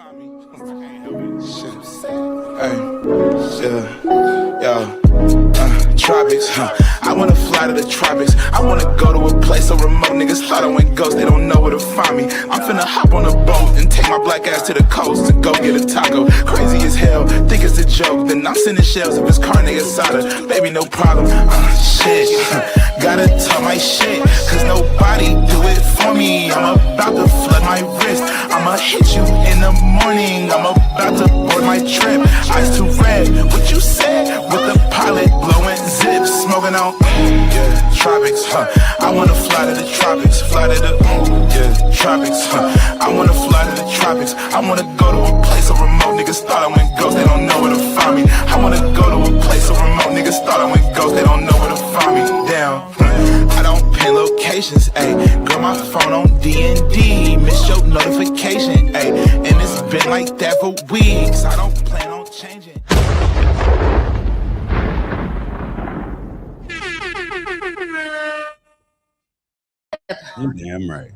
Tropics, I wanna fly to the tropics. I wanna go to a place so remote. Niggas thought I went ghost, they don't know where to find me. I'm finna hop on a boat and take my black ass to the coast to go get a taco. Crazy as hell, think it's a joke. Then I'm sending shells if it's carne asada. Baby, no problem. Shit, gotta talk my shit, cause nobody do it for me. I'm about to flood my wrist. I'ma hit you in the morning. I'm about to board my trip. Eyes too red, what you said? With the pilot blowing zips, smoking on tropics, I wanna fly to the tropics, fly to the tropics, I wanna fly to the tropics. I wanna go to a place so remote. Niggas thought I went ghost, they don't know where to find me. I wanna go to a place so remote. Niggas thought I went ghost, they don't know where to find me. Damn, I don't pin locations, ayy. Girl, my phone on D&D, miss your notification, ayy. And it's been like that for weeks. I don't plan on changing. You damn right.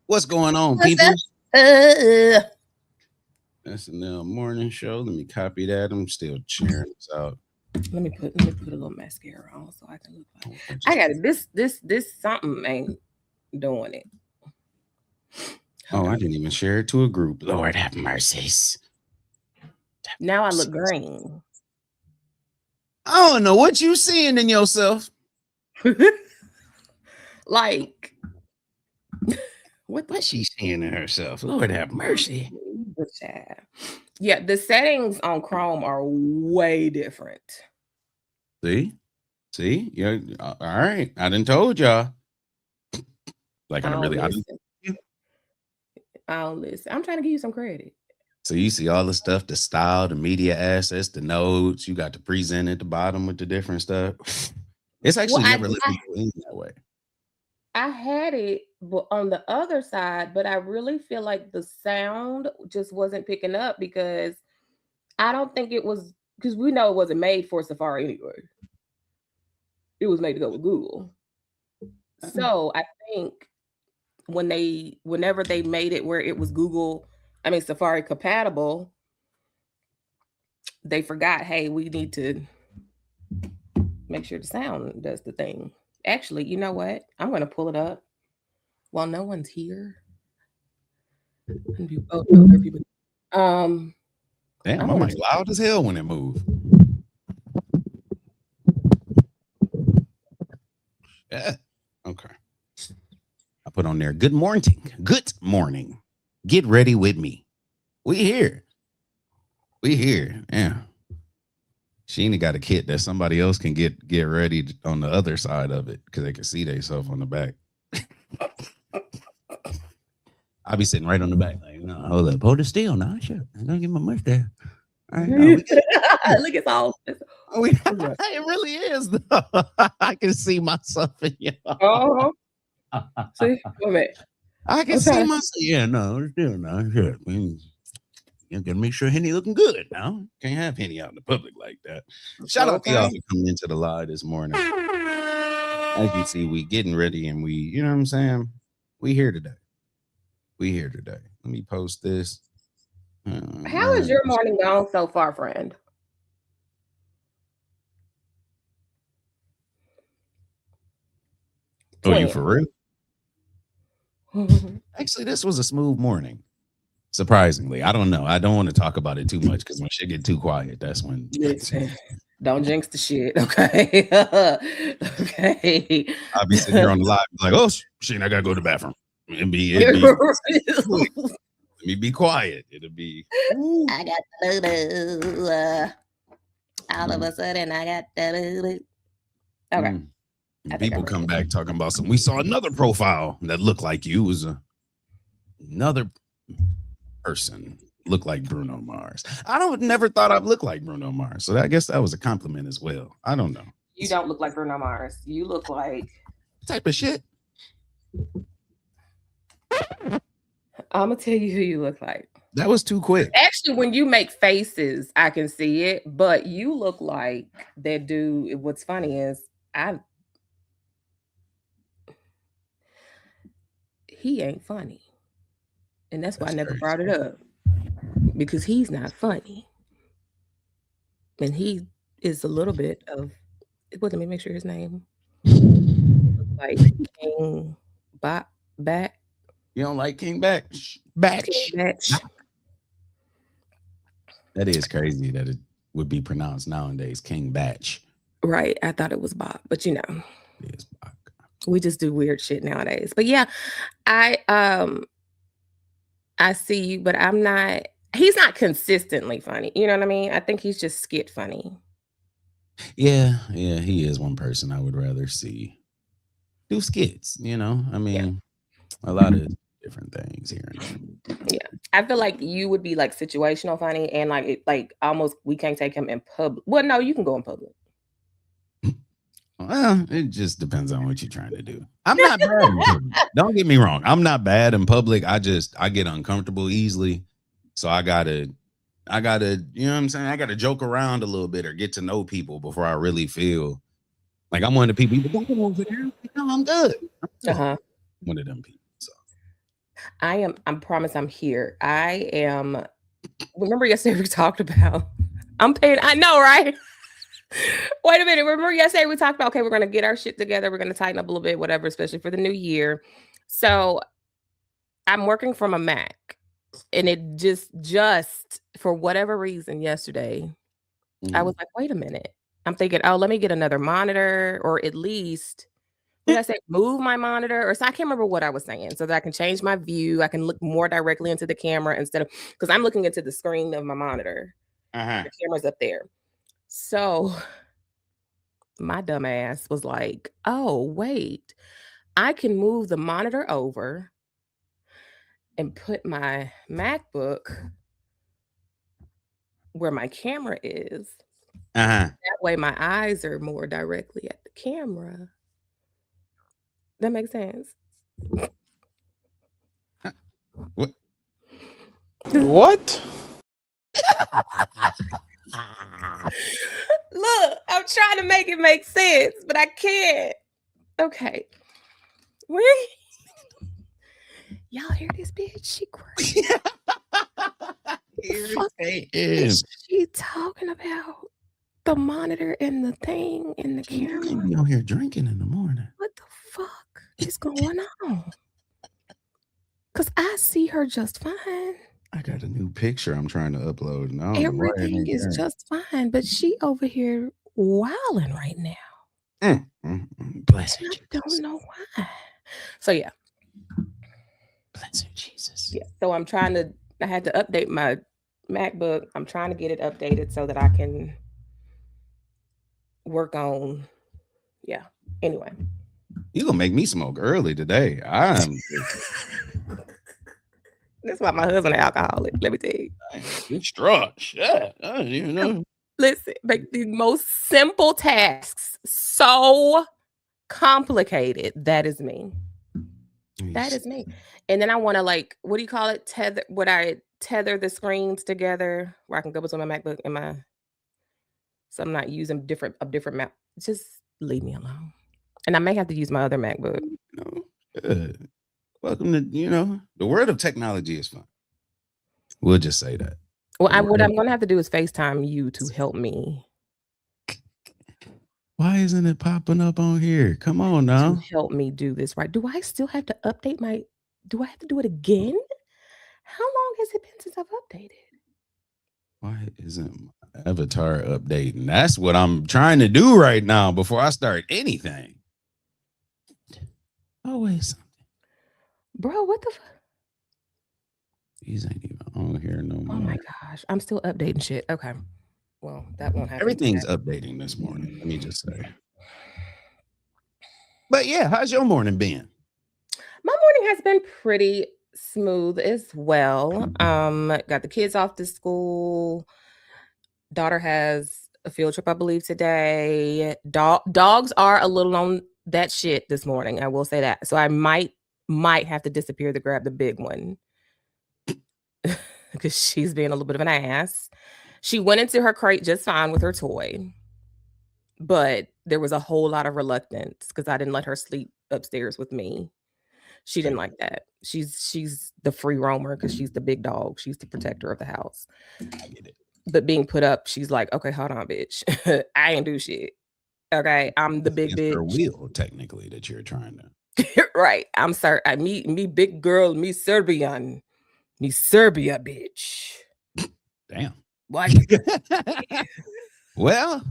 What's going on, people? That's the morning show. Let me copy that. I'm still cheering this out. Let me put a little mascara on so I can look like I got it. This something ain't doing it. Oh, I didn't even share it to a group. Lord have mercies. Now I look green. I don't know what you seeing in yourself. Like, what's she seeing in herself? Lord have mercy. Yeah, the settings on Chrome are way different. See, yeah. All right, I done told y'all. Like I don't listen. I'm trying to give you some credit. So you see all the stuff, the style, the media assets, the nodes. You got to present at the bottom with the different stuff. It's actually never let me go in that way. I had it on the other side, but I really feel like the sound just wasn't picking up because I don't think it was, because we know it wasn't made for Safari anyway. It was made to go with Google. So I think whenever they made it where it was Safari compatible, they forgot, hey, we need to make sure the sound does the thing. Actually, you know what? I'm going to pull it up while no one's here. Damn, I'm like loud as hell when it moves. Yeah. Okay. I put on there, good morning. Good morning. Get ready with me. We here. Yeah. Sheena got a kit that somebody else can get ready on the other side of it because they can see themselves on the back. I'll be sitting right on the back. Like, no, hold it still now. Sure. I'm gonna get my mustache. All right, no, look, it's all. It really is, though. I can see myself in you. See, I can see myself. Yeah, no, still not. Sure. You gotta make sure Henny looking good now. Can't have Henny out in the public like that. Shout out to y'all for coming into the live this morning. As you see, we getting ready and we, you know what I'm saying? We here today. Let me post this. How is your morning gone so far, friend? Oh, you for real? Actually, this was a smooth morning. Surprisingly, I don't know. I don't want to talk about it too much because when shit get too quiet, that's when. Don't jinx the shit, okay? Okay. I'll be sitting here on the live like, oh shit, I gotta go to the bathroom. Let me be quiet. It'll be. I got the all of a sudden, I got the. Okay. People come back talking about we saw another profile that looked like you. It was another person looked like Bruno Mars. Never thought I'd look like Bruno Mars. So I guess that was a compliment as well. I don't know. You don't look like Bruno Mars. You look like type of shit. I'm gonna tell you who you look like. That was too quick. Actually, when you make faces, I can see it, but you look like that dude. What's funny is he ain't funny. And that's why I never crazy. brought it up. Because he's not funny. And he is a little bit of, let me make sure his name. Like King Bat. You don't like King Batch? Batch. King Batch. That is crazy that it would be pronounced nowadays King Batch. Right. I thought it was Bob, but It is Bach. we just do weird shit nowadays. But yeah, I see you, but I'm not. He's not consistently funny. You know what I mean? I think he's just skit funny. Yeah, he is one person I would rather see do skits. You know, I mean, a lot of different things here and there. Yeah, I feel like you would be like situational funny, and like almost we can't take him in public. Well, no, you can go in public. Well, it just depends on what you're trying to do. I'm not bad in public. Don't get me wrong. I'm not bad in public. I get uncomfortable easily. So I gotta, you know what I'm saying? I gotta joke around a little bit or get to know people before I really feel like I'm one of the people. Don't come over there. No, I'm good. One of them people. So I promise I'm here. I am. Remember yesterday we talked about. I'm paying. I know, right? Wait a minute. Remember yesterday we talked about, okay, we're going to get our shit together. We're going to tighten up a little bit, whatever, especially for the new year. So I'm working from a Mac, and it just for whatever reason yesterday, I was like, wait a minute. I'm thinking, oh, let me get another monitor, or at least, I say move my monitor, or so I can't remember what I was saying, so that I can change my view. I can look more directly into the camera instead of, because I'm looking into the screen of my monitor. The camera's up there. So my dumb ass was like, oh, wait, I can move the monitor over and put my MacBook where my camera is. That way my eyes are more directly at the camera. That makes sense. What? Look, I'm trying to make it make sense, but I can't. Okay. Y'all hear this bitch? She crazy. What is she talking about? The monitor and the thing and the camera. You be out here drinking in the morning. What the fuck is going on? Because I see her just fine. I got a new picture I'm trying to upload now. Everything is just fine, but she over here wilding right now. Bless her, I don't know why. So yeah. Bless her, Jesus. Yeah. So I had to update my MacBook. I'm trying to get it updated so that I can work on. Yeah. Anyway. You gonna make me smoke early today. That's why my husband an alcoholic. Let me tell you. Distraught. Yeah. You know. Listen, make the most simple tasks so complicated. That is me. That is me. And then I want to, like, what do you call it? Tether the screens together where I can go between my MacBook and so I'm not using different Mac. Just leave me alone. And I may have to use my other MacBook. Good. Welcome to, the world of technology is fun. We'll just say that. Well, what I'm going to have to do is FaceTime you to help me. Why isn't it popping up on here? Come on now. To help me do this, right? Do I still have to update do I have to do it again? How long has it been since I've updated? Why isn't my avatar updating? That's what I'm trying to do right now before I start anything. Always something. Bro, what the fuck? These ain't even on here no more. Oh my gosh. I'm still updating shit. Okay. Well, that won't happen. Everything's updating this morning. Let me just say. But yeah, how's your morning been? My morning has been pretty smooth as well. Got the kids off to school. Daughter has a field trip, I believe, today. Dogs are a little on that shit this morning. I will say that. So I might have to disappear to grab the big one because she's being a little bit of an ass. She went into her crate just fine with her toy, but there was a whole lot of reluctance because I didn't let her sleep upstairs with me. She didn't like that. She's the free roamer because she's the big dog. She's the protector of the house. I get it. But being put up, she's like, okay, hold on, bitch. I ain't do shit. Okay, I'm the big It's her bitch. wheel, technically, that you're trying to. Right. I'm sorry. Me big girl, me Serbian. Me Serbia, bitch. Damn. Why? Well,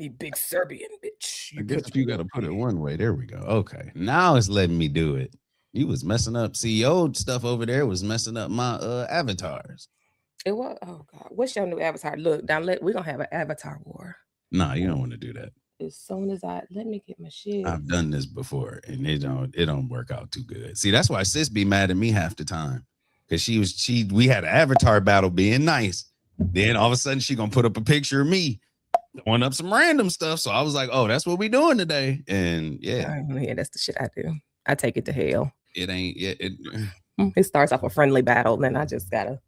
Me big Serbian, bitch. I guess you got to put it one way. There we go. Okay. Now it's letting me do it. You was messing up. See, old stuff over there was messing up my avatars. It was. Oh God. What's your new avatar? Look, down. We're gonna have an avatar war. Nah, you don't want to do that. As soon as let me get my shit. I've done this before, and it don't work out too good. See, that's why sis be mad at me half the time, because we had an avatar battle being nice. Then all of a sudden she gonna put up a picture of me throwing up some random stuff. So I was like, oh, that's what we doing today. And yeah, that's the shit I do. I take it to hell. It ain't yet. It starts off a friendly battle, then I just gotta.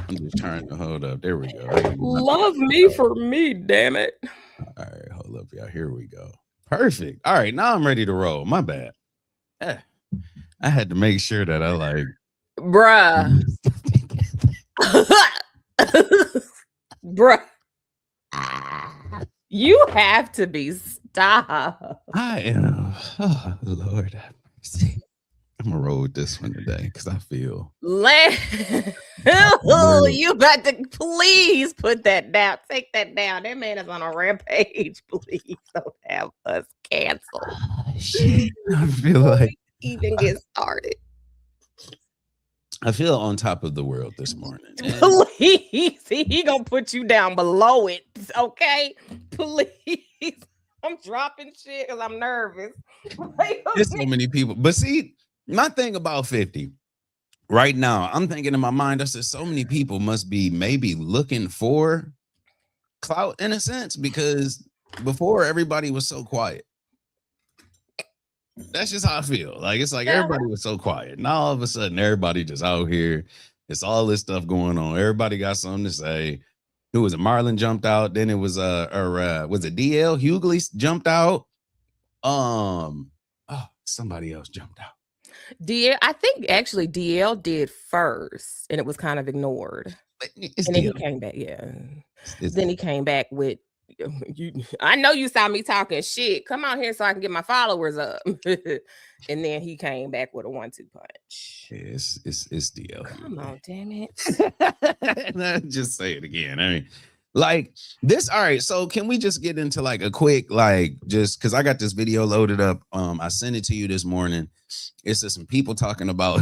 I'm just trying to hold up. There we go. Love me for me, damn it. All right, hold up, y'all. Here we go. Perfect. All right, now I'm ready to roll. My bad. I had to make sure that I like, bruh. Bruh. You have to be stop. I am. Oh, Lord have mercy. I'm gonna roll with this one today because I feel. Oh, you got to please put that down. Take that down. That man is on a rampage. Please don't have us canceled. Shit. I feel like even get started. I feel on top of the world this morning. Please, he gonna put you down below it. Okay, please. I'm dropping shit because I'm nervous. There's so many people, but see. My thing about 50 right now, I'm thinking in my mind, I said so many people must be maybe looking for clout in a sense, because before everybody was so quiet. That's just how I feel. Like it's like everybody was so quiet. Now all of a sudden everybody just out here. It's all this stuff going on. Everybody got something to say. Who was it? Marlon jumped out. Then it was was it DL Hughley jumped out? Somebody else jumped out. DL, I think actually DL did first, and it was kind of ignored. It's and then he came back, then he came back with, I know you saw me talking shit. Come out here so I can get my followers up. And then he came back with a 1-2 punch. It's DL. Come on, damn it. Just say it again. I mean, like this. All right. So can we just get into like a quick, like, just because I got this video loaded up. I sent it to you this morning. It's just some people talking about.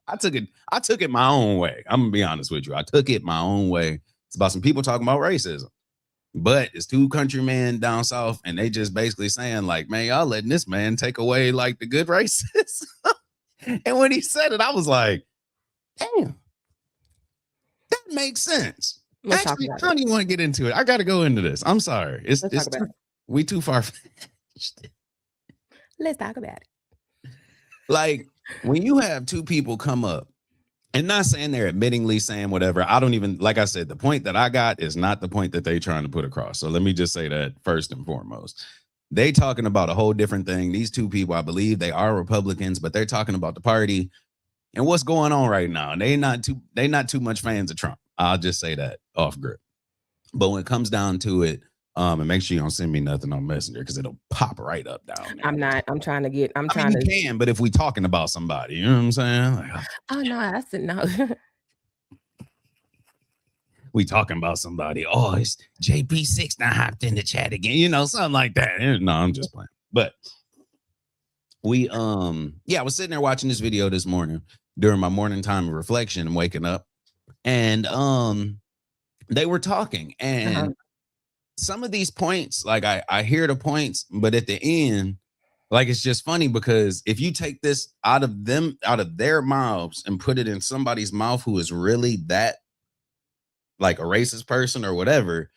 I took it my own way. I'm gonna be honest with you. I took it my own way. It's about some people talking about racism, but it's two countrymen down south, and they just basically saying like, man, y'all letting this man take away like the good races. And when he said it, I was like, damn, that makes sense. Actually, I don't even want to get into it. I got to go into this. I'm sorry. We too far. Let's talk about it. Like when you have two people come up, and not saying they're admittingly saying whatever. I don't even, like I said, the point that I got is not the point that they trying to put across. So let me just say that first and foremost. They talking about a whole different thing. These two people, I believe they are Republicans, but they're talking about the party and what's going on right now. And they not too much fans of Trump. I'll just say that off grip. But when it comes down to it, and make sure you don't send me nothing on Messenger because it'll pop right up down there. I'm trying to. You can, but if we talking about somebody, you know what I'm saying? Like, oh no, I said no. We talking about somebody. Oh, it's JP6 now hopped in the chat again. You know, something like that. No, I'm just playing. But we I was sitting there watching this video this morning during my morning time of reflection and waking up. And they were talking, and some of these points, like I hear the points, but at the end, like it's just funny because if you take this out of their mouths and put it in somebody's mouth who is really that like a racist person or whatever,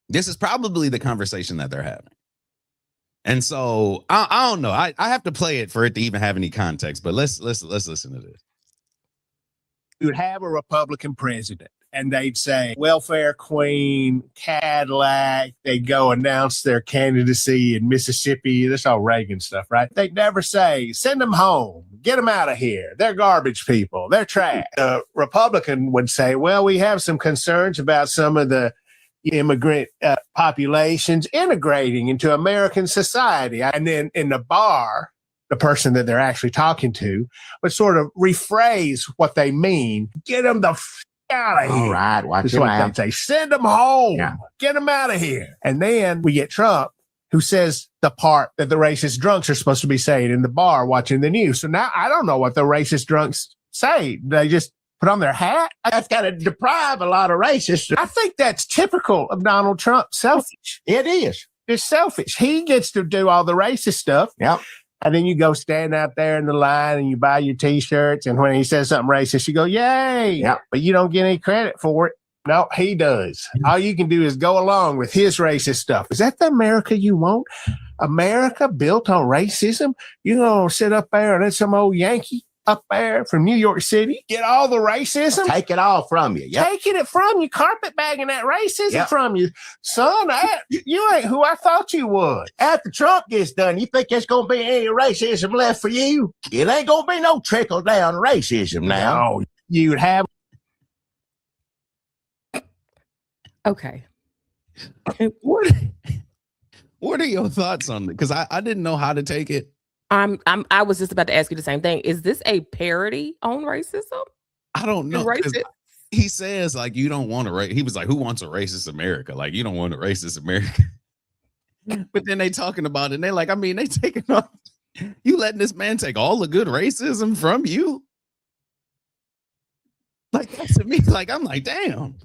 this is probably the conversation that they're having. And so I don't know. I have to play it for it to even have any context, but let's listen to this. You would have a Republican president. and they'd say welfare queen, Cadillac. They'd go announce their candidacy in Mississippi. That's all Reagan stuff, right? They'd never say, send them home, get them out of here. They're garbage people. They're trash. The Republican would say, well, we have some concerns about some of the immigrant populations integrating into American society. And then in the bar, the person that they're actually talking to would sort of rephrase what they mean. Get them the out of here. All right, watch That's your what mouth. they say. Send them home. Yeah. Get them out of here. And then we get Trump, who says the part that the racist drunks are supposed to be saying in the bar watching the news. So now I don't know what the racist drunks say. They just put on their hat. That's got to deprive a lot of racists. I think that's typical of Donald Trump. Selfish. It is. It's selfish. He gets to do all the racist stuff. Yep. And then you go stand out there in the line and you buy your T-shirts. And when he says something racist, you go, yay. Yep. But you don't get any credit for it. No, he does. All you can do is go along with his racist stuff. Is that the America you want? America built on racism? You're going to sit up there and let some old Yankee up there from New York City get all the racism? Take it all from you. Yep. Taking it from you, carpetbagging that racism Yep. from you. Son, you ain't who I thought you was. After Trump gets done, you think there's going to be any racism left for you? It ain't going to be no trickle down racism now. No, you'd have. Okay. What are your thoughts on it? Because I didn't know how to take it. I was just about to ask you the same thing. Is this a parody on racism? I don't know. 'Cause Racist? he says like you don't want to he was like, who wants a racist America? Like you don't want a racist America. But then they talking about it and they like, I mean, they taking off. You letting this man take all the good racism from you? Like that to me, like I'm like, damn.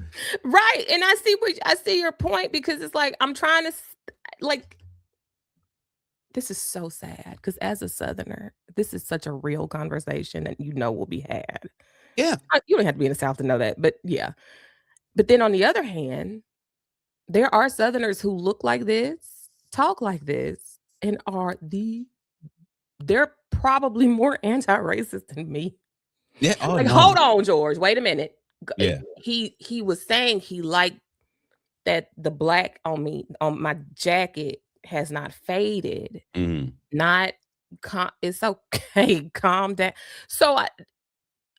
Right. And I see your point because it's like I'm trying to like this is so sad because as a Southerner, this is such a real conversation that will be had. Yeah. You don't have to be in the South to know that, but yeah. But then on the other hand, there are Southerners who look like this, talk like this, and they're probably more anti-racist than me. Yeah. Oh, Like, no. hold on, George. Wait a minute. Yeah. He was saying he liked that the black on my jacket has not faded. Mhm. It's okay. Calm down. So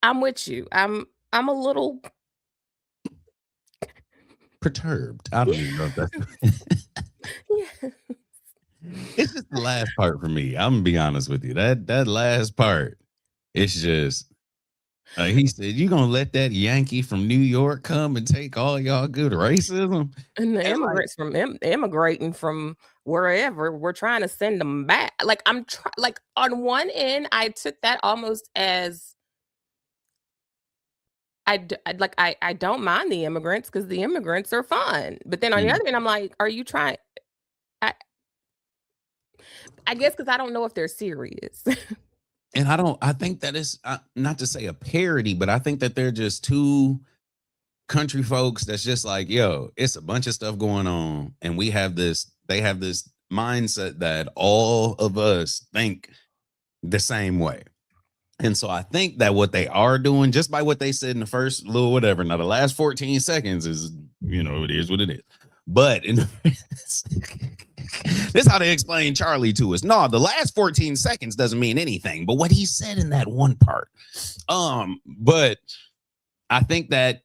I'm with you. I'm a little Perturbed. I don't even know if that's yeah. it's just the last part for me. I'm gonna be honest with you. That last part, it's just he said, you gonna let that Yankee from New York come and take all y'all good racism? And the And, immigrants from immigrating from wherever, we're trying to send them back. Like like on one end, I took that almost as I don't mind the immigrants because the immigrants are fun. But then on the Mm. other end, I'm like, are you trying? I guess because I don't know if they're serious. And I think that is not to say a parody, but I think that they're just two country folks that's just like, yo, it's a bunch of stuff going on. And they have this mindset that all of us think the same way. And so I think that what they are doing, just by what they said in the first little whatever, now the last 14 seconds is, it is what it is. But this is how they explain Charlie to us. No, the last 14 seconds doesn't mean anything, but what he said in that one part. But I think that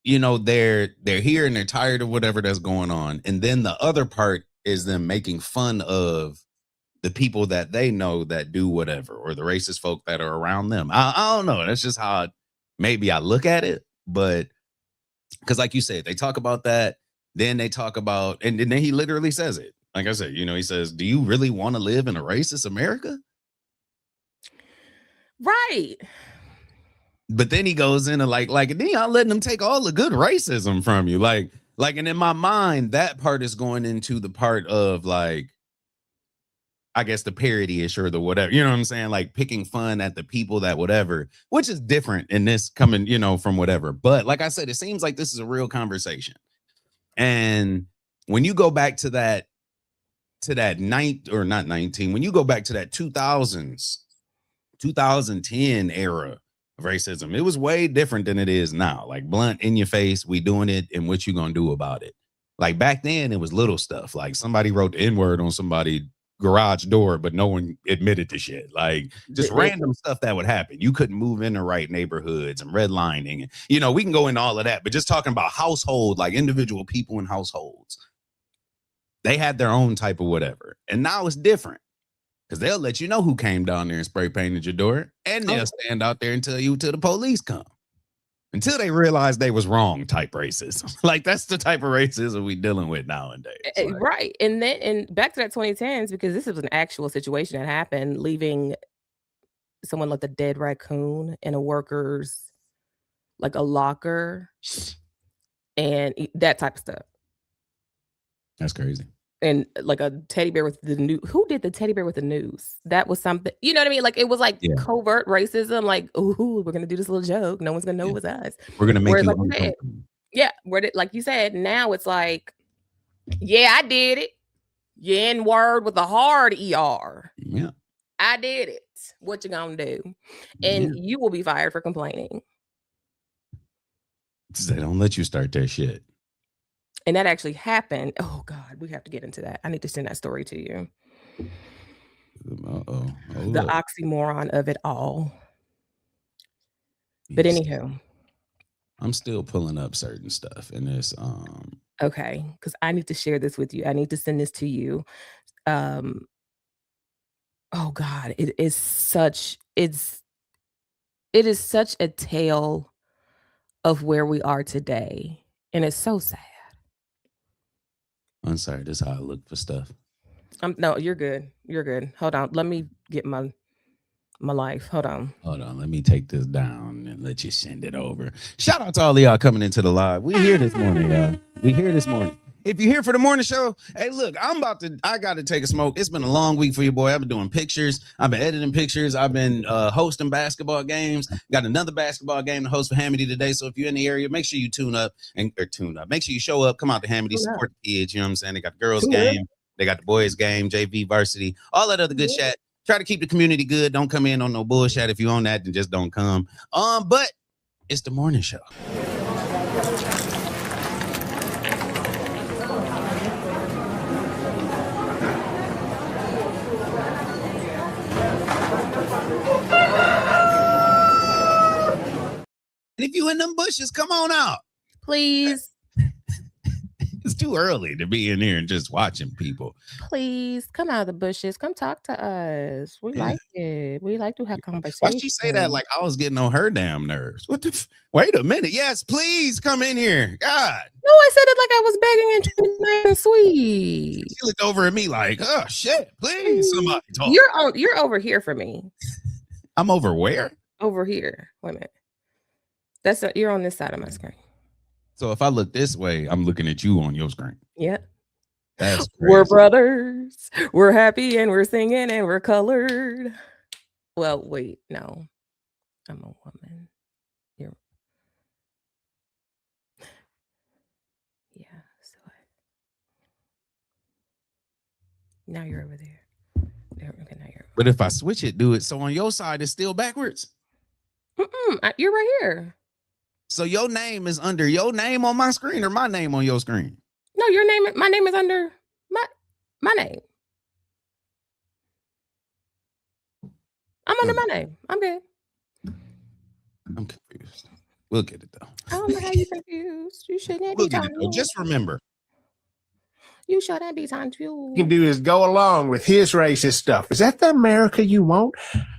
they're here and they're tired of whatever that's going on. And then the other part is them making fun of the people that they know that do whatever, or the racist folk that are around them. I don't know. That's just how maybe I look at it. But because like you said, they talk about that. Then they talk about, and then he literally says it. Like I said, he says, do you really want to live in a racist America? Right. But then he goes into like, and then y'all letting them take all the good racism from you. Like, and in my mind, that part is going into the part of like, I guess the parody-ish or the whatever, you know what I'm saying? Like picking fun at the people that whatever, which is different in this coming, from whatever. But like I said, it seems like this is a real conversation. And when you go back to that when you go back to that 2010 era racism. It was way different than it is now. Like blunt in your face, we doing it, and what you gonna do about it? Like back then, it was little stuff. Like somebody wrote the N-word on somebody's garage door, but no one admitted to shit. Like just random stuff that would happen. You couldn't move in the right neighborhoods and redlining. You know, we can go into all of that, but just talking about household, like individual people in households, they had their own type of whatever. And now it's different because they'll let you know who came down there and spray painted your door, and they'll stand out there and tell you till the police come. Until they realize they was wrong type racism. Like that's the type of racism we dealing with nowadays. Like, Right. And then and back to that 2010s, because this was an actual situation that happened, leaving someone like a dead raccoon in a worker's like a locker and that type of stuff. that's crazy. And like a teddy bear with the news. Who did the teddy bear with the news? That was something, you know what I mean? Like it was like covert racism. Like, ooh, we're gonna do this little joke. No one's gonna know it was us. We're gonna make Whereas, you like you said, where like you said, now it's like, yeah, I did it. Yeah, N-word with a hard ER. Yeah, I did it. What you gonna do? And you will be fired for complaining. They don't let you start that shit. And that actually happened. Oh God, we have to get into that. I need to send that story to you. The oxymoron of it all. But anywho, I'm still pulling up certain stuff in this. Okay, because I need to share this with you. I need to send this to you. Oh God, it is such a tale of where we are today, and it's so sad. I'm sorry, this is how I look for stuff. No, you're good. You're good. Hold on. Let me get my life. Hold on. Let me take this down and let you send it over. Shout out to all of y'all coming into the live. We here this morning, y'all. We here this morning. If you're here for the morning show, hey, look, I got to take a smoke. It's been a long week for you, boy. I've been doing pictures. I've been editing pictures. I've been hosting basketball games. Got another basketball game to host for Hamity today. So if you're in the area, make sure you tune up. Make sure you show up. Come out to Hamity, support the kids. You know what I'm saying? They got the girls game. They got the boys game, JV varsity, all that other good shit. Try to keep the community good. Don't come in on no bullshit. If you on that, then just don't come. But it's the morning show. And if you in them bushes, come on out. Please. It's too early to be in here and just watching people. Please come out of the bushes. Come talk to us. We like it. We like to have conversations. Why'd she say that like I was getting on her damn nerves? What the wait a minute. Yes, please come in here. God. No, I said it like I was begging and trying to be nice and sweet. She looked over at me like, oh shit, please somebody talk. You're over here for me. I'm over where? Over here. Wait a minute. You're on this side of my screen. So if I look this way, I'm looking at you on your screen. Yep. That's crazy. We're brothers. We're happy and we're singing and we're colored. Well, wait, no. I'm a woman. So now you're over there. Okay, now you're. But if I switch it, do it. So on your side, it's still backwards. You're right here. So your name is under your name on my screen or my name on your screen? No, my name is under my name. I'm under my name. I'm good. I'm confused. We'll get it though. I don't know how you're confused. You shouldn't be get it though. Just remember. You shouldn't be confused. You can do is go along with his racist stuff. Is that the America you want?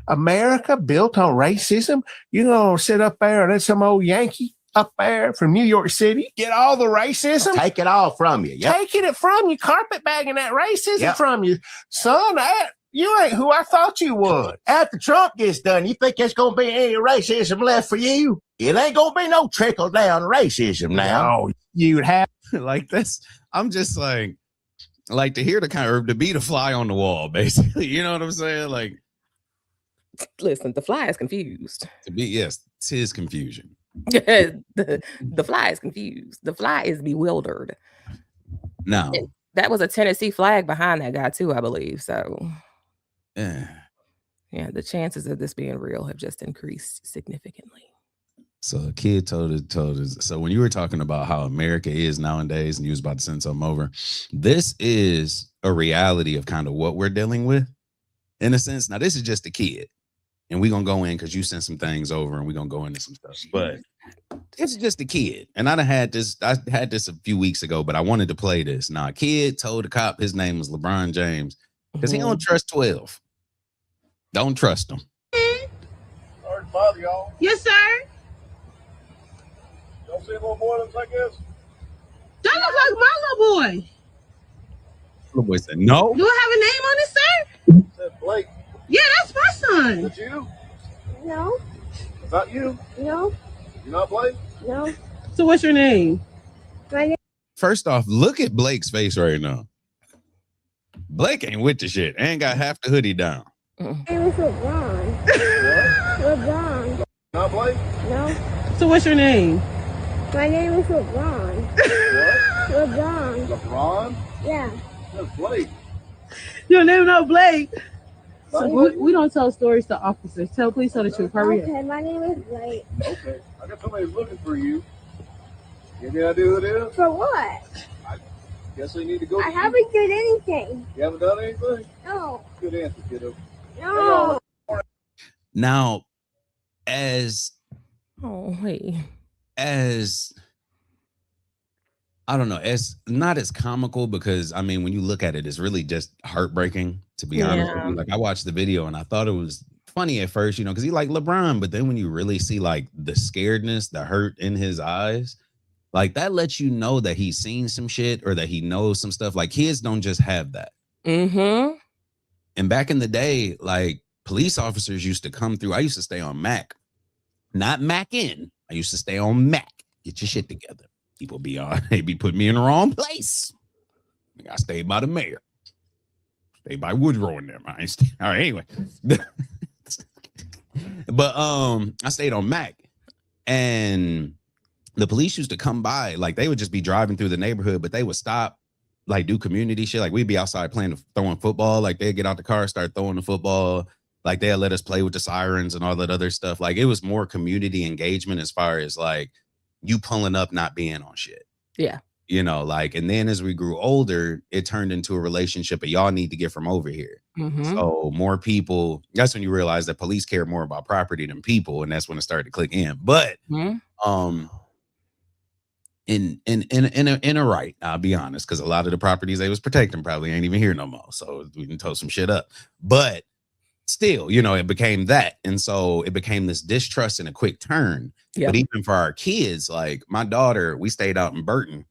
America built on racism? You gonna sit up there and let some old Yankee up there from New York City get all the racism? Take it all from you. Yep. Taking it from you, carpet bagging that racism from you. Son, you ain't who I thought you would. After Trump gets done, you think there's going to be any racism left for you? It ain't going to be no trickle down racism now. No, you'd have like this. I'm just like to hear the kind of to be the fly on the wall, basically. You know what I'm saying? Like, listen, the fly is confused. It's his confusion. the fly is confused. The fly is bewildered. No, that was a Tennessee flag behind that guy too, I believe. So, yeah. Yeah, the chances of this being real have just increased significantly. So a kid told us. So when you were talking about how America is nowadays, and you was about to send something over, this is a reality of kind of what we're dealing with, in a sense. Now this is just a kid, and we're gonna go in because you sent some things over, and we're gonna go into some stuff. But it's just a kid, and I had this a few weeks ago, but I wanted to play this. Now a kid told a cop his name was LeBron James because he don't trust 12. Don't trust him. Sorry to bother y'all. Yes, sir. Y'all see a little boy looks like this? That looks like my little boy. Little boy said no. Do I have a name on it, sir? It said Blake. Yeah, that's my Is son. that you? No, Is that you? no, You're not Blake? no. So what's your name? My name. First off, look at Blake's face right now. Blake ain't with the shit. Ain't got half the hoodie down. My name is LeBron. What? LeBron. Not Blake? No. So what's your name? My name is LeBron. What? LeBron. LeBron? Yeah. That's Blake. Your name no Blake. So Blake? we don't tell stories to officers. Please tell the truth. Hurry up. Okay, my name is Blake. Okay. I got somebody looking for you. You have any idea who it is? For what? Guess they need to go. I haven't done anything. You haven't done anything? No. Good answer, kiddo. No. Now, as I don't know, as not as comical, because I mean, when you look at it, it's really just heartbreaking, to be honest with you. Like I watched the video and I thought it was funny at first, you know, because he like LeBron, but then when you really see like the scaredness, the hurt in his eyes, like that lets you know that he's seen some shit or that he knows some stuff. Like kids don't just have that. Mm-hmm. And back in the day, like police officers used to come through. I used to stay on Mac, not Mac in. I used to stay on Mac. Get your shit together. People be on, they be putting me in the wrong place. I stayed by the mayor. Stayed by Woodrow in there. All right, anyway. But I stayed on Mac, and the police used to come by. Like they would just be driving through the neighborhood, but they would stop, like do community shit. Like we'd be outside throwing football. Like they'd get out the car, start throwing the football. Like they'd let us play with the sirens and all that other stuff. Like it was more community engagement as far as like you pulling up, not being on shit. Yeah. You know, like, and then as we grew older, it turned into a relationship of y'all need to get from over here. Mm-hmm. So more people, that's when you realize that police care more about property than people. And that's when it started to click in. But in a right, I'll be honest, because a lot of the properties they was protecting probably ain't even here no more. So we can tow some shit up. But still, you know, it became that. And so it became this distrust and a quick turn. Yep. But even for our kids, like my daughter, we stayed out in Burton,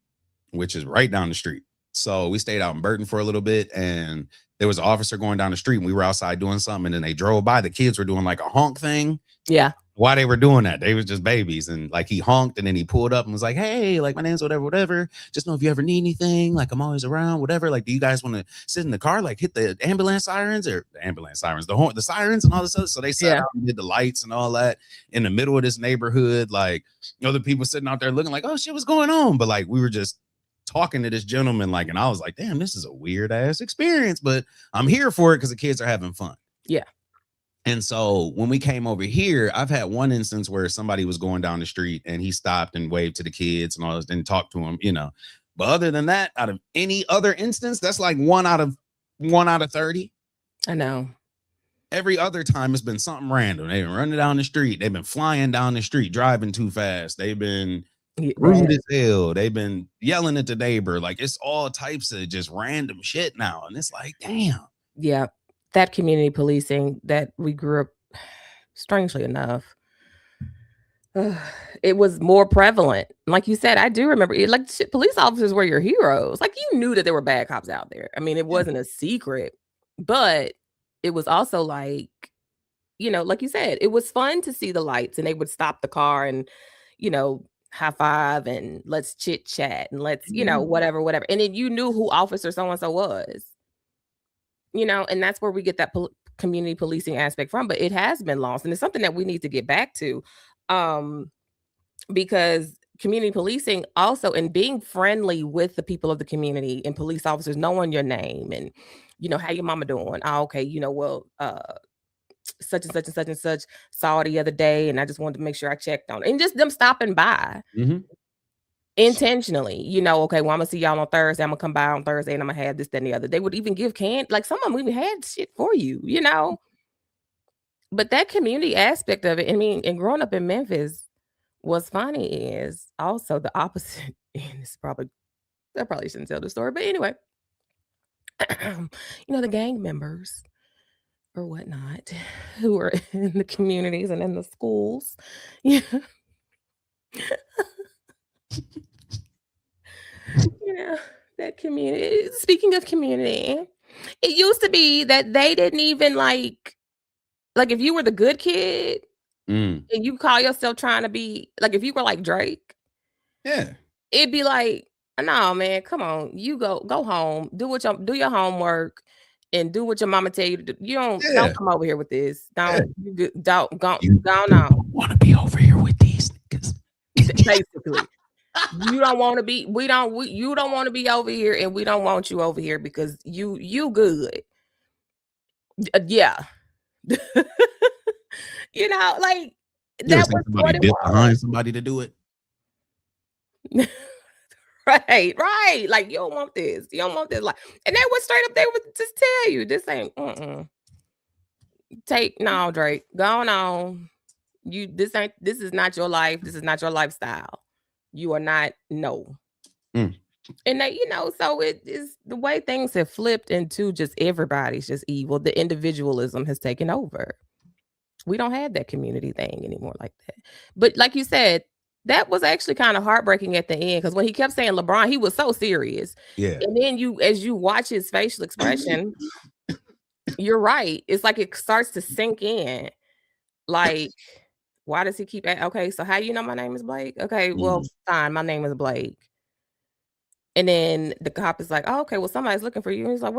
which is right down the street. So we stayed out in Burton for a little bit, and there was an officer going down the street, and we were outside doing something, and then they drove by. The kids were doing like a honk thing. Yeah. Why they were doing that? They was just babies, and like he honked, and then he pulled up and was like, "Hey, like my name's whatever. Just know if you ever need anything, like I'm always around, whatever. Like, do you guys want to sit in the car, like hit the ambulance sirens or the ambulance sirens, the sirens and all this other?" So they sat out and did the lights and all that in the middle of this neighborhood. Like other people sitting out there looking like, "Oh shit, what's going on?" But like we were just talking to this gentleman, like, and I was like, "Damn, this is a weird ass experience, but I'm here for it because the kids are having fun." Yeah. And so when we came over here, I've had one instance where somebody was going down the street and he stopped and waved to the kids and all this and talked to them, you know. But other than that, out of any other instance, that's like one out of 30. I know. Every other time it's been something random. They've been running down the street. They've been flying down the street, driving too fast. They've been rude as hell. They've been yelling at the neighbor. Like it's all types of just random shit now. And it's like, damn. Yeah. That community policing that we grew up, strangely enough, it was more prevalent. Like you said, I do remember it, like police officers were your heroes. Like you knew that there were bad cops out there. I mean, it wasn't a secret, but it was also like, you know, like you said, it was fun to see the lights and they would stop the car and, you know, high five and let's chit chat and let's, you know, whatever. And then you knew who officer so-and-so was. You know, and that's where we get that community policing aspect from, but it has been lost. And it's something that we need to get back to because community policing also, and being friendly with the people of the community and police officers, knowing your name and, you know, how your mama doing? Oh, okay. You know, well, such and such and such and such saw it the other day, and I just wanted to make sure I checked on it. And just them stopping by intentionally, okay, well, I'm gonna see y'all on Thursday. I'm gonna come by on Thursday and I'm gonna have this, that, and the other. They would even give candy. Like some of them even had shit for you, But that community aspect of it, I mean, and growing up in Memphis, what's funny is also the opposite. And I probably shouldn't tell the story, but anyway, the gang members or whatnot who are in the communities and in the schools. Yeah. That community. Speaking of community, it used to be that they didn't even like if you were the good kid and you call yourself trying to be like, if you were like Drake, it'd be like, no, man, come on, you go home, do your homework, and do what your mama tell you to do. You don't come over here with this. Don't want to be over here with these niggas. Basically, you don't want to be. You don't want to be over here, and we don't want you over here because you good. Yeah. Like that was what it was. Behind somebody to do it. Right. Like you don't want this. You don't want this. Like, and they would straight up. They would just tell you this ain't. No, Drake. Go on. This is not your life. This is not your lifestyle. You are not. No. And they, so it is the way things have flipped into just everybody's just evil. The individualism has taken over. We don't have that community thing anymore like that. But like you said, that was actually kind of heartbreaking at the end because when he kept saying LeBron, he was so serious. Yeah. And then as you watch his facial expression, you're right. It's like it starts to sink in. Like, why does he keep okay, so how you know my name is Blake? Okay, well, fine, my name is Blake. And then the cop is like, oh, okay, well, somebody's looking for you. And he's like,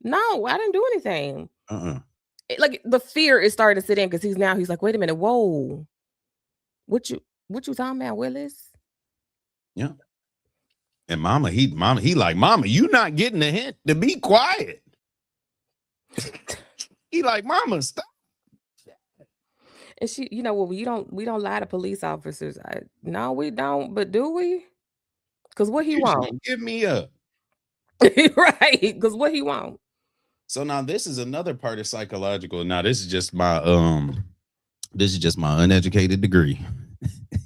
no, I didn't do anything. Like the fear is starting to sit in because he's like, wait a minute, whoa. What you talking about, Willis? Yeah. And he like, Mama, you not getting the hint to be quiet. He like, Mama, stop. And she, well, we don't lie to police officers. No, we don't, but do we? Because what he want? Give me up. Right. Because what he want? So now this is another part of psychological. Now this is just my uneducated degree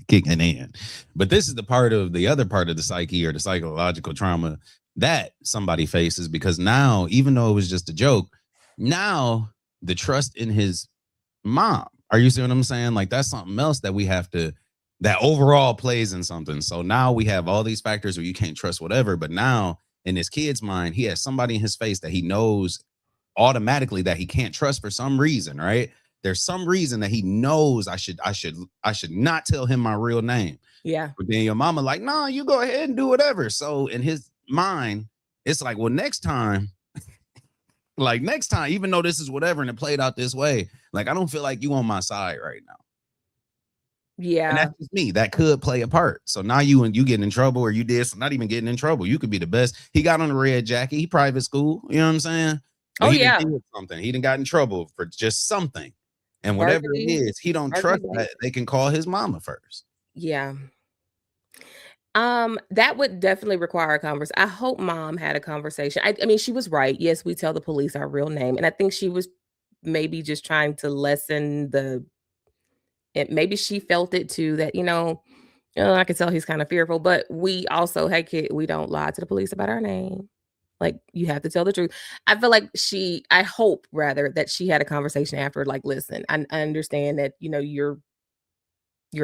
kicking in. But this is the other part of the psyche or the psychological trauma that somebody faces, because now, even though it was just a joke, now the trust in his mom. Are you see what I'm saying? Like that's something else that we have to, that overall plays in something. So now we have all these factors where you can't trust whatever, but now in this kid's mind, he has somebody in his face that he knows automatically that he can't trust for some reason, right? There's some reason that he knows I should not tell him my real name. Yeah. But then your mama like, nah, you go ahead and do whatever. So in his mind, it's like, well, next time, even though this is whatever and it played out this way, like I don't feel like you on my side right now. Yeah. And that's just me. That could play a part. So now you get in trouble, or you did not even getting in trouble. You could be the best. He got on the red jacket. He private school. You know what I'm saying? But he did something. He done got in trouble for just something. And whatever it is, he don't trust that they can call his mama first. Yeah. That would definitely require a conversation. I hope mom had a conversation. I mean, she was right. Yes, we tell the police our real name. And I think she was maybe just trying to lessen maybe she felt it too, that, I could tell he's kind of fearful, but we also, hey kid, we don't lie to the police about our name. Like you have to tell the truth. I feel like I hope rather that she had a conversation after, like, listen, I understand that, you're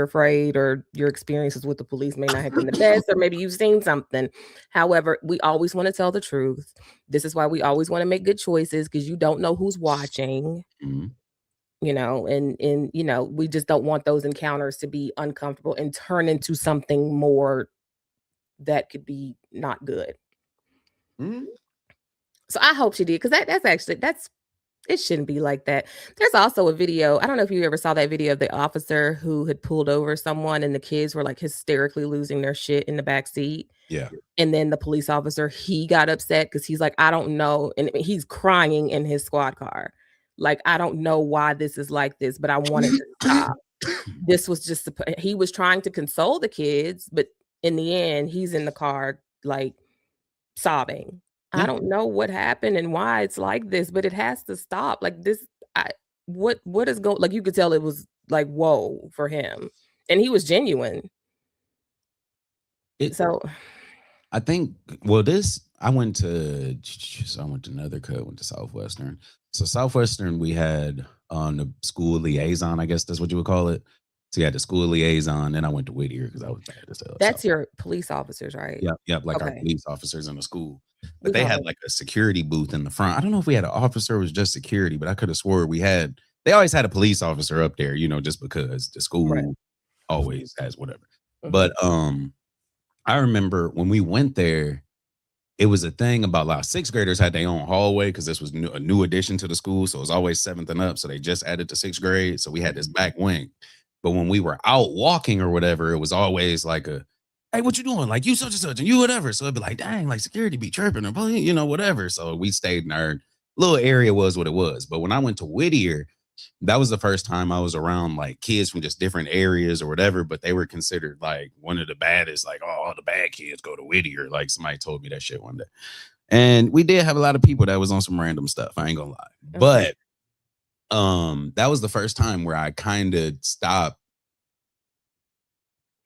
afraid, or your experiences with the police may not have been the best, or maybe you've seen something. However, we always want to tell the truth. This is why we always want to make good choices, because you don't know who's watching. Mm-hmm. And we just don't want those encounters to be uncomfortable and turn into something more that could be not good. Mm-hmm. So I hope she did, because it shouldn't be like that. There's also a video. I don't know if you ever saw that video of the officer who had pulled over someone and the kids were like hysterically losing their shit in the back seat. Yeah. And then the police officer, he got upset because he's like, I don't know. And he's crying in his squad car. Like, I don't know why this is like this, but I want it to stop. This was just he was trying to console the kids, but in the end, he's in the car like sobbing. I don't know what happened and why it's like this, but it has to stop. Like this, what is going? Like you could tell it was like whoa for him, and he was genuine. So I think I went to Nethercutt, went to Southwestern. So Southwestern, we had on the school liaison, I guess that's what you would call it. So you had the school liaison, and I went to Whittier because I was bad as hell. That's your police officers, right? Yep, like our police officers in the school. But they had like a security booth in the front. I don't know if we had an officer or it was just security, but I could have swore they always had a police officer up there, just because the school always has whatever. But I remember when we went there, it was a thing about like sixth graders had their own hallway because this was a new addition to the school. So it was always 7th and up. So they just added to 6th grade. So we had this back wing. But when we were out walking or whatever, it was always like hey, what you doing? Like you such and such and you whatever. So it'd be like, dang, like security be chirping or whatever. So we stayed in our little area was what it was. But when I went to Whittier, that was the first time I was around like kids from just different areas or whatever, but they were considered like one of the baddest, like, oh, all the bad kids go to Whittier. Like somebody told me that shit one day. And we did have a lot of people that was on some random stuff. I ain't gonna lie. But that was the first time where I kind of stopped,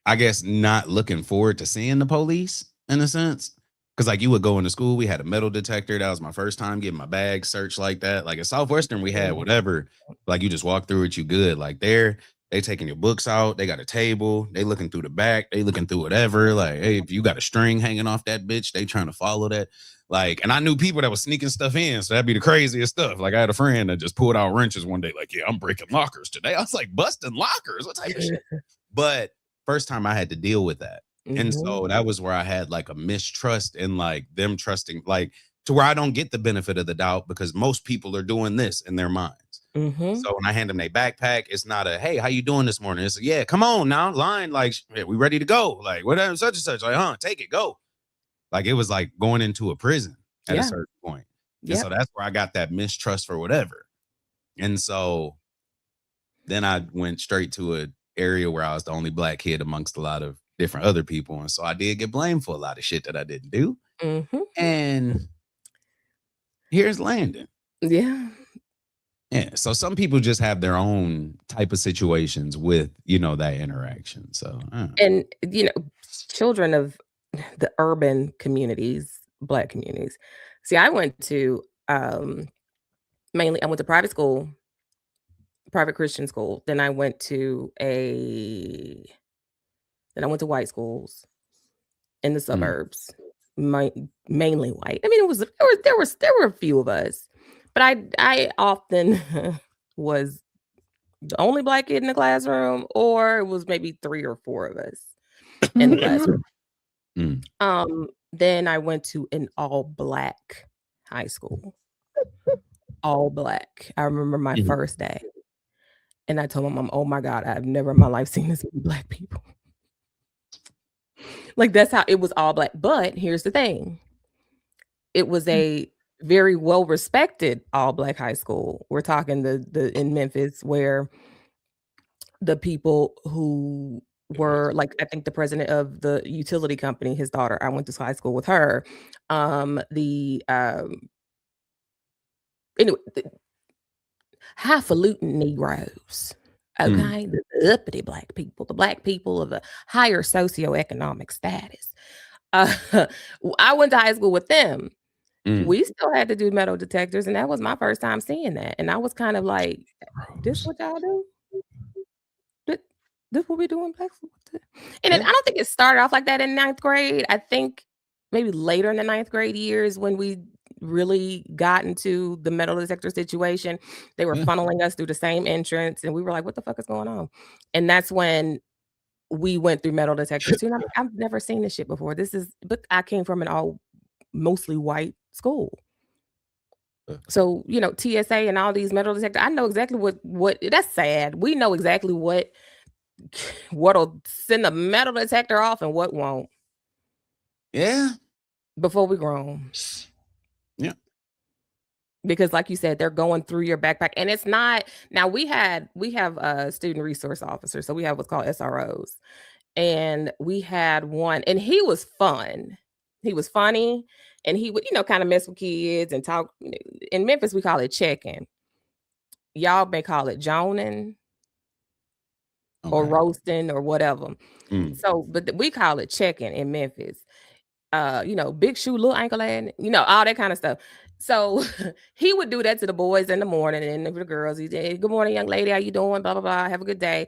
I guess, not looking forward to seeing the police in a sense. Because like you would go into school, we had a metal detector. That was my first time getting my bag searched like that. Like at Southwestern, we had whatever. Like you just walk through it, you good. Like there, they taking your books out. They got a table. They looking through the back. They looking through whatever. Like, hey, if you got a string hanging off that bitch, they trying to follow that. Like, and I knew people that was sneaking stuff in. So that'd be the craziest stuff. Like I had a friend that just pulled out wrenches one day. Like, yeah, I'm breaking lockers today. I was like, busting lockers? What type of shit? But first time I had to deal with that. And so that was where I had like a mistrust in like them trusting, like to where I don't get the benefit of the doubt because most people are doing this in their minds. So when I hand them their backpack, it's not a, hey, how you doing this morning? It's yeah, come on now, line, like, hey, we ready to go? Like, whatever, such and such, like, take it, go. Like it was like going into a prison at a certain point. And so that's where I got that mistrust for whatever. And so then I went straight to an area where I was the only black kid amongst a lot of different other people. And so I did get blamed for a lot of shit that I didn't do. And here's Landon. Yeah. So some people just have their own type of situations with, that interaction. So, and, children of the urban communities, black communities. See, I went to, mainly, I went to private school, private Christian school. Then I went to white schools in the suburbs, mainly white. I mean, there were a few of us, but I often was the only black kid in the classroom, or it was maybe 3 or 4 of us in the classroom. Then I went to an all black high school, all black. I remember my first day, and I told my mom, "Oh my God, I've never in my life seen this many black people." Like that's how it was, all black. But here's the thing. It was a very well-respected all black high school. We're talking the in Memphis, where the people who were like, I think the president of the utility company, his daughter, I went to high school with her. Anyway, highfalutin Negroes. Okay, the uppity black people, the black people of a higher socioeconomic status. I went to high school with them. We still had to do metal detectors, and that was my first time seeing that. And I was kind of like, "This what y'all do? This what we do in black school?" And I don't think it started off like that in 9th grade. I think maybe later in the 9th grade years when we really got into the metal detector situation, they were funneling us through the same entrance, and we were like, "What the fuck is going on?" And that's when we went through metal detectors too. And I've never seen this shit before. But I came from an all mostly white school, so TSA and all these metal detectors. I know exactly what. That's sad. We know exactly what'll send a metal detector off and what won't. Yeah. Before we grown. Yeah. because like you said, they're going through your backpack, and it's not. Now we have student resource officers, so we have what's called SROs, and we had one, and he was fun. He was funny, and he would, kind of mess with kids and talk. In Memphis, we call it checking. Y'all may call it joning or roasting or whatever. So, but we call it checking in Memphis. Big shoe, little ankle ad, all that kind of stuff. So he would do that to the boys in the morning, and the girls, he did, good morning, young lady, how you doing? Blah, blah, blah. Have a good day.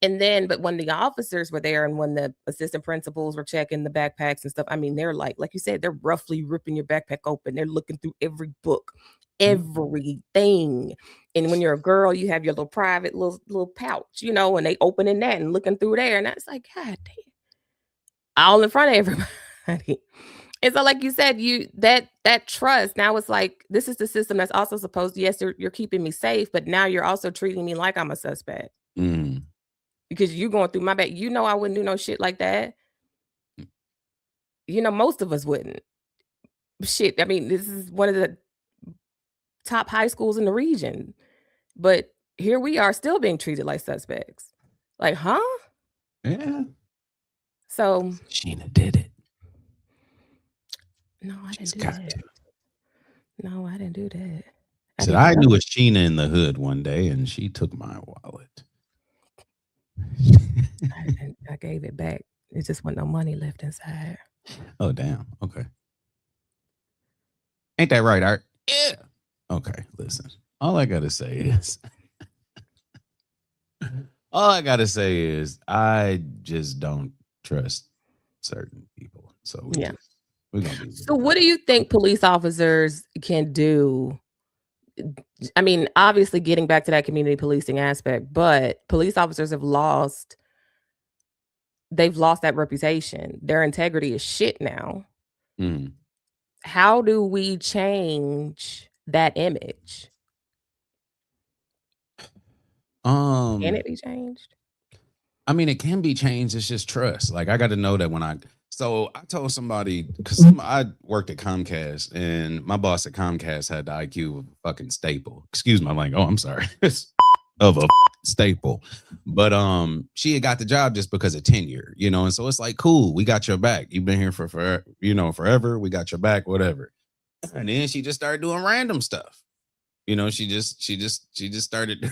And then, but when the officers were there and when the assistant principals were checking the backpacks and stuff, I mean, they're like you said, they're roughly ripping your backpack open. They're looking through every book, everything. And when you're a girl, you have your little private little pouch, and they opening that and looking through there. And that's like, God damn, all in front of everybody. And so, like you said, that trust, now it's like, this is the system that's also supposed to, yes, you're keeping me safe, but now you're also treating me like I'm a suspect. Because you're going through my back. I wouldn't do no shit like that. Most of us wouldn't. Shit, I mean, this is one of the top high schools in the region. But here we are still being treated like suspects. Like, huh? Yeah. So Sheena did it. No, I didn't do that. No, I didn't do that. I knew a Sheena in the hood one day, and she took my wallet. I gave it back. It just wasn't no money left inside. Oh, damn. Okay. Ain't that right, Art? Yeah. Okay, listen. All I got to say is, I just don't trust certain people. So yeah. So what do you think police officers can do? I mean, obviously getting back to that community policing aspect, but police officers they've lost that reputation. Their integrity is shit now. How do we change that image? Can it be changed? I mean, it can be changed. It's just trust. Like, I got to know that so I told somebody, because I worked at Comcast, and my boss at Comcast had the IQ of a fucking staple. Excuse my language. Oh, I'm sorry. Of a staple. But she had got the job just because of tenure, and so it's like, cool, we got your back. You've been here for forever. We got your back, whatever. And then she just started doing random stuff. She just started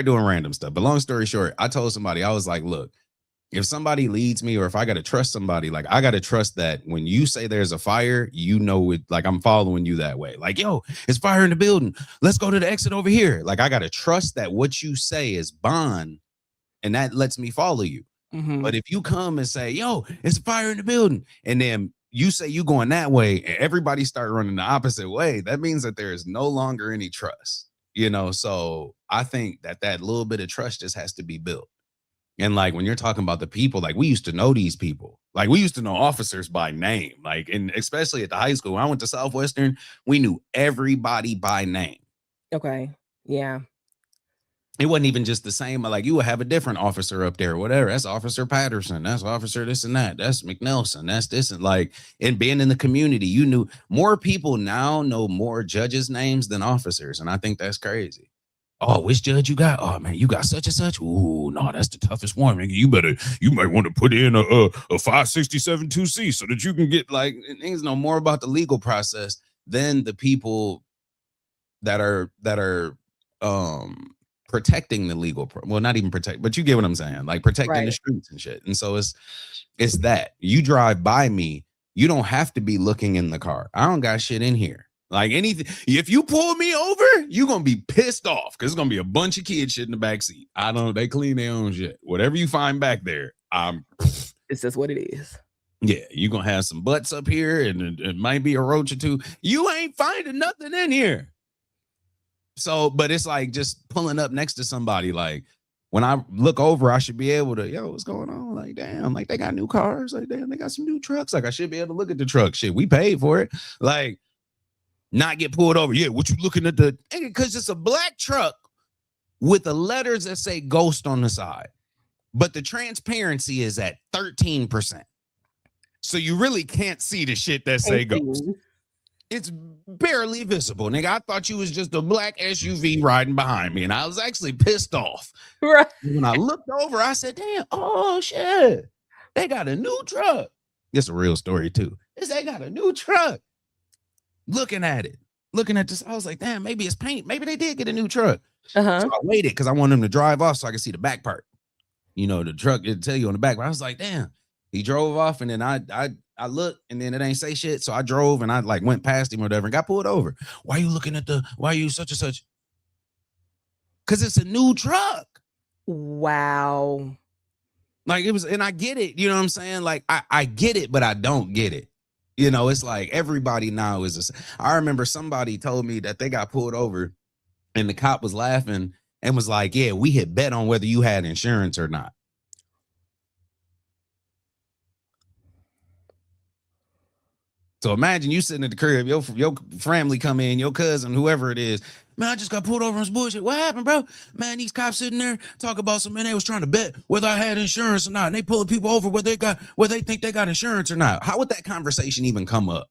doing random stuff. But long story short, I told somebody, I was like, look, if somebody leads me, or if I got to trust somebody, like, I got to trust that when you say there's a fire, it, like, I'm following you that way. Like, yo, it's fire in the building. Let's go to the exit over here. Like, I got to trust that what you say is bond, and that lets me follow you. But if you come and say, yo, it's a fire in the building, and then you say you going that way, and everybody start running the opposite way, that means that there is no longer any trust, So I think that little bit of trust just has to be built. And like, when you're talking about the people, like, we used to know these people. Like, we used to know officers by name. Like, and especially at the high school, when I went to Southwestern, we knew everybody by name. Okay. Yeah. It wasn't even just the same. Like, you would have a different officer up there, whatever. That's Officer Patterson. That's Officer this and that. That's McNelson. That's this. And like, and being in the community, you knew more people now know more judges' names than officers. And I think that's crazy. Oh, which judge you got? Oh man, you got such and such. Ooh, no, that's the toughest one. Man. You might want to put in a 567 2C so that you can get, like, things know more about the legal process than the people that are protecting the legal well, not even protect, but you get what I'm saying, like protecting the streets and shit. And so it's that you drive by me, you don't have to be looking in the car. I don't got shit in here. Like, anything, if you pull me over, you're gonna be pissed off because it's gonna be a bunch of kids shit in the back seat. I don't know, they clean their own shit. Whatever you find back there, it's just what it is. Yeah, you're gonna have some butts up here, and it might be a roach or two. You ain't finding nothing in here. So, but it's like just pulling up next to somebody. Like, when I look over, I should be able to, yo, what's going on? Like, damn, like, they got new cars. Like, damn, they got some new trucks. Like, I should be able to look at the truck. Shit, we paid for it. Like, not get pulled over. Yeah, what you looking at because it's a black truck with the letters that say Ghost on the side. But the transparency is at 13%. So you really can't see the shit that say Ghost. It's barely visible, nigga. I thought you was just a black SUV riding behind me, and I was actually pissed off. Right. When I looked over, I said, damn, oh shit. They got a new truck. It's a real story, too. They got a new truck. Looking at this, I was like, damn, maybe it's paint. Maybe they did get a new truck. Uh-huh. So I waited because I wanted him to drive off so I could see the back part. You know, the truck, it'd tell you on the back. But I was like, damn. He drove off, and then I looked, and then it ain't say shit. So I drove, and I like went past him or whatever and got pulled over. Why are you such and such? Because it's a new truck. Wow. Like it was, and I get it. You know what I'm saying? Like I get it, but I don't get it. You know, it's like everybody now is. I remember somebody told me that they got pulled over, and the cop was laughing and was like, "Yeah, we had bet on whether you had insurance or not." So imagine you sitting at the crib, your family come in, your cousin, whoever it is. Man, I just got pulled over on some bullshit. What happened, bro? Man, these cops sitting there talk about some man. They was trying to bet whether I had insurance or not. And they pulling people over whether they think they got insurance or not. How would that conversation even come up?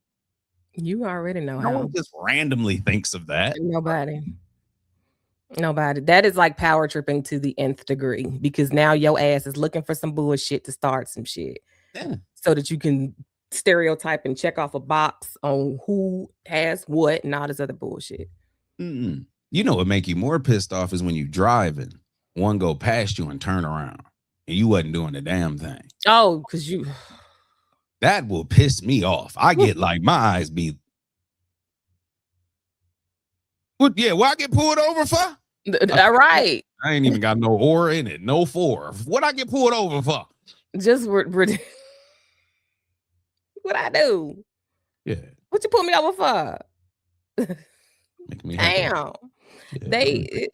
You already know No how. one just randomly thinks of that. Nobody. That is like power tripping to the nth degree, because now your ass is looking for some bullshit to start some shit. Yeah. So that you can stereotype and check off a box on who has what and all this other bullshit. Mm-mm. You know what make you more pissed off is when you driving, one go past you and turn around, and you wasn't doing a damn thing. Oh, because you. That will piss me off. I get like my eyes be. What? Yeah, what I get pulled over for? All right. I ain't even got no or in it, no for. What I get pulled over for? Just what I do? Yeah. What you put me over for? Making me happy. Damn. Yeah.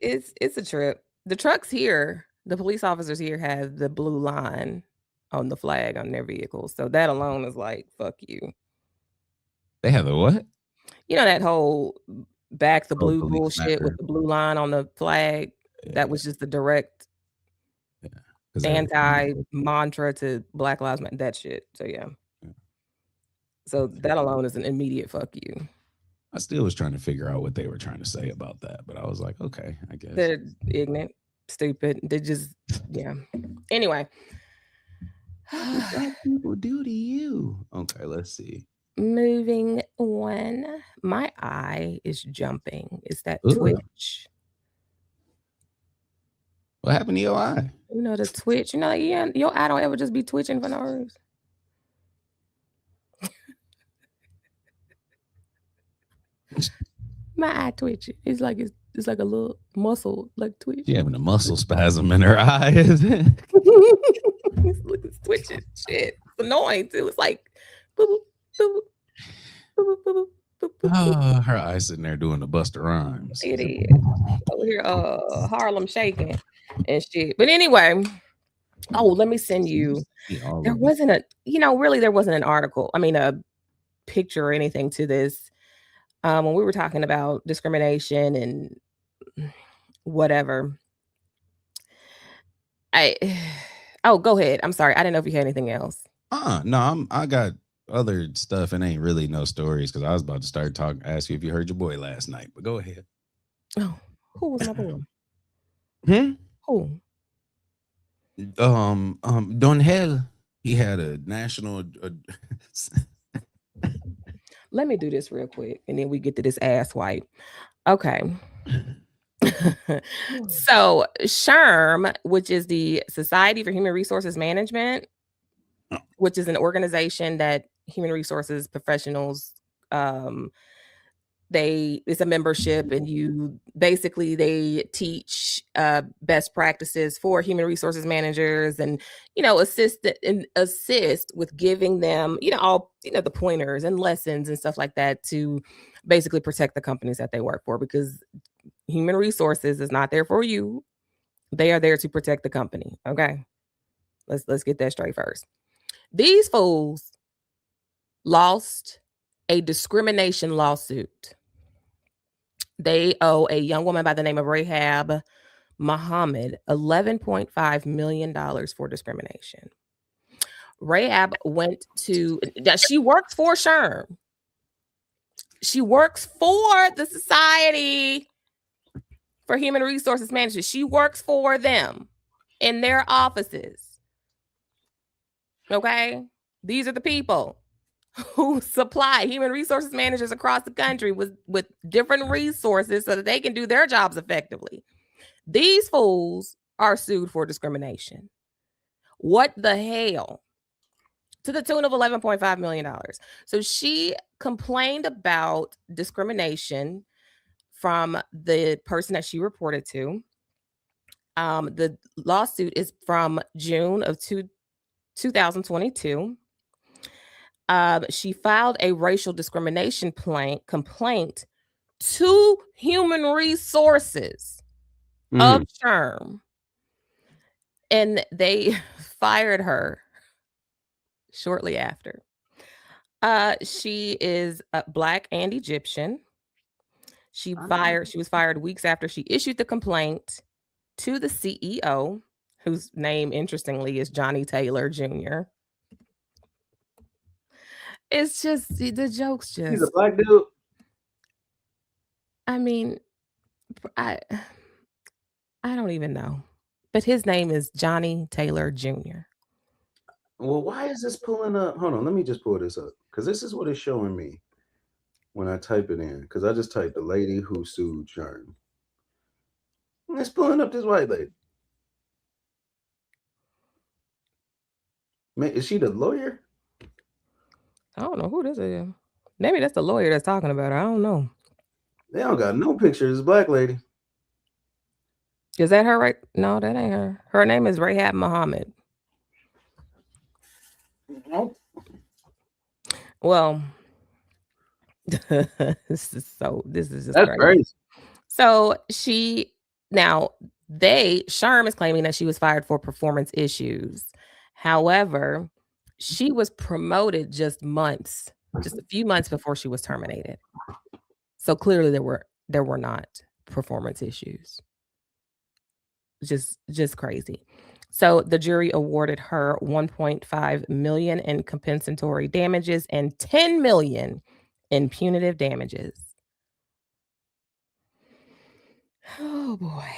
It's a trip. The trucks here, the police officers here have the blue line on the flag on their vehicles. So that alone is like, fuck you. They have the what? You know, that whole back the blue police bullshit with the blue line on the flag. Yeah. That was just the direct anti-mantra to Black Lives Matter, that shit. So yeah. So that alone is an immediate fuck you. I still was trying to figure out what they were trying to say about that, but I was like, okay, I guess. They're ignorant, stupid. They just, yeah. Anyway. What do people do to you? Okay, let's see. Moving on. My eye is jumping. Is that Twitch? What happened to your eye? You know, the Twitch. You know, yeah, your eye don't ever just be twitching for no reason. My eye twitching. It's like a little muscle, like twitch. You having a muscle spasm in her eye, is it? It's twitching. Shit. It's annoying too. It's like boop, boop, boop, boop, boop, boop, boop. Oh, her eye sitting there doing the Busta Rhymes. It is. Over here, Harlem shaking and shit. But anyway, let me send you. There wasn't an article. I mean, a picture or anything to this. When we were talking about discrimination and whatever. Go ahead. I'm sorry. I didn't know if you had anything else. No, I got other stuff and ain't really no stories because I was about to start ask you if you heard your boy last night, but go ahead. Oh, who was my boy? Who? Don Hell. He had a national. Let me do this real quick, and then we get to this ass wipe. Okay. So SHRM, which is the Society for Human Resources Management, which is an organization that human resources professionals, it's a membership, and they teach best practices for human resources managers, and assist with giving them all the pointers and lessons and stuff like that to basically protect the companies that they work for, because human resources is not there for you. They are there to protect the company. Okay. Let's get that straight first. These fools lost a discrimination lawsuit. They owe a young woman by the name of Rahab Muhammad $11.5 million for discrimination. Rahab she works for SHRM. She works for the Society for Human Resources Management. She works for them in their offices. Okay? These are the people who supply human resources managers across the country with different resources so that they can do their jobs effectively. These fools are sued for discrimination. What the hell? To the tune of $11.5 million. So she complained about discrimination from the person that she reported to. The lawsuit is from June of 2022. She filed a racial discrimination complaint to Human Resources of SHRM. And they fired her shortly after. She is Black and Egyptian. She was fired weeks after she issued the complaint to the CEO, whose name, interestingly, is Johnny Taylor Jr. It's just the jokes. He's a black dude. I mean, I don't even know, but his name is Johnny Taylor Jr. Well, why is this pulling up? Hold on, let me just pull this up because this is what it's showing me when I type it in. Because I just typed the lady who sued SHRM. It's pulling up this white lady. Man, is she the lawyer? I don't know who this is. Maybe that's the lawyer that's talking about her. I don't know. They don't got no picture. It's a black lady. Is that her, right? No, that ain't her. Her name is Rahab Muhammad. Oh. Well, this is just That's crazy. So SHRM is claiming that she was fired for performance issues. However, she was promoted just a few months before she was terminated. So clearly there were not performance issues. Just crazy. So the jury awarded her $1.5 million in compensatory damages and $10 million in punitive damages. Oh boy.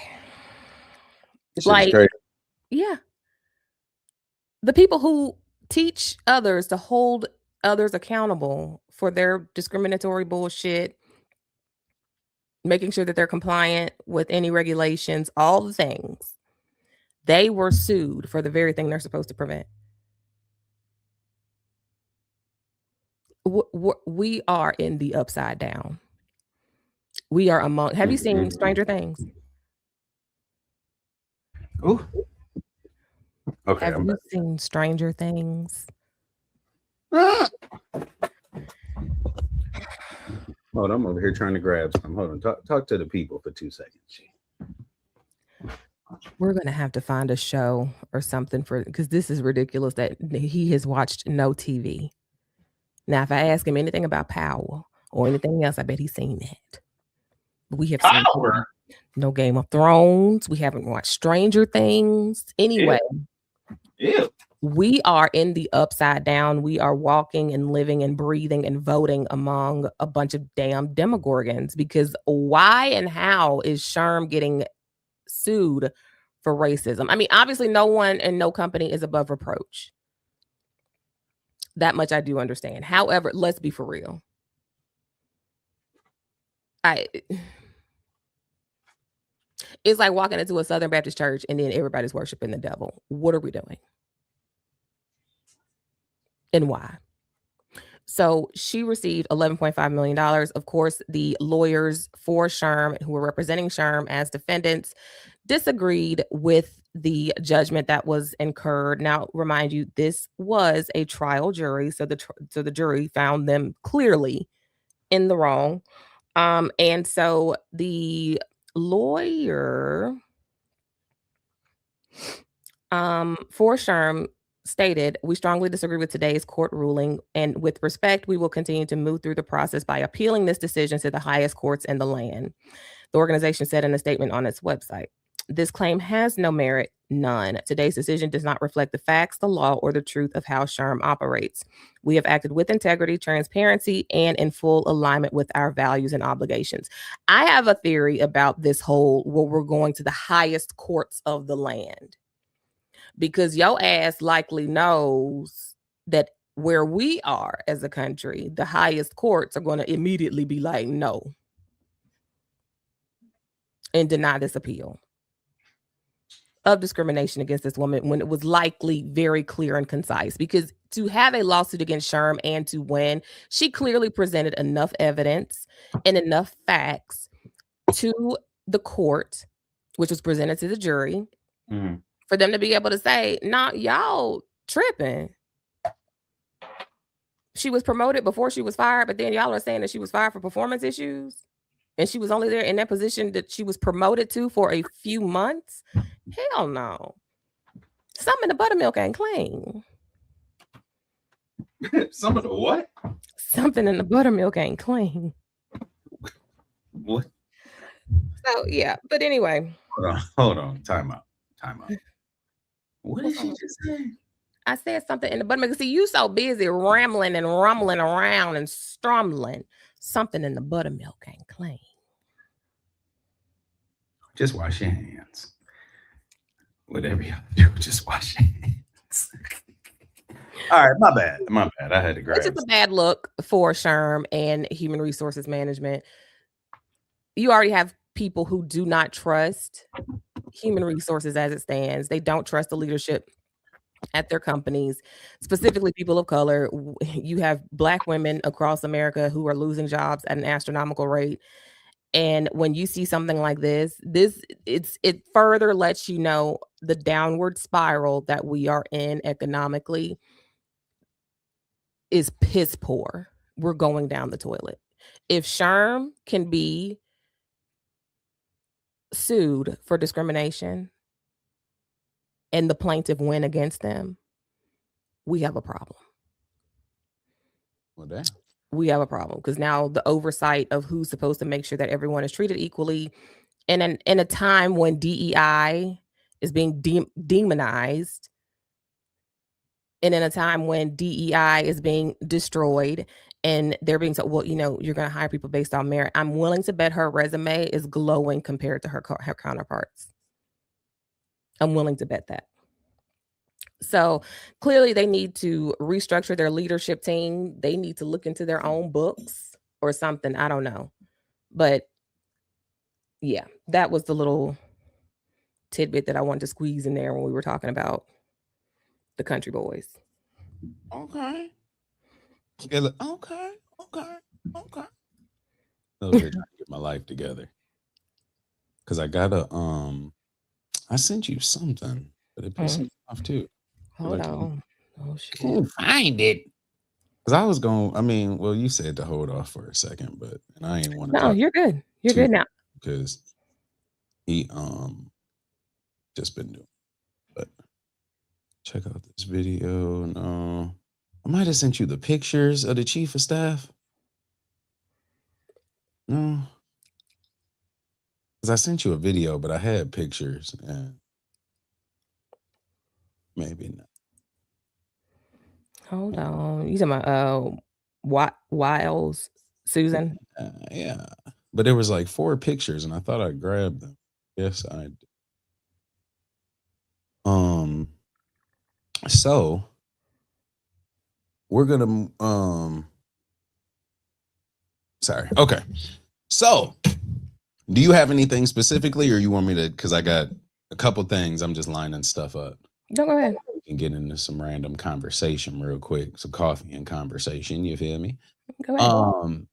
This is crazy. Yeah. The people who teach others to hold others accountable for their discriminatory bullshit, making sure that they're compliant with any regulations, all the things, they were sued for the very thing they're supposed to prevent. We are in the upside down. We are among. Have you seen Stranger Things? Oh. Okay. Have you seen Stranger Things? Hold on, I'm over here trying to grab some. Hold on. Talk to the people for 2 seconds. We're going to have to find a show or something because this is ridiculous that he has watched no TV. Now, if I ask him anything about Power or anything else, I bet he's seen that. We have seen no Game of Thrones. We haven't watched Stranger Things. Anyway, we are in the upside down. We are walking and living and breathing and voting among a bunch of damn demogorgons because why and how is SHRM getting sued for racism? I mean, obviously no one and no company is above reproach. That much I do understand. However, let's be for real. It's like walking into a Southern Baptist church and then everybody's worshiping the devil. What are we doing? And why? So she received $11.5 million. Of course, the lawyers for SHRM who were representing SHRM as defendants disagreed with the judgment that was incurred. Now, remind you, this was a trial jury. So the jury found them clearly in the wrong. And so the lawyer for SHRM stated, "We strongly disagree with today's court ruling, and with respect, we will continue to move through the process by appealing this decision to the highest courts in the land," the organization said in a statement on its website. This claim has no merit, none. Today's decision does not reflect the facts, the law, or the truth of how SHRM operates. We have acted with integrity, transparency, and in full alignment with our values and obligations. I have a theory about this whole where we're going to the highest courts of the land, because your ass likely knows that where we are as a country, the highest courts are going to immediately be like, no, and deny this appeal of discrimination against this woman when it was likely very clear and concise. Because to have a lawsuit against SHRM and to win, she clearly presented enough evidence and enough facts to the court, which was presented to the jury, for them to be able to say, nah, y'all tripping. She was promoted before she was fired, but then y'all are saying that she was fired for performance issues. And she was only there in that position that she was promoted to for a few months. Hell no. Some of the buttermilk ain't clean. Some of the what? Something in the buttermilk ain't clean. What? So yeah, but anyway. Hold on. Time out. What did she just say? I said something in the buttermilk. See, you so busy rambling and rumbling around and strumbling. Something in the buttermilk ain't clean. Just wash your hands. Whatever you do, just wash your hands. All right, my bad. I had to grab It's just a bad look for SHRM and Human Resources Management. You already have people who do not trust human resources as it stands. They don't trust the leadership at their companies, specifically people of color. You have Black women across America who are losing jobs at an astronomical rate. And when you see something like this, it further lets you know the downward spiral that we are in economically is piss poor. We're going down the toilet. If SHRM can be sued for discrimination and the plaintiff win against them, we have a problem. Well, damn. We have a problem because now the oversight of who's supposed to make sure that everyone is treated equally, and in a time when DEI is being demonized, and in a time when DEI is being destroyed, and they're being told, well, you're going to hire people based on merit. I'm willing to bet her resume is glowing compared to her counterparts. I'm willing to bet that. So clearly they need to restructure their leadership team. They need to look into their own books or something. I don't know. But yeah, that was the little tidbit that I wanted to squeeze in there when we were talking about the Country Boys. Okay. Okay. So they're trying to get my life together. Because I gotta I sent you something, but it pissed me off too. Hold on. Oh shit. Can't find it. Because I was going, well, you said to hold off for a second, but and I ain't want to. No, you're good. You're good now. Because he just been doing. But check out this video. No. I might have sent you the pictures of the chief of staff. No. Because I sent you a video, but I had pictures and maybe not. Hold on. You talking about Wiles, Susan? Yeah. But there was like 4 pictures and I thought I grabbed them. Yes, I did. So we're gonna sorry. Okay. So do you have anything specifically, or you want me to, because I got a couple things, I'm just lining stuff up. No, go ahead. We can get into some random conversation real quick. Some coffee and conversation, you feel me? Go ahead.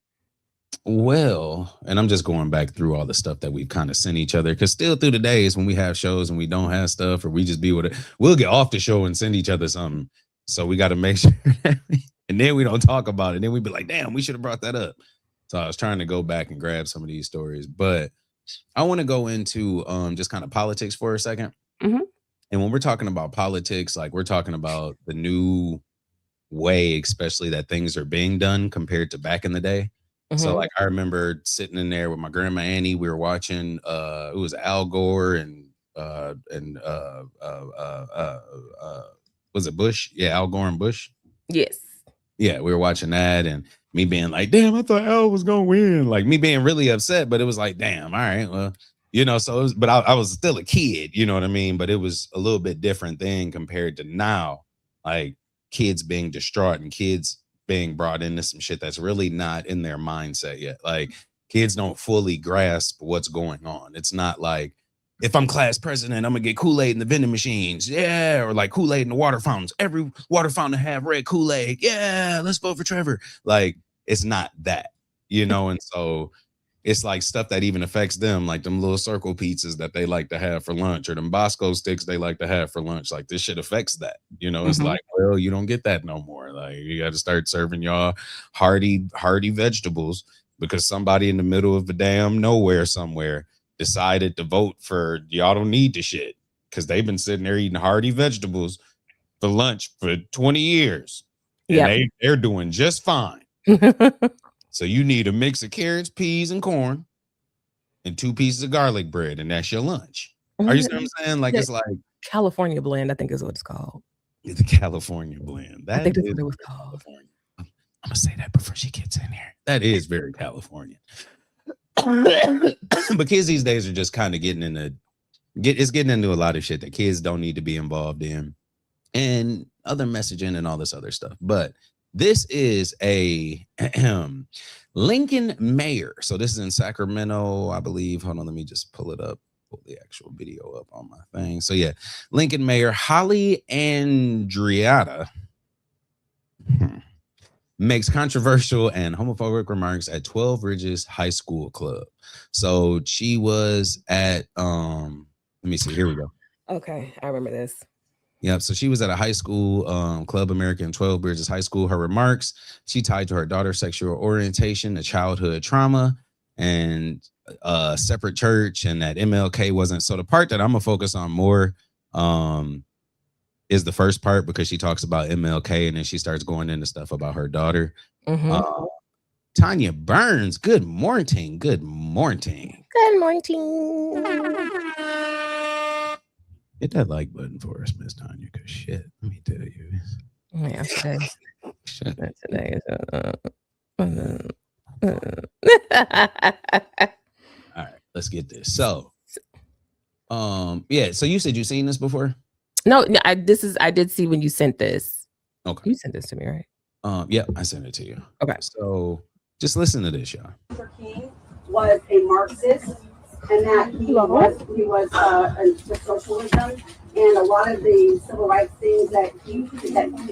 Well, and I'm just going back through all the stuff that we've kind of sent each other, because still through the days when we have shows and we don't have stuff, or we just be with it, we'll get off the show and send each other something. So we got to make sure and then we don't talk about it. Then we be like, damn, we should have brought that up. So I was trying to go back and grab some of these stories, but I want to go into just kind of politics for a second. Mm-hmm. And when we're talking about politics, like we're talking about the new way, especially that things are being done compared to back in the day. Mm-hmm. So like I remember sitting in there with my grandma Annie, we were watching it was Al Gore and was it Bush? Yeah, Al Gore and Bush. Yes. Yeah, we were watching that and me being like, damn, I thought Al was gonna win. Like me being really upset, but it was like, damn, all right, well, so it was, but I was still a kid, you know what I mean? But it was a little bit different thing compared to now, like kids being distraught and kids being brought into some shit that's really not in their mindset yet. Like kids don't fully grasp what's going on. It's not like, if I'm class president, I'm gonna get Kool-Aid in the vending machines. Yeah. Or like Kool-Aid in the water fountains. Every water fountain have red Kool-Aid. Yeah, let's vote for Trevor. Like, it's not that, and so it's like stuff that even affects them, like them little circle pizzas that they like to have for lunch, or them Bosco sticks they like to have for lunch. Like this shit affects that. It's like, well, you don't get that no more. Like you got to start serving y'all hearty vegetables because somebody in the middle of the damn nowhere somewhere decided to vote for y'all don't need the shit because they've been sitting there eating hearty vegetables for lunch for 20 years. And they're doing just fine. So you need a mix of carrots, peas, and corn and 2 pieces of garlic bread, and that's your lunch. Are you see what I'm saying? Like it's like California blend, I think is what it's called. The California blend. I think that's what it was called. California. I'm gonna say that before she gets in here. That is very California. But kids these days are just kind of getting into a lot of shit that kids don't need to be involved in, and other messaging and all this other stuff. But this is a Lincoln mayor. So this is in Sacramento, I believe. Hold on, let me just pull it up. Pull the actual video up on my thing. So yeah, Lincoln mayor Holly Andreatta makes controversial and homophobic remarks at 12 Ridges High School Club. So she was at let me see, here we go. Okay, I remember this. Yep. So she was at a high school, Club American 12 Bridges High School. Her remarks, she tied to her daughter's sexual orientation, a childhood trauma, and a separate church, and that MLK wasn't. So the part that I'm gonna focus on more is the first part, because she talks about MLK and then she starts going into stuff about her daughter. Tanya Burns, good morning. Good morning. Good morning. Hit that like button for us, Miss Tanya, because shit, let me tell you. Yeah, today. Today is all right, let's get this. So yeah, so you said you seen this before? No, I did see when you sent this. Okay. You sent this to me, right? Yeah, I sent it to you. Okay. So just listen to this, y'all. King was a Marxist, and that he was a socialism, and a lot of the civil rights things that he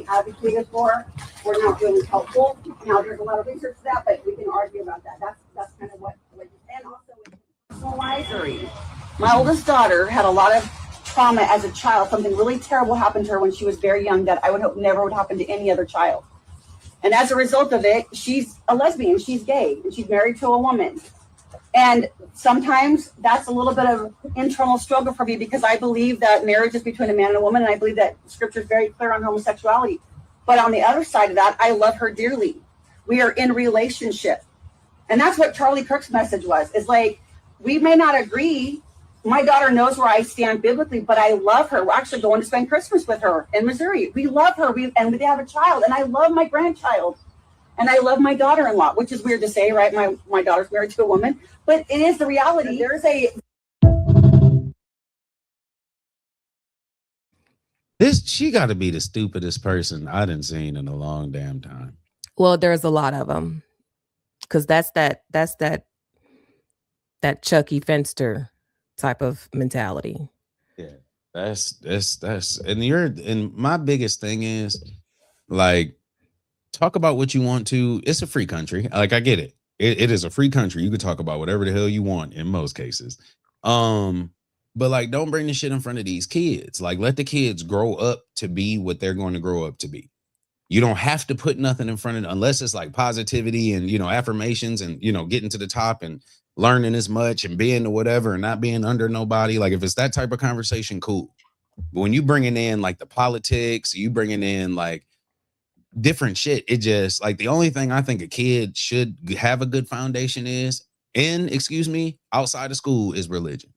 advocated for were not really helpful. Now there's a lot of research to that, but we can argue about that. That's kind of what and also advisory. My oldest daughter had a lot of trauma as a child. Something really terrible happened to her when she was very young that I would hope never would happen to any other child. And as a result of it, she's a lesbian, she's gay, and she's married to a woman. And sometimes that's a little bit of internal struggle for me, because I believe that marriage is between a man and a woman, and I believe that scripture is very clear on homosexuality. But on the other side of that, I love her dearly. We are in relationship. And that's what Charlie Kirk's message was. Is like, we may not agree. My daughter knows where I stand biblically, but I love her. We're actually going to spend Christmas with her in Missouri. We love her. We have a child, and I love my grandchild, and I love my daughter-in-law, which is weird to say, right? My daughter's married to a woman, but it is the reality. She got to be the stupidest person I done seen in a long damn time. Well, there's a lot of them, because that's that Chucky Fenster type of mentality. Yeah, that's and my biggest thing is, like, talk about what you want to. It's a free country. Like, I get it. It is a free country. You can talk about whatever the hell you want in most cases. But like, don't bring the shit in front of these kids. Like, let the kids grow up to be what they're going to grow up to be. You don't have to put nothing in front of, unless it's like positivity and, affirmations and, getting to the top and learning as much and being or whatever and not being under nobody. Like, if it's that type of conversation, cool. But when you bringing in like the politics, you bringing in like different shit, it just, like, the only thing I think a kid should have a good foundation is, outside of school, is religion.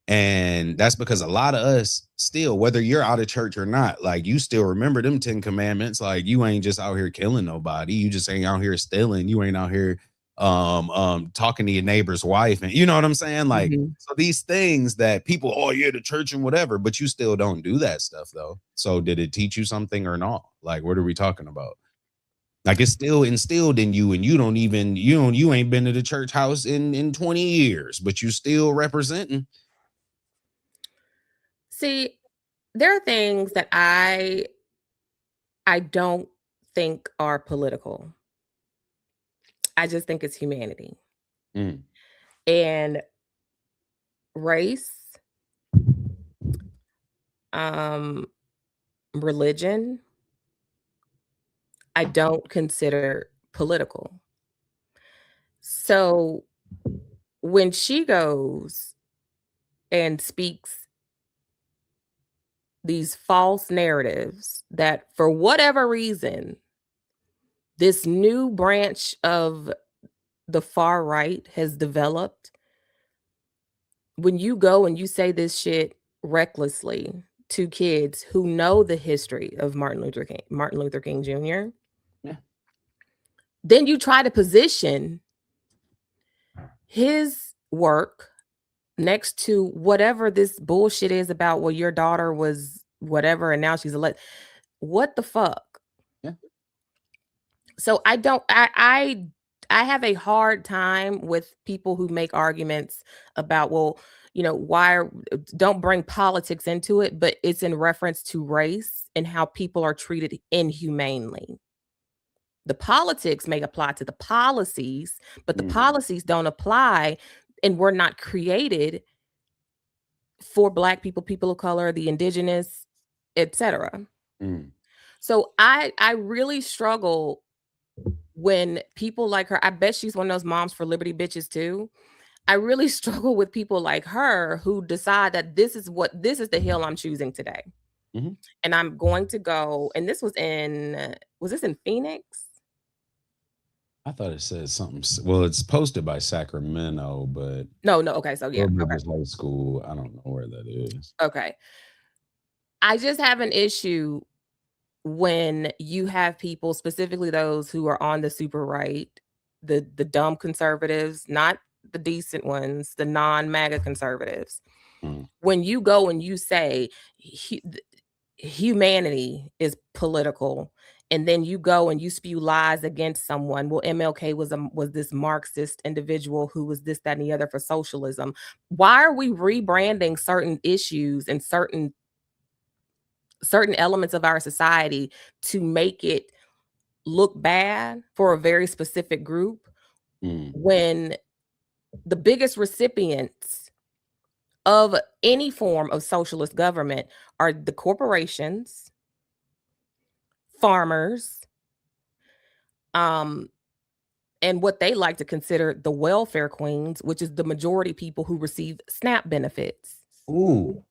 And that's because a lot of us still, whether you're out of church or not, like you still remember them 10 commandments. Like you ain't just out here killing nobody. You just ain't out here stealing. You ain't out here talking to your neighbor's wife. And you know what I'm saying? Like, so these things that people, oh, you're the church and whatever, but you still don't do that stuff though. So did it teach you something or not? Like, what are we talking about? Like it's still instilled in you, and you ain't been to the church house in 20 years, but you still representing. See, there are things that I don't think are political. I just think it's humanity. And race, religion, I don't consider political. So when she goes and speaks these false narratives that for whatever reason, this new branch of the far right has developed, when you go and you say this shit recklessly to kids who know the history of Martin Luther King Jr., then you try to position his work next to whatever this bullshit is about, well, your daughter was whatever and now she's elected. What the fuck? Yeah. So I have a hard time with people who make arguments about, well, you know, don't bring politics into it, but it's in reference to race and how people are treated inhumanely. The politics may apply to the policies, but the policies don't apply and were not created for Black people, people of color, the indigenous, etc. So I really struggle when people like her, I bet she's one of those moms for liberty bitches too. I really struggle with people like her who decide that this is the hill I'm choosing today. And I'm going to go, and this was this in Phoenix? I thought it said something. Well, it's posted by Sacramento, but no. Okay, so yeah, High School. I don't know where that is. Okay, I just have an issue when you have people, specifically those who are on the super right, the dumb conservatives, not the decent ones, the non-MAGA conservatives. When you go and you say humanity is political, and then you go and you spew lies against someone. Well, MLK was this Marxist individual who was this, that, and the other for socialism. Why are we rebranding certain issues and certain elements of our society to make it look bad for a very specific group when the biggest recipients of any form of socialist government are the corporations, farmers, and what they like to consider the welfare queens, which is the majority people who receive SNAP benefits. Ooh,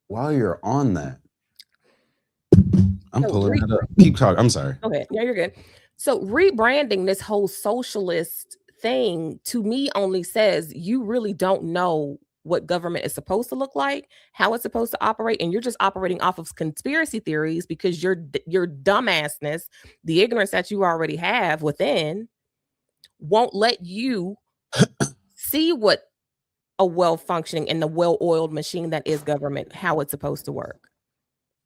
while you're on that, I'm pulling it up. Keep talking. I'm sorry. Okay, yeah, you're good. So rebranding this whole socialist thing to me only says you really don't know what government is supposed to look like, how it's supposed to operate, and you're just operating off of conspiracy theories because your dumbassness, the ignorance that you already have within, won't let you see what a well-functioning and the well-oiled machine that is government, how it's supposed to work.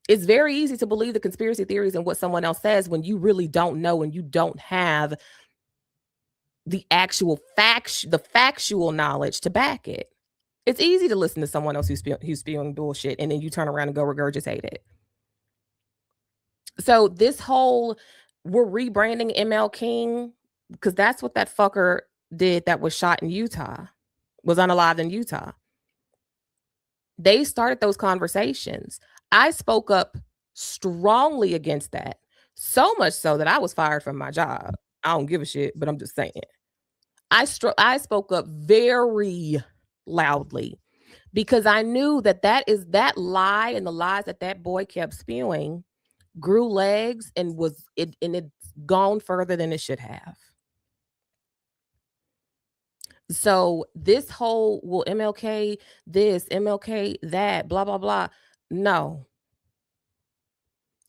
It's very easy to believe the conspiracy theories and what someone else says when you really don't know and you don't have the actual factual knowledge to back it. It's easy to listen to someone else who's spewing bullshit and then you turn around and go regurgitate it. So this whole, we're rebranding ML King, because that's what that fucker did that was shot in Utah, was unalived in Utah. They started those conversations. I spoke up strongly against that, so much so that I was fired from my job. I don't give a shit, but I'm just saying. I spoke up very loudly because I knew that lie and the lies that boy kept spewing grew legs and it's gone further than it should have. So this whole will MLK this, MLK that, blah blah blah. No.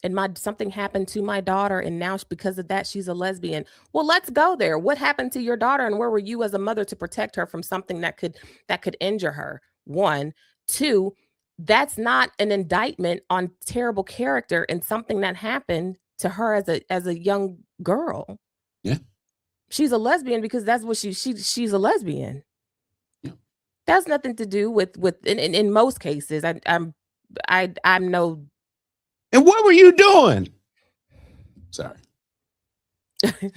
And something happened to my daughter, and now because of that, she's a lesbian. Well, let's go there. What happened to your daughter, and where were you as a mother to protect her from something that could injure her? 1, 2, that's not an indictment on terrible character and something that happened to her as a young girl. Yeah. She's a lesbian because that's what she's a lesbian. Yeah. That's nothing to do with in most cases. I'm no. And what were you doing? Sorry. I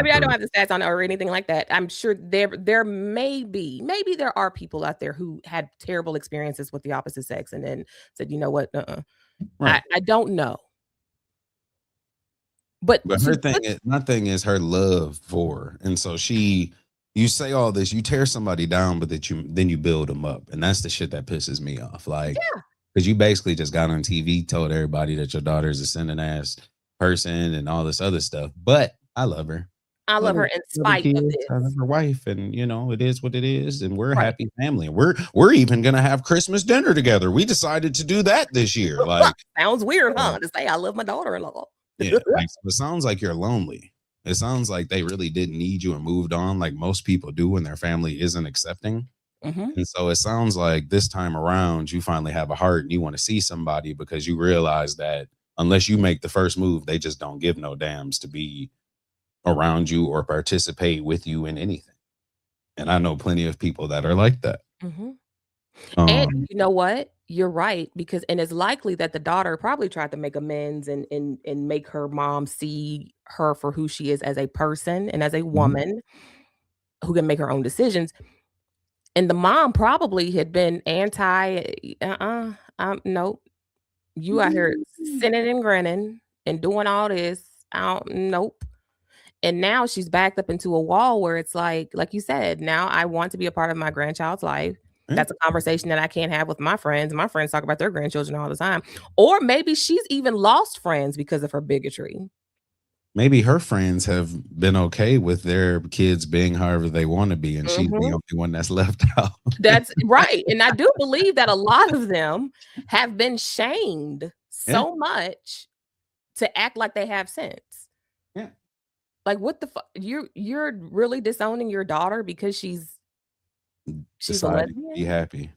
mean, I don't have the stats on it or anything like that. I'm sure there maybe there are people out there who had terrible experiences with the opposite sex and then said, you know what? Right. I don't know. But my thing is her love for her. And so you say all this, you tear somebody down, but then you build them up. And that's the shit that pisses me off. Like, yeah. Because you basically just got on TV, told everybody that your daughter is a sinning ass person and all this other stuff. But I love her. I love her in spite of this. I love her wife, and it is what it is, and we're a happy family. We're even gonna have Christmas dinner together. We decided to do that this year. Like, sounds weird, huh? To say I love my daughter-in-law. Yeah, it sounds like you're lonely. It sounds like they really didn't need you and moved on, like most people do when their family isn't accepting. Mm-hmm. And so it sounds like this time around, you finally have a heart and you want to see somebody because you realize that unless you make the first move, they just don't give no dams to be around you or participate with you in anything. And I know plenty of people that are like that. Mm-hmm. And you know what? You're right, because it's likely that the daughter probably tried to make amends and make her mom see her for who she is as a person and as a woman who can make her own decisions. And the mom probably had been nope. You out here sinning and grinning and doing all this. Nope. And now she's backed up into a wall where it's like you said, now I want to be a part of my grandchild's life. That's a conversation that I can't have with my friends. My friends talk about their grandchildren all the time. Or maybe she's even lost friends because of her bigotry. Maybe her friends have been okay with their kids being however they want to be, and she's the only one that's left out. That's right. And I do believe that a lot of them have been shamed so much to act like they have sense. Yeah. Like, what the fuck? You're really disowning your daughter because she's a lesbian? Be happy.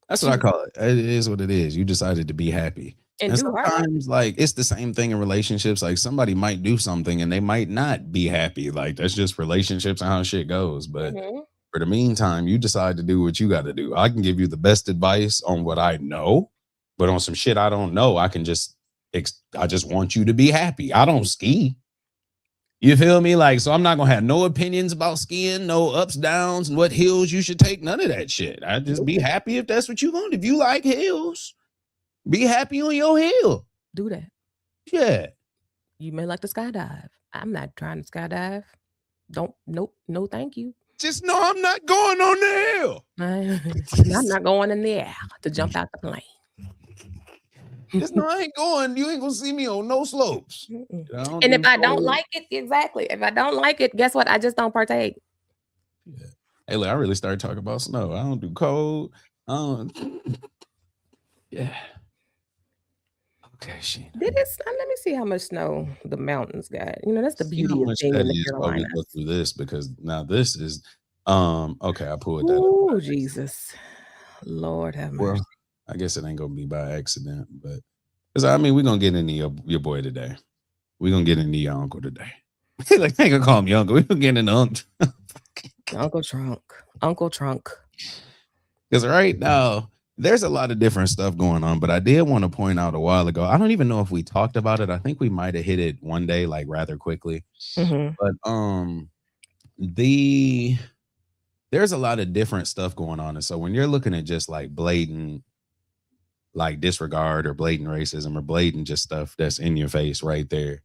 That's what I call it. It is what it is. You decided to be happy. And sometimes, like, it's the same thing in relationships. Like, somebody might do something and they might not be happy. Like, that's just relationships and how shit goes. But for the meantime, you decide to do what you got to do. I can give you the best advice on what I know, but on some shit I don't know, I just want you to be happy. I don't ski. You feel me? Like, so I'm not going to have no opinions about skiing, no ups, downs, and what hills you should take. None of that shit. I just be happy if that's what you want. If you like hills, be happy on your hill. Do that. Yeah. You may like to skydive. I'm not trying to skydive. No, thank you. Just know I'm not going on the hill. I'm not going in the air to jump out the plane. Just know I ain't going. You ain't gonna see me on no slopes. And if I don't like it, exactly. If I don't like it, guess what? I just don't partake. Yeah. Hey, look, I really started talking about snow. I don't do cold. Yeah. Okay, Sheena. Let me see how much snow the mountains got. That's the beauty of being in the Carolinas. Go through this because now this is okay. I pulled that. Oh, Jesus, Lord have mercy. Well, I guess it ain't gonna be by accident, but because we're gonna get into your boy today. We're gonna get into your uncle today. Like, I ain't gonna call him your uncle. We're gonna get into Uncle Trunk. Because right now there's a lot of different stuff going on, but I did want to point out a while ago. I don't even know if we talked about it. I think we might have hit it one day, like rather quickly. But there's a lot of different stuff going on, and so when you're looking at just like blatant, like disregard or blatant racism or blatant just stuff that's in your face right there,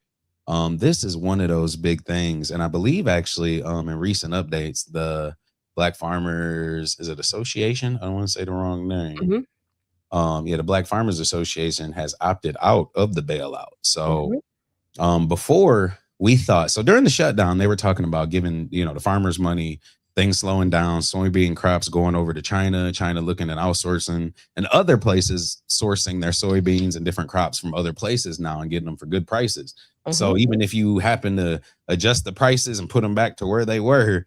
this is one of those big things. And I believe actually in recent updates, the Black Farmers, is it Association? I don't want to say the wrong name. The Black Farmers Association has opted out of the bailout. So before we thought, so during the shutdown, they were talking about giving, the farmers money. things slowing down, soybean crops going over to China, China looking at outsourcing, and other places sourcing their soybeans and different crops from other places now and getting them for good prices. So even if you happen to adjust the prices and put them back to where they were,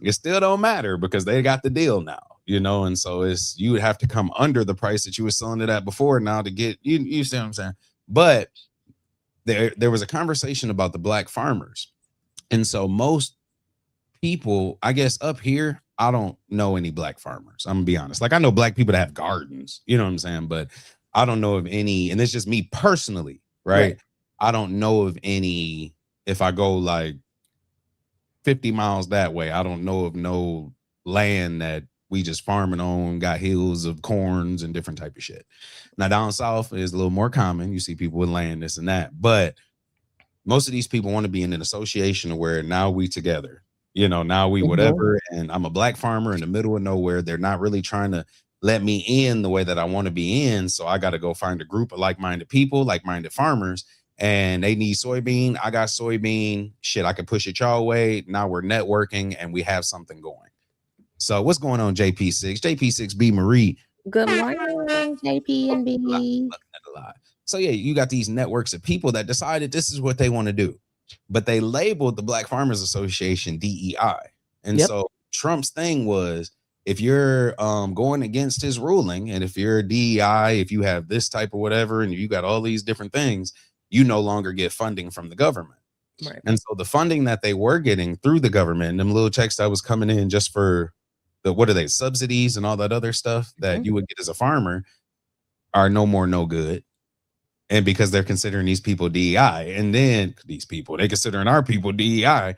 it still don't matter because they got the deal now, you know. And so it's, you would have to come under the price that you were selling it at before now to get, you see what I'm saying? But there was a conversation about the black farmers. And so most people, I guess up here, I don't know any black farmers. I'm gonna be honest. Like I know black people that have gardens, you know what I'm saying? But I don't know of any, and it's just me personally, right? I don't know of any. If I go like 50 miles that way, I don't know of no land that we just farming on, got hills of corns and different type of shit. Now down south is a little more common. You see people with land, this and that, but most of these people want to be in an association where now we together, you know, now we whatever. And I'm a black farmer in the middle of nowhere. They're not really trying to let me in the way that I want to be in. So I got to go find a group of like-minded people, like-minded farmers, and they need soybean. I got soybean. Shit, I can push it y'all way. Now we're networking and we have something going. So what's going on, JP6? JP6B Marie. Good morning, JP and B. So yeah, you got these networks of people that decided this is what they want to do, but they labeled the Black Farmers Association DEI. And so Trump's thing was, if you're going against his ruling, and if you're a DEI, if you have this type of whatever, and you got all these different things, you no longer get funding from the government. Right. And so the funding that they were getting through the government, them little checks that was coming in just for the, what are they, subsidies and all that other stuff that you would get as a farmer, are no more no good. And because they're considering these people DEI, and then these people, they considering our people DEI,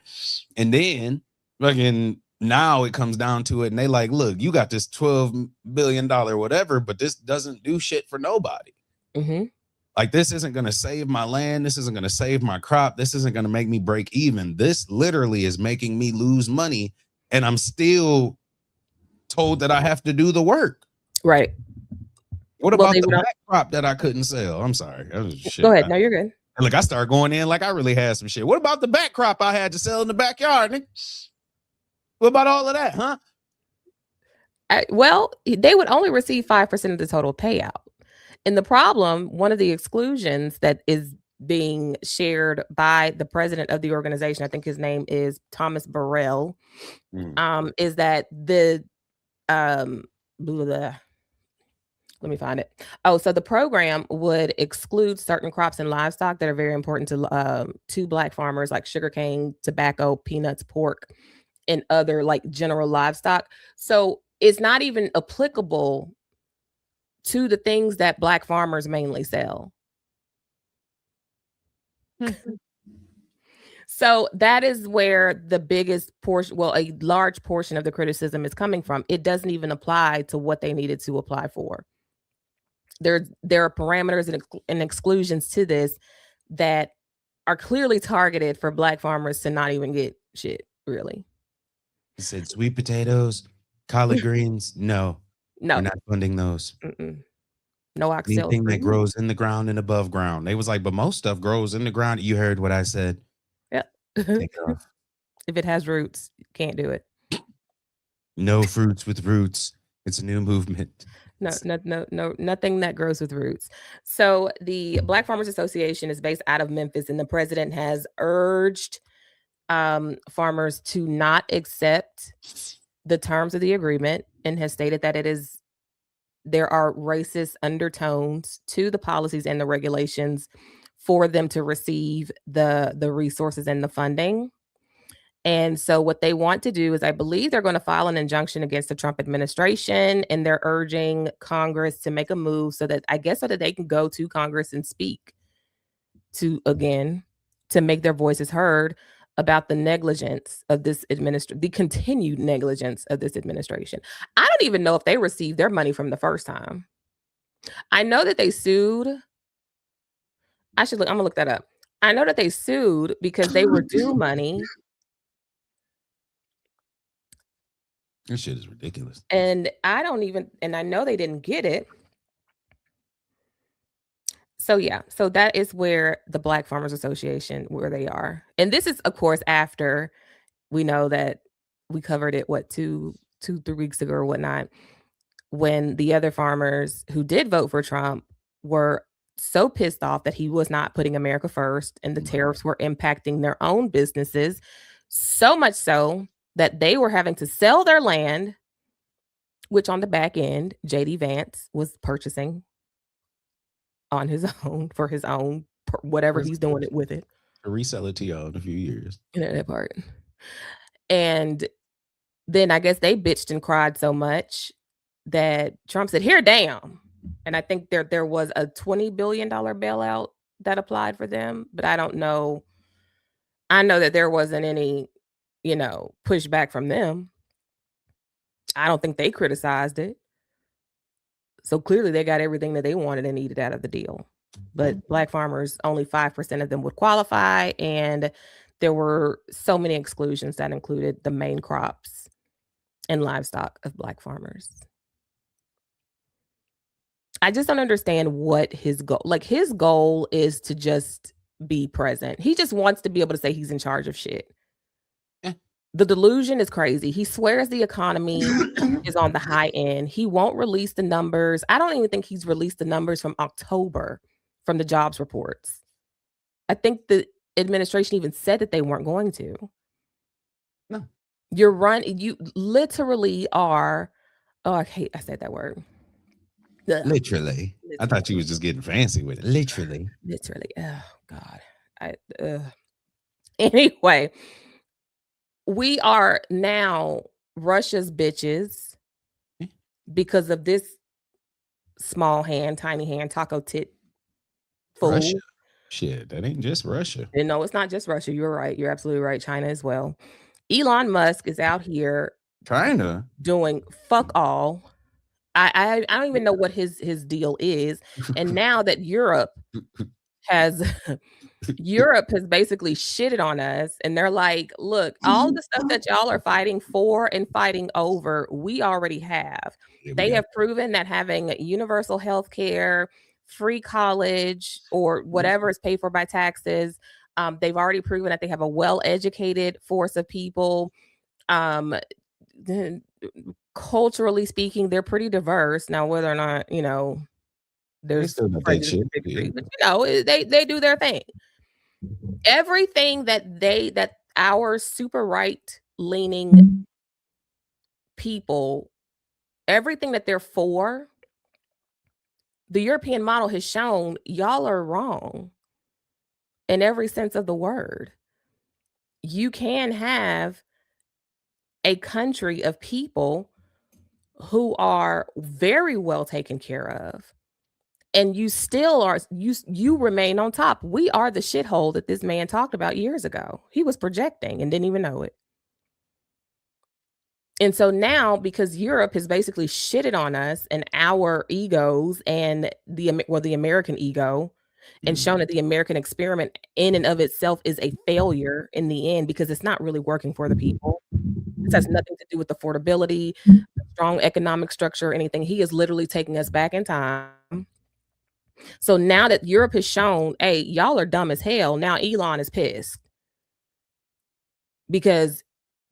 and then fucking now it comes down to it, and they like, look, you got this $12 billion whatever, but this doesn't do shit for nobody. Like, this isn't going to save my land. This isn't going to save my crop. This isn't going to make me break even. This literally is making me lose money, and I'm still told that I have to do the work. Right. What about the back crop that I couldn't sell? I'm sorry. Go ahead. No, you're good. And like, I started going in like I really had some shit. What about the back crop I had to sell in the backyard? What about all of that, huh? Well, they would only receive 5% of the total payout. And the problem, one of the exclusions that is being shared by the president of the organization, I think his name is Thomas Burrell, is that the let me find it. Oh, so the program would exclude certain crops and livestock that are very important to Black farmers, like sugarcane, tobacco, peanuts, pork, and other like general livestock. So it's not even applicable to the things that Black farmers mainly sell. So that is where the biggest portion, well, a large portion of the criticism is coming from. It doesn't even apply to what they needed to apply for. There are parameters and exclusions to this that are clearly targeted for Black farmers to not even get shit, really. It said sweet potatoes, collard greens. No, we're not funding those. No oxtail. Anything that grows in the ground and above ground. They was like, but most stuff grows in the ground. You heard what I said. Yep. Take it off. If it has roots, you can't do it. No fruits with roots. It's a new movement. No, nothing that grows with roots. So the Black Farmers Association is based out of Memphis, and the president has urged farmers to not accept the terms of the agreement, and has stated that there are racist undertones to the policies and the regulations for them to receive the resources and the funding. And so what they want to do is, I believe they're going to file an injunction against the Trump administration, and they're urging Congress to make a move so that they can go to Congress and speak to make their voices heard about the negligence of this the continued negligence of this administration. I don't even know if they received their money from the first time. I know that they sued. I'm gonna look that up. I know that they sued because they were due money. This shit is ridiculous. And I know they didn't get it. So yeah, so that is where the Black Farmers Association, where they are. And this is, of course, after we know that we covered it, 3 weeks ago or whatnot, when the other farmers who did vote for Trump were so pissed off that he was not putting America first and the tariffs were impacting their own businesses, so much so that they were having to sell their land, which on the back end, JD Vance was purchasing on his own for his own, whatever he's doing it with it. To resell it to y'all in a few years. That part. And then I guess they bitched and cried so much that Trump said, here, damn. And I think there was a $20 billion bailout that applied for them, but I don't know. I know that there wasn't any, pushback from them. I don't think they criticized it. So clearly they got everything that they wanted and needed out of the deal. But Black farmers, only 5% of them would qualify. And there were so many exclusions that included the main crops and livestock of Black farmers. I just don't understand what his goal, his goal is to just be present. He just wants to be able to say he's in charge of shit. The delusion is crazy. He swears the economy is on the high end. He won't release the numbers. I don't even think he's released the numbers from October from the jobs reports. I think the administration even said that they weren't going to. No. You literally are. Oh, I said that word. Ugh. Literally. I thought you was just getting fancy with it. Literally. Oh God. Anyway, we are now Russia's bitches because of this small hand, tiny hand, taco tit fool. Russia. Shit, that ain't just Russia. No, it's not just Russia. You're right. You're absolutely right. China as well. Elon Musk is out here trying to doing fuck all. I don't even know what his deal is. And now that Europe has basically shitted on us, and they're like, look, all the stuff that y'all are fighting for and fighting over, we already have. They have proven that having universal health care, free college, or whatever is paid for by taxes, they've already proven that they have a well-educated force of people. Culturally speaking, they're pretty diverse. Now, whether or not, there's still not that shit. But, they do their thing. Everything that our super right leaning people, everything that they're for, the European model has shown y'all are wrong in every sense of the word. You can have a country of people who are very well taken care of, and you still are, you remain on top. We are the shithole that this man talked about years ago. He was projecting and didn't even know it. And so now, because Europe has basically shitted on us and our egos and the American ego, and shown that the American experiment in and of itself is a failure in the end, because it's not really working for the people. This has nothing to do with affordability, strong economic structure, or anything. He is literally taking us back in time. So now that Europe has shown, hey, y'all are dumb as hell, now Elon is pissed because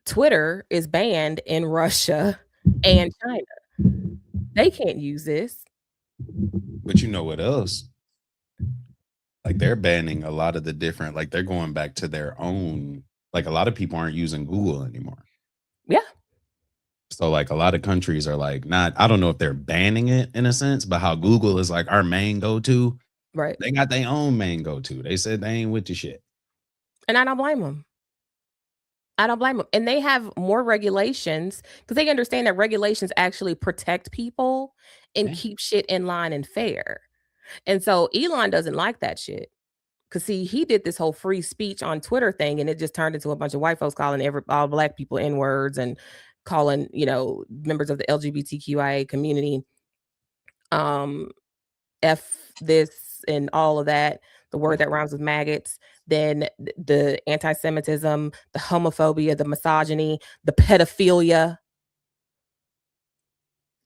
Twitter is banned in Russia and China. They can't use this. But you know what else? Like, they're banning a lot of the different, like, they're going back to their own, like, a lot of people aren't using Google anymore. Yeah. So, like, a lot of countries are like, not, I don't know if they're banning it in a sense, but how Google is like our main go-to. Right. They got their own main go-to. They said they ain't with the shit. And I don't blame them. And they have more regulations because they understand that regulations actually protect people and keep shit in line and fair. And so Elon doesn't like that shit. Because, see, he did this whole free speech on Twitter thing, and it just turned into a bunch of white folks calling all Black people N-words and calling, members of the LGBTQIA community F this and all of that, the word that rhymes with maggots. Then the anti-Semitism, the homophobia, the misogyny, the pedophilia.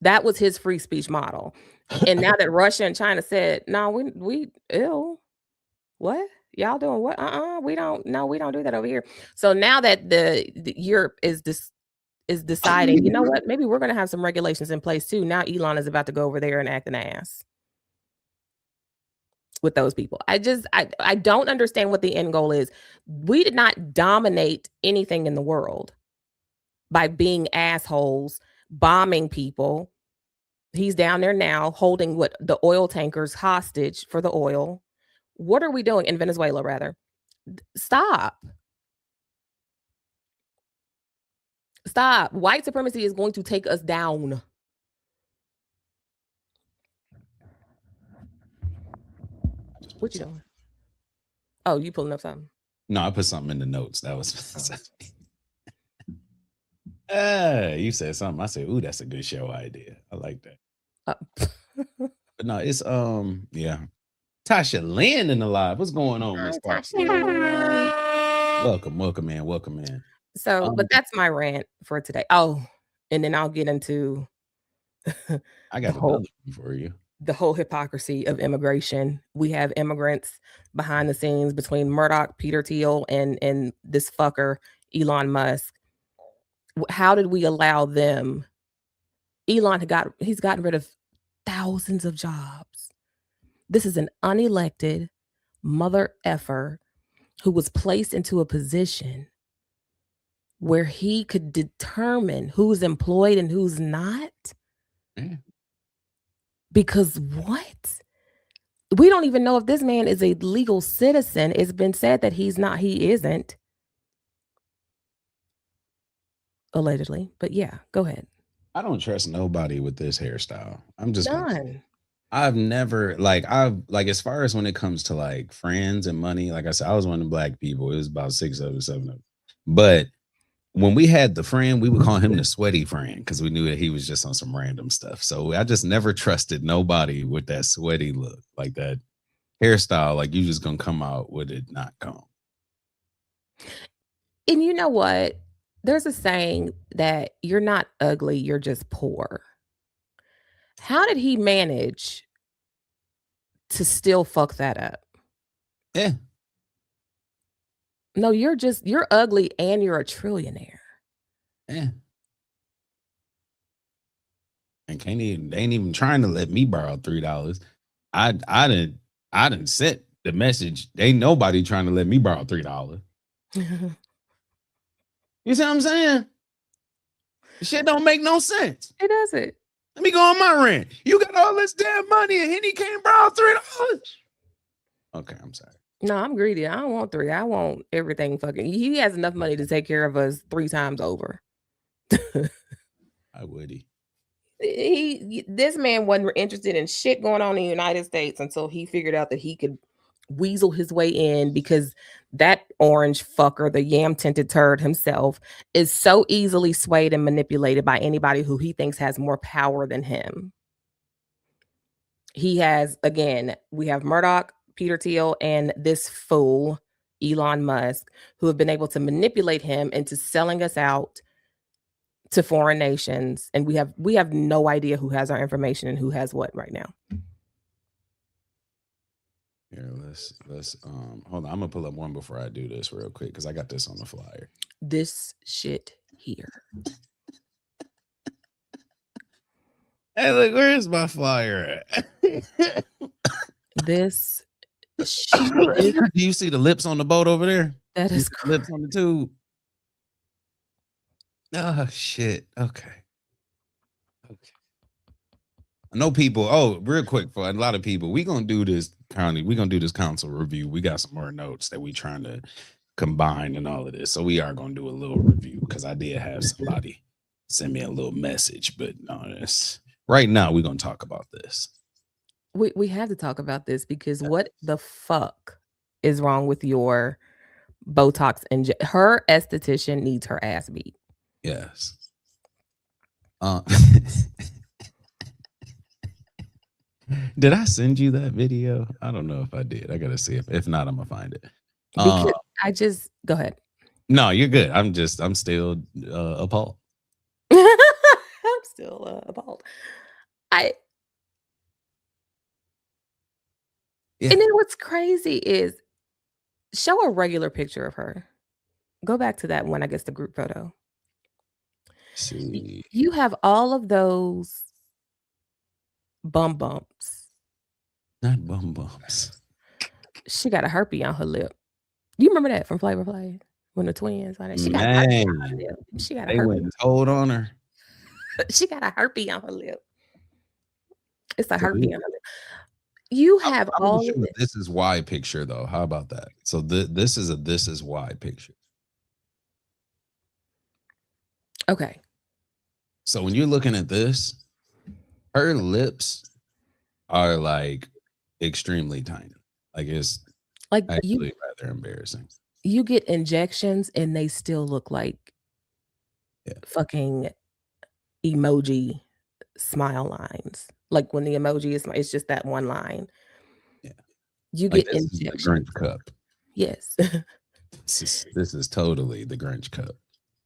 That was his free speech model. And now that Russia and China said, no, we ew. What? Y'all doing what? We don't do that over here. So now that the Europe is is deciding, you know what, maybe we're going to have some regulations in place too. Now Elon is about to go over there and act an ass with those people. I don't understand what the end goal is. We did not dominate anything in the world by being assholes, bombing people. He's down there now holding the oil tankers hostage for the oil. What are we doing in Venezuela, rather? Stop. Stop. White supremacy is going to take us down. What you doing? Oh, you pulling up something? No, I put something in the notes. That was you said something. I said, ooh, that's a good show idea. I like that. But no, it's yeah. Tasha Lynn in the live. What's going on, Miss Tasha? Welcome in. So, but that's my rant for today. Oh, and then I'll get into I got another one for you. The whole hypocrisy of immigration. We have immigrants behind the scenes between Murdoch, Peter Thiel, and this fucker, Elon Musk. How did we allow them? Elon he's gotten rid of thousands of jobs. This is an unelected mother effer who was placed into a position where he could determine who's employed and who's not. Yeah. Because what? We don't even know if this man is a legal citizen. It's been said that he's not. He isn't. Allegedly. But yeah, go ahead. I don't trust nobody with this hairstyle. I'm just done. I've never as far as when it comes to like friends and money, like I said, I was one of the black people. It was about 6 of them, 7 of them. But when we had the friend, we would call him the sweaty friend because we knew that he was just on some random stuff. So I just never trusted nobody with that sweaty look, like that hairstyle. Like you just gonna come out with it not gone. And you know what? There's a saying that you're not ugly, you're just poor. How did he manage to still fuck that up? Yeah. No, you're ugly and you're a trillionaire. Yeah. And they ain't even trying to let me borrow $3. I didn't sent the message. Ain't nobody trying to let me borrow $3. You see what I'm saying? Shit don't make no sense. It doesn't. Let me go on my rant. You got all this damn money and Henny can't borrow $3. Okay, I'm sorry. No, I'm greedy. I don't want 3. I want everything fucking. He has enough money to take care of us 3 times over. I would. This man wasn't interested in shit going on in the United States until he figured out that he could weasel his way in, because that orange fucker, the yam tinted turd himself, is so easily swayed and manipulated by anybody who he thinks has more power than him. He has, again, we have Murdoch, Peter Thiel, and this fool, Elon Musk, who have been able to manipulate him into selling us out to foreign nations. And we have no idea who has our information and who has what right now. Here, let's hold on. I'm gonna pull up one before I do this real quick because I got this on the flyer. This shit here. Hey, look, where's my flyer at? This shit. Do you see the lips on the boat over there? That is lips on the tube. Oh shit. Okay. I know people. Oh, real quick, for a lot of people, we're gonna do this council review. We got some more notes that we trying to combine and all of this. So we are gonna do a little review because I did have somebody send me a little message, but no, right now we're gonna talk about this. We have to talk about this because what the fuck is wrong with your Botox? And her esthetician needs her ass beat. Yes. Did I send you that video? I don't know if I did. I gotta see if not, I'm gonna find it. Because I just go ahead. No, you're good. I'm still appalled. I'm still appalled. Yeah. And then what's crazy is show a regular picture of her. Go back to that one, I guess the group photo. See, You have all of those bum bumps. not bum bumps. She got a herpes on her lip. You remember that from Flavor Flav when the twins on it? She got a herpes on her Man, lip. She got a they herpes. went and told on her. She got a herpes on her lip. It's a So herpes we- on her lip. You I'm have gonna all show of a it. this is why picture though. How about that? So this is a this is why picture. Okay. So when you're looking at this, her lips are like extremely tiny. Like it's Like actually rather embarrassing. you get injections and they still look like Yeah. fucking emoji smile lines. Like when the emoji is, it's just that one line. Yeah. You Like get this is the injections. Grinch cup. Yes. This is totally the Grinch cup.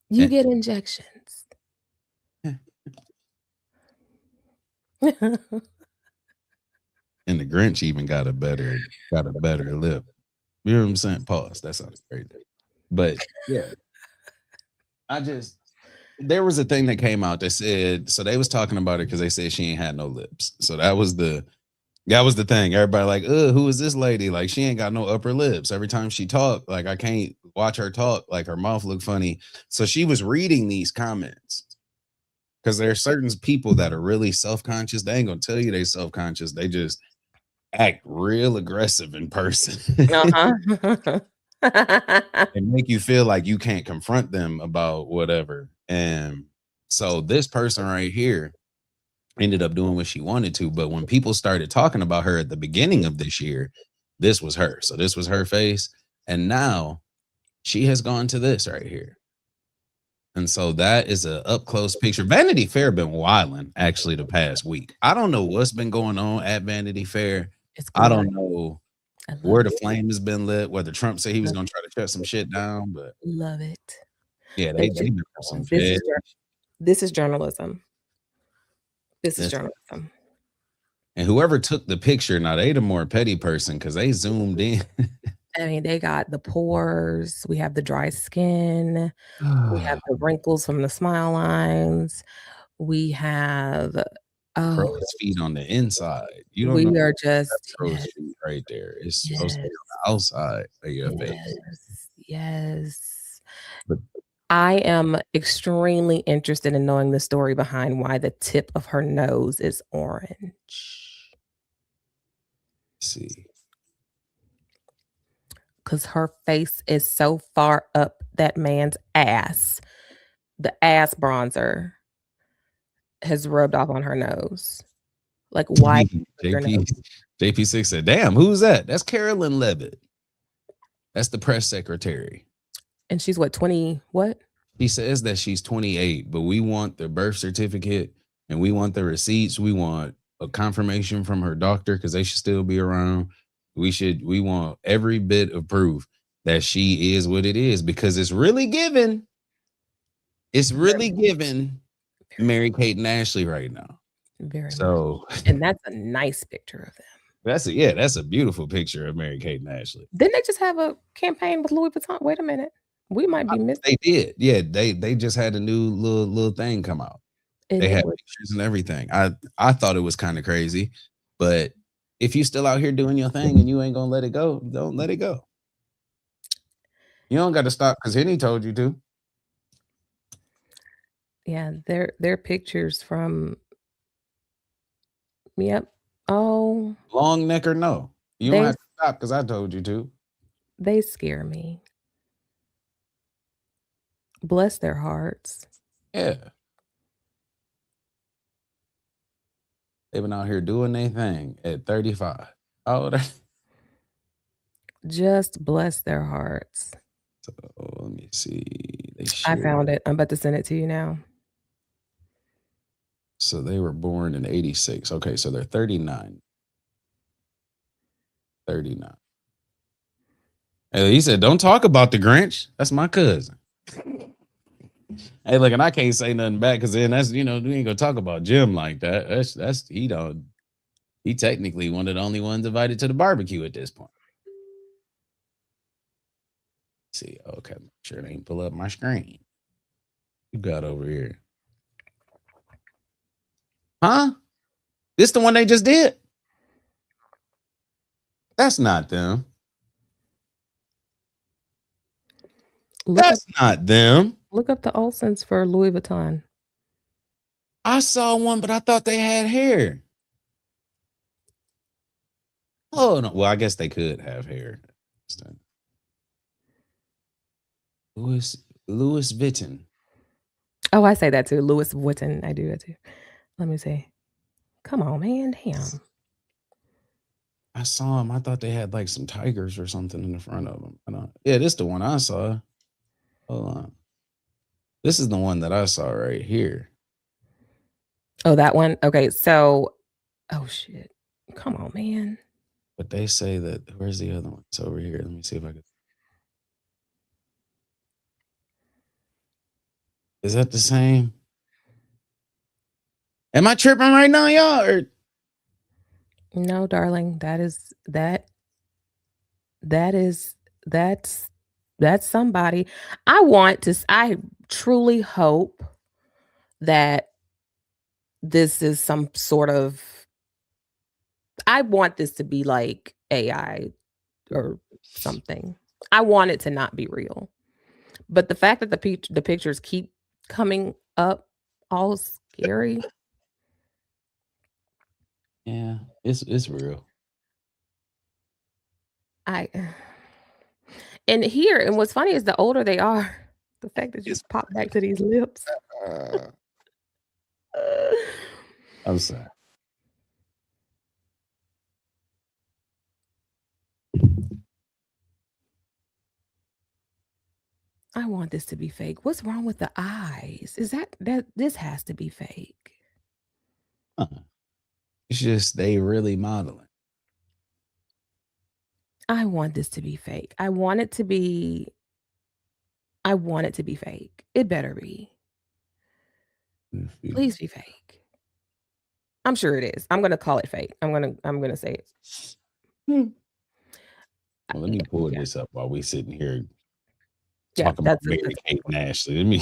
You get injections. And the Grinch even got a better lip. You know what I'm saying? Pause. That sounds great. But yeah. There was a thing that came out that said, so they was talking about it because they said she ain't had no lips. So that was the thing. Everybody like, who is this lady? Like she ain't got no upper lips. Every time she talk, like I can't watch her talk, like her mouth look funny. So she was reading these comments. Because there are certain people that are really self-conscious. They ain't gonna tell you they self-conscious. They just act real aggressive in person. Uh-huh. And make you feel like you can't confront them about whatever. And so this person right here ended up doing what she wanted to. But when people started talking about her at the beginning of this year, this was her. So this was her face. And now she has gone to this right here. And so that is a up close picture. Vanity Fair been wilding actually the past week. I don't know what's been going on at Vanity Fair. I don't know where the flame has been lit, whether Trump said he was going to try to shut some shit down, but love it. yeah, they been some this is journalism. This is journalism. And whoever took the picture, now they the more petty person because they zoomed in. I mean, they got the pores. We have the dry skin. We have the wrinkles from the smile lines. We have crow's feet on the inside. You don't we know are just crow's feet right there. It's supposed to be on the outside of your face. Yes. But I am extremely interested in knowing the story behind why the tip of her nose is orange. See. Because her face is so far up that man's ass. The ass bronzer has rubbed off on her nose. Like, why? JP6 said, damn, who's that? That's Carolyn Levitt. That's the press secretary. And she's what, 20, what? He says that she's 28, but we want the birth certificate and we want the receipts. We want a confirmation from her doctor because they should still be around. We want every bit of proof that she is what it is because it's really given. It's really given Mary-Kate and Ashley right now. Very so much. And that's a nice picture of them. That's a beautiful picture of Mary-Kate and Ashley. Didn't they just have a campaign with Louis Vuitton? Wait a minute. We might be missing. They did. Yeah, they just had a new little thing come out. They had pictures and everything. I thought it was kind of crazy, but if you still out here doing your thing and you ain't gonna let it go, don't let it go. You don't got to stop because Henny told you to. Yeah, they're pictures from. Yep. Oh. Long neck or no. You don't have to stop because I told you to. They scare me. Bless their hearts. Yeah. They've been out here doing their thing at 35. Oh, just bless their hearts. So let me see. I found it. I'm about to send it to you now. So they were born in 86. Okay, so they're 39. 39. Hey, he said, don't talk about the Grinch. That's my cousin. Hey, look, and I can't say nothing back because then that's, we ain't gonna talk about Jim like that. That's he technically one of the only ones invited to the barbecue at this point. Let's see, okay, make sure it ain't pull up my screen. You got over here. Huh? This the one they just did? That's not them. That's not them. Look up the Olsons for Louis Vuitton. I saw one, but I thought they had hair. Oh no. Well, I guess they could have hair. Louis Vuitton. Oh, I say that too. Louis Vuitton. I do that too. Let me see. Come on, man. Damn. I saw them. I thought they had like some tigers or something in the front of them. Yeah, this is the one I saw. Hold on. This is the one that I saw right here. Oh, that one? Okay, so oh shit. Come on, man. But they say that where's the other one? It's over here. Let me see if I can. Is that the same? Am I tripping right now, y'all? Or... No, darling. That's somebody. I truly hope that this is some sort of, I want this to be like AI or something. I want it to not be real. But the fact that the pictures keep coming up all scary. Yeah, it's real. And what's funny is the older they are, the fact that you just pop back to these lips. I'm sorry. I want this to be fake. What's wrong with the eyes? Is that this has to be fake? It's just they really modeling. I want this to be fake. I want it to be fake. It better be. Please be fake. I'm sure it is. I'm gonna call it fake. I'm gonna say it. Well, let me pull this up while we sitting here talking that's about Mary Kate and Ashley. Let me.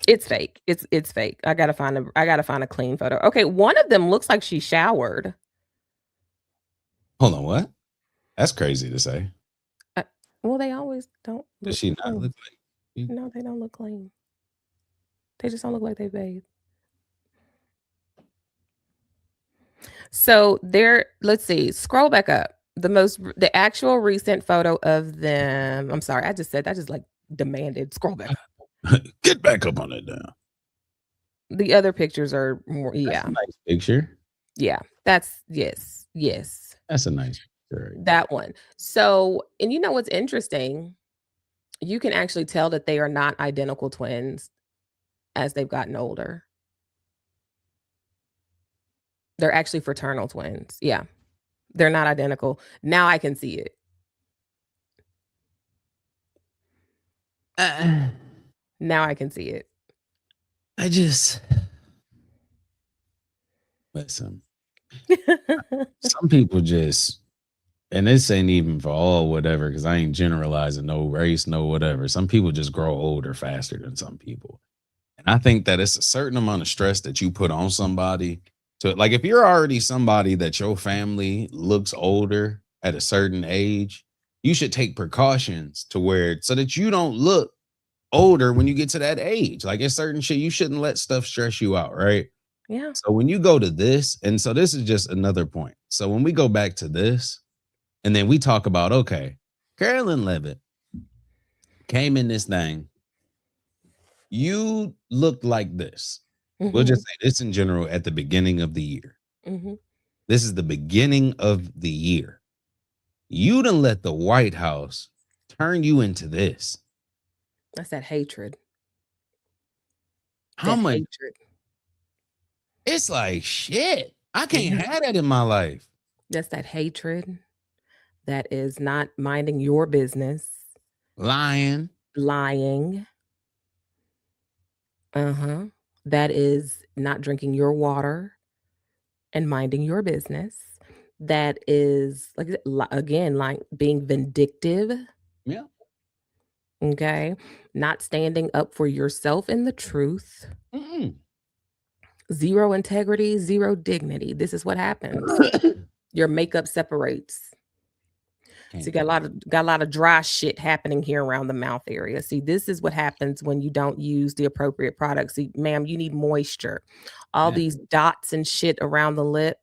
It's fake. It's fake. I gotta find a clean photo. Okay, one of them looks like she showered. Hold on, what? That's crazy to say. Well, they always don't. Does she not look like? No, they don't look clean. They just don't look like they bathe. So let's see. Scroll back up. The actual recent photo of them. I'm sorry, I just like demanded. Scroll back up. Get back up on it now. The other pictures are more. Yeah, that's a nice picture. Yeah, that's yes. That's a nice picture. That one. So, and you know what's interesting? You can actually tell that they are not identical twins as they've gotten older. They're actually fraternal twins. Yeah. They're not identical. Now I can see it. Now I can see it. Listen. Some people just, and this ain't even for all whatever, because I ain't generalizing no race, no whatever. Some people just grow older faster than some people. And I think that it's a certain amount of stress that you put on somebody. So, like, if you're already somebody that your family looks older at a certain age, you should take precautions so that you don't look older when you get to that age. Like, it's certain shit you shouldn't let stuff stress you out, right? Yeah. So when you go to this, and so this is just another point. So when we go back to this, and then we talk about, okay, Carolyn Levitt came in this thing. You looked like this. Mm-hmm. We'll just say this in general at the beginning of the year. Mm-hmm. This is the beginning of the year. You done let the White House turn you into this. That's that hatred. How much hatred? It's like, shit, I can't have that in my life. That's that hatred that is not minding your business. Lying. That is not drinking your water and minding your business. That is, like being vindictive. Yeah. Okay. Not standing up for yourself and the truth. Mm-mm. Zero integrity, zero dignity. This is what happens. Your makeup separates. So you got a lot of dry shit happening here around the mouth area. See, this is what happens when you don't use the appropriate products. See, ma'am, you need moisture. All these dots and shit around the lip.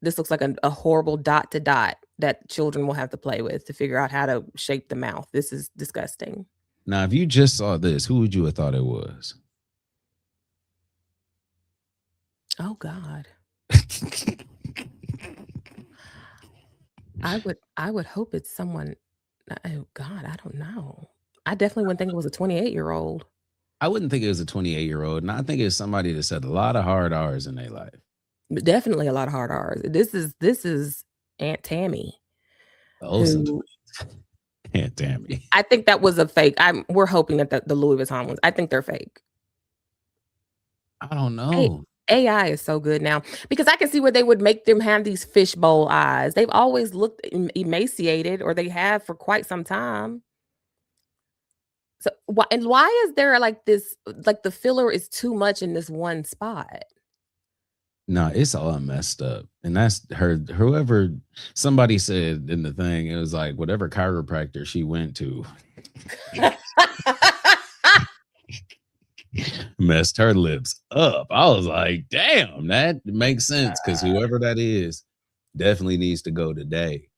This looks like a horrible dot to dot that children will have to play with to figure out how to shape the mouth. This is disgusting. Now, if you just saw this, who would you have thought it was? Oh God. I would hope it's someone. Oh God, I don't know. I definitely wouldn't think it was a 28-year-old. I wouldn't think it was a 28-year-old, and I think it's somebody that said a lot of hard R's in their life. But definitely a lot of hard R's. This is Aunt Tammy. Olsen twins. Aunt Tammy. I think that was a fake. We're hoping that the Louis Vuitton ones. I think they're fake. I don't know. AI is so good now because I can see where they would make them have these fishbowl eyes. They've always looked emaciated, or they have for quite some time. So why is there like this? Like the filler is too much in this one spot. No, it's all messed up. And that's whoever somebody said in the thing, it was like whatever chiropractor she went to messed her lips up. I was like, damn, that makes sense because whoever that is definitely needs to go today.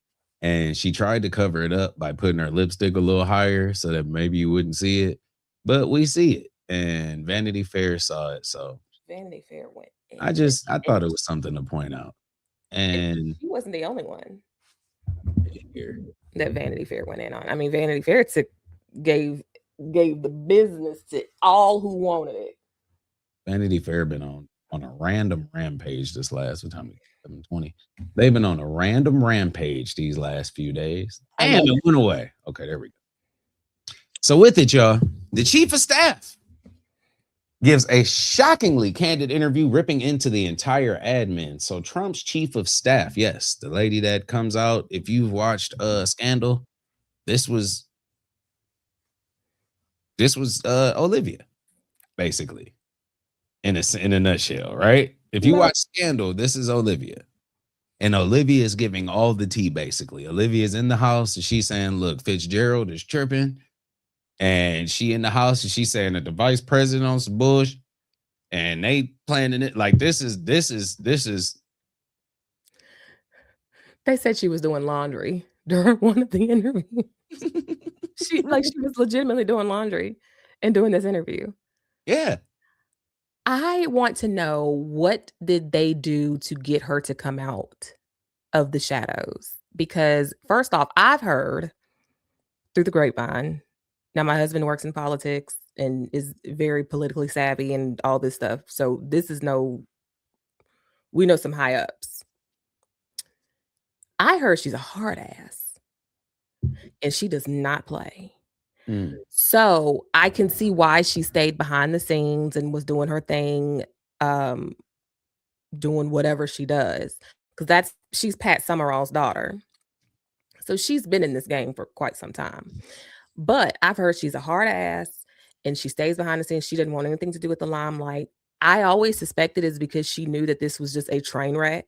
And she tried to cover it up by putting her lipstick a little higher so that maybe you wouldn't see it. But we see it. And Vanity Fair saw it. So Vanity Fair went. I thought it was something to point out. And he wasn't the only one that Vanity Fair went in on. I mean, Vanity Fair gave the business to all who wanted it. Vanity Fair been on a random rampage this last 720. They've been on a random rampage these last few days. And it went away. Okay, there we go. So with it, y'all, the chief of staff gives a shockingly candid interview ripping into the entire admin. So Trump's chief of staff, yes, the lady that comes out, if you've watched Scandal, this was Olivia, basically, in a nutshell, right? If you watch Scandal, this is Olivia. And Olivia is giving all the tea, basically. Olivia is in the house and she's saying, look, Fitzgerald is chirping. And she in the house and she's saying that the vice president on some bullshit. And they planning it like this is. They said she was doing laundry during one of the interviews. She was legitimately doing laundry and doing this interview. Yeah. I want to know, what did they do to get her to come out of the shadows? Because first off, I've heard through the grapevine. Now, my husband works in politics and is very politically savvy and all this stuff. So we know some high ups. I heard she's a hard ass and she does not play. So I can see why she stayed behind the scenes and was doing her thing, doing whatever she does. Because she's Pat Summerall's daughter. So she's been in this game for quite some time. But I've heard she's a hard ass and she stays behind the scenes. She didn't want anything to do with the limelight. I always suspected it's because she knew that this was just a train wreck.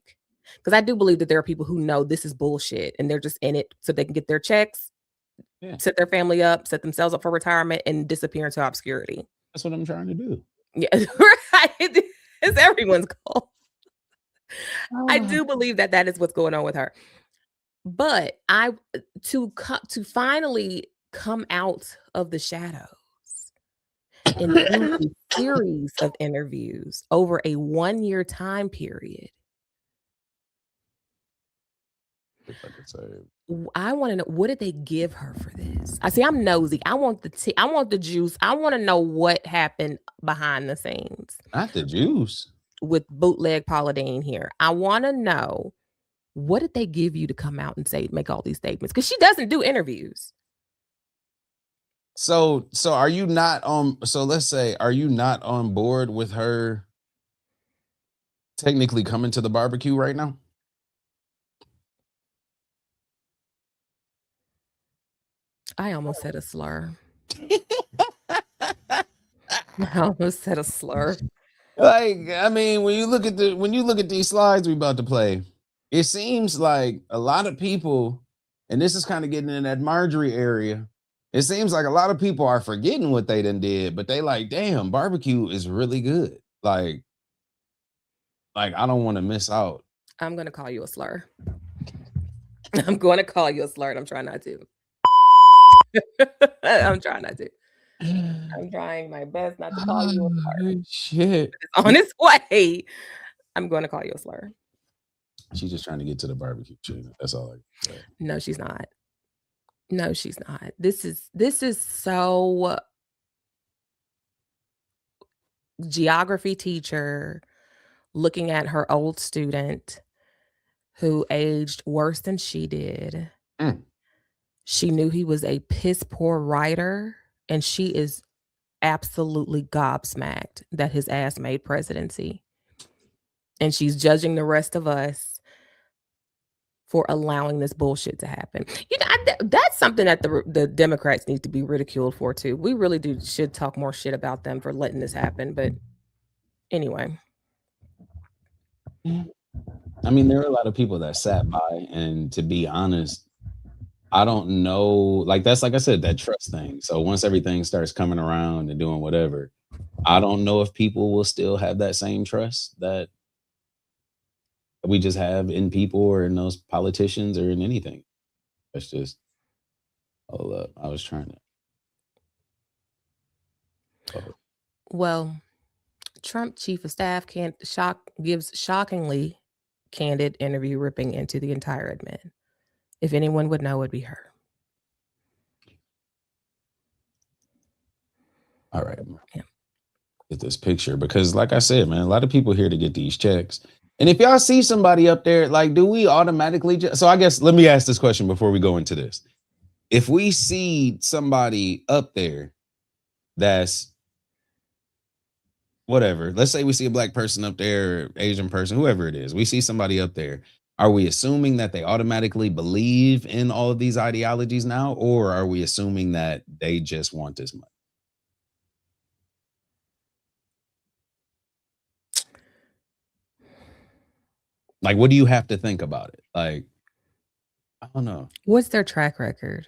Because I do believe that there are people who know this is bullshit and they're just in it so they can get their checks, set their family up, set themselves up for retirement, and disappear into obscurity. That's what I'm trying to do. Yeah, right. It's everyone's goal. I do believe that is what's going on with her. But to finally come out of the shadows in a series of interviews over a 1-year time period. I want to know, what did they give her for this? I'm nosy. I want the juice. I want to know what happened behind the scenes. Not the juice. With bootleg Paula Deen here. I want to know, what did they give you to come out and make all these statements? Because she doesn't do interviews. So are you not on? So let's say, are you not on board with her technically coming to the barbecue right now? I almost said a slur. I almost said a slur. Like, I mean, when you look at these slides we about to play, it seems like a lot of people, and this is kind of getting in that Marjorie area. It seems like a lot of people are forgetting what they done did, but they like, damn, barbecue is really good. Like I don't want to miss out. I'm gonna call you a slur. I'm going to call you a slur. And I'm trying not to. I'm trying not to. I'm trying my best not to call you a slur. Shit. It's on its way. I'm going to call you a slur. She's just trying to get to the barbecue chicken. That's all I can say. No, she's not. No, she's not. This is so geography teacher looking at her old student who aged worse than she did. Mm. She knew he was a piss poor writer, and she is absolutely gobsmacked that his ass made presidency. And she's judging the rest of us for allowing this bullshit to happen. You know, that's something that the Democrats need to be ridiculed for too. We really should talk more shit about them for letting this happen. But anyway. I mean, there are a lot of people that sat by, and to be honest, I don't know. Like that's like I said, that trust thing. So once everything starts coming around and doing whatever, I don't know if people will still have that same trust that we just have in people or in those politicians or in anything. That's just, hold up. I was trying to. Well, Trump chief of staff gives shockingly candid interview ripping into the entire admin. If anyone would know, it'd be her. All right. Yeah. Get this picture because, like I said, man, a lot of people here to get these checks. And if y'all see somebody up there, like, do we automatically so I guess let me ask this question before we go into this. If we see somebody up there that's whatever, let's say we see a black person up there, or Asian person, whoever it is, we see somebody up there. Are we assuming that they automatically believe in all of these ideologies now, or are we assuming that they just want this money? Like, what do you have to think about it? Like, I don't know. What's their track record?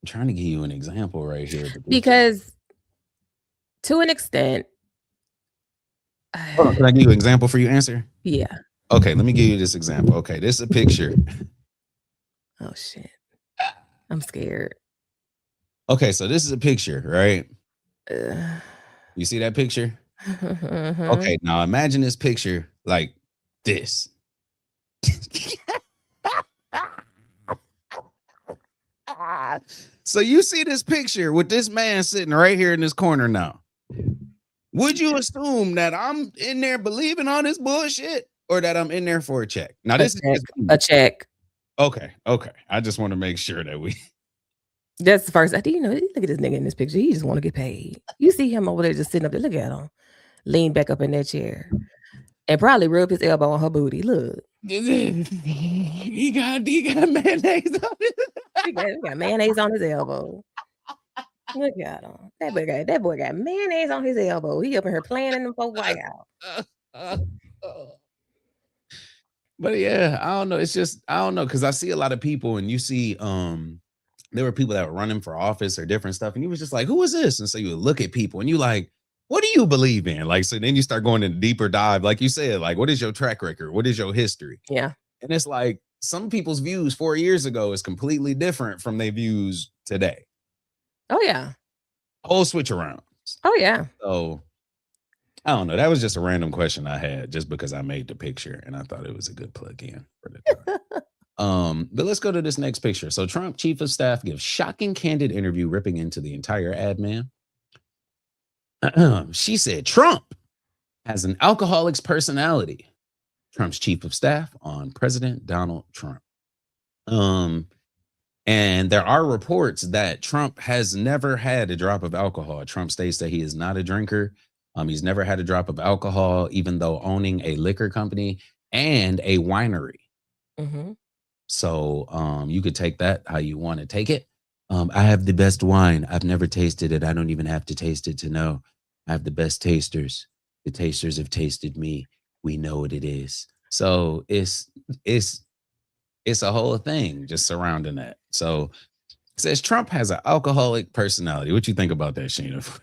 I'm trying to give you an example right here. Because to an extent. Hold on, can I give you an example for your answer? Yeah. Okay, let me give you this example. Okay, this is a picture. Oh, shit. I'm scared. Okay, so this is a picture, right? You see that picture? Okay, now imagine this picture like this. So you see this picture with this man sitting right here in this corner now. Would you assume that I'm in there believing all this bullshit or that I'm in there for a check? Now this is a check. Okay. I just want to make sure that we. That's the first. You know, look at this nigga in this picture. He just want to get paid. You see him over there just sitting up there. Look at him. Lean back up in that chair. And probably rub his elbow on her booty. Look. He got mayonnaise on his he got mayonnaise on his elbow. Look at him. That boy got mayonnaise on his elbow. He up in here playing in the White House. But yeah, I don't know. It's just, I don't know. Cause I see a lot of people and you see, there were people that were running for office or different stuff. And you was just like, who is this? And so you would look at people and you like, what do you believe in? Like, so then you start going in a deeper dive. Like you said, like, what is your track record? What is your history? Yeah. And it's like some people's views 4 years ago is completely different from their views today. Oh, yeah. Whole switch around. Oh, yeah. So I don't know. That was just a random question I had just because I made the picture and I thought it was a good plug in for the time. But let's go to this next picture. So Trump chief of staff gives shocking candid interview ripping into the entire ad man. She said Trump has an alcoholic's personality. Trump's chief of staff on President Donald Trump. And there are reports that Trump has never had a drop of alcohol. Trump states that he is not a drinker. He's never had a drop of alcohol, even though owning a liquor company and a winery. Mm-hmm. So you could take that how you want to take it. I have the best wine. I've never tasted it. I don't even have to taste it to know. I have the best tasters. The tasters have tasted me. We know what it is. So it's a whole thing just surrounding that. So it says Trump has an alcoholic personality. What you think about that, Sheena?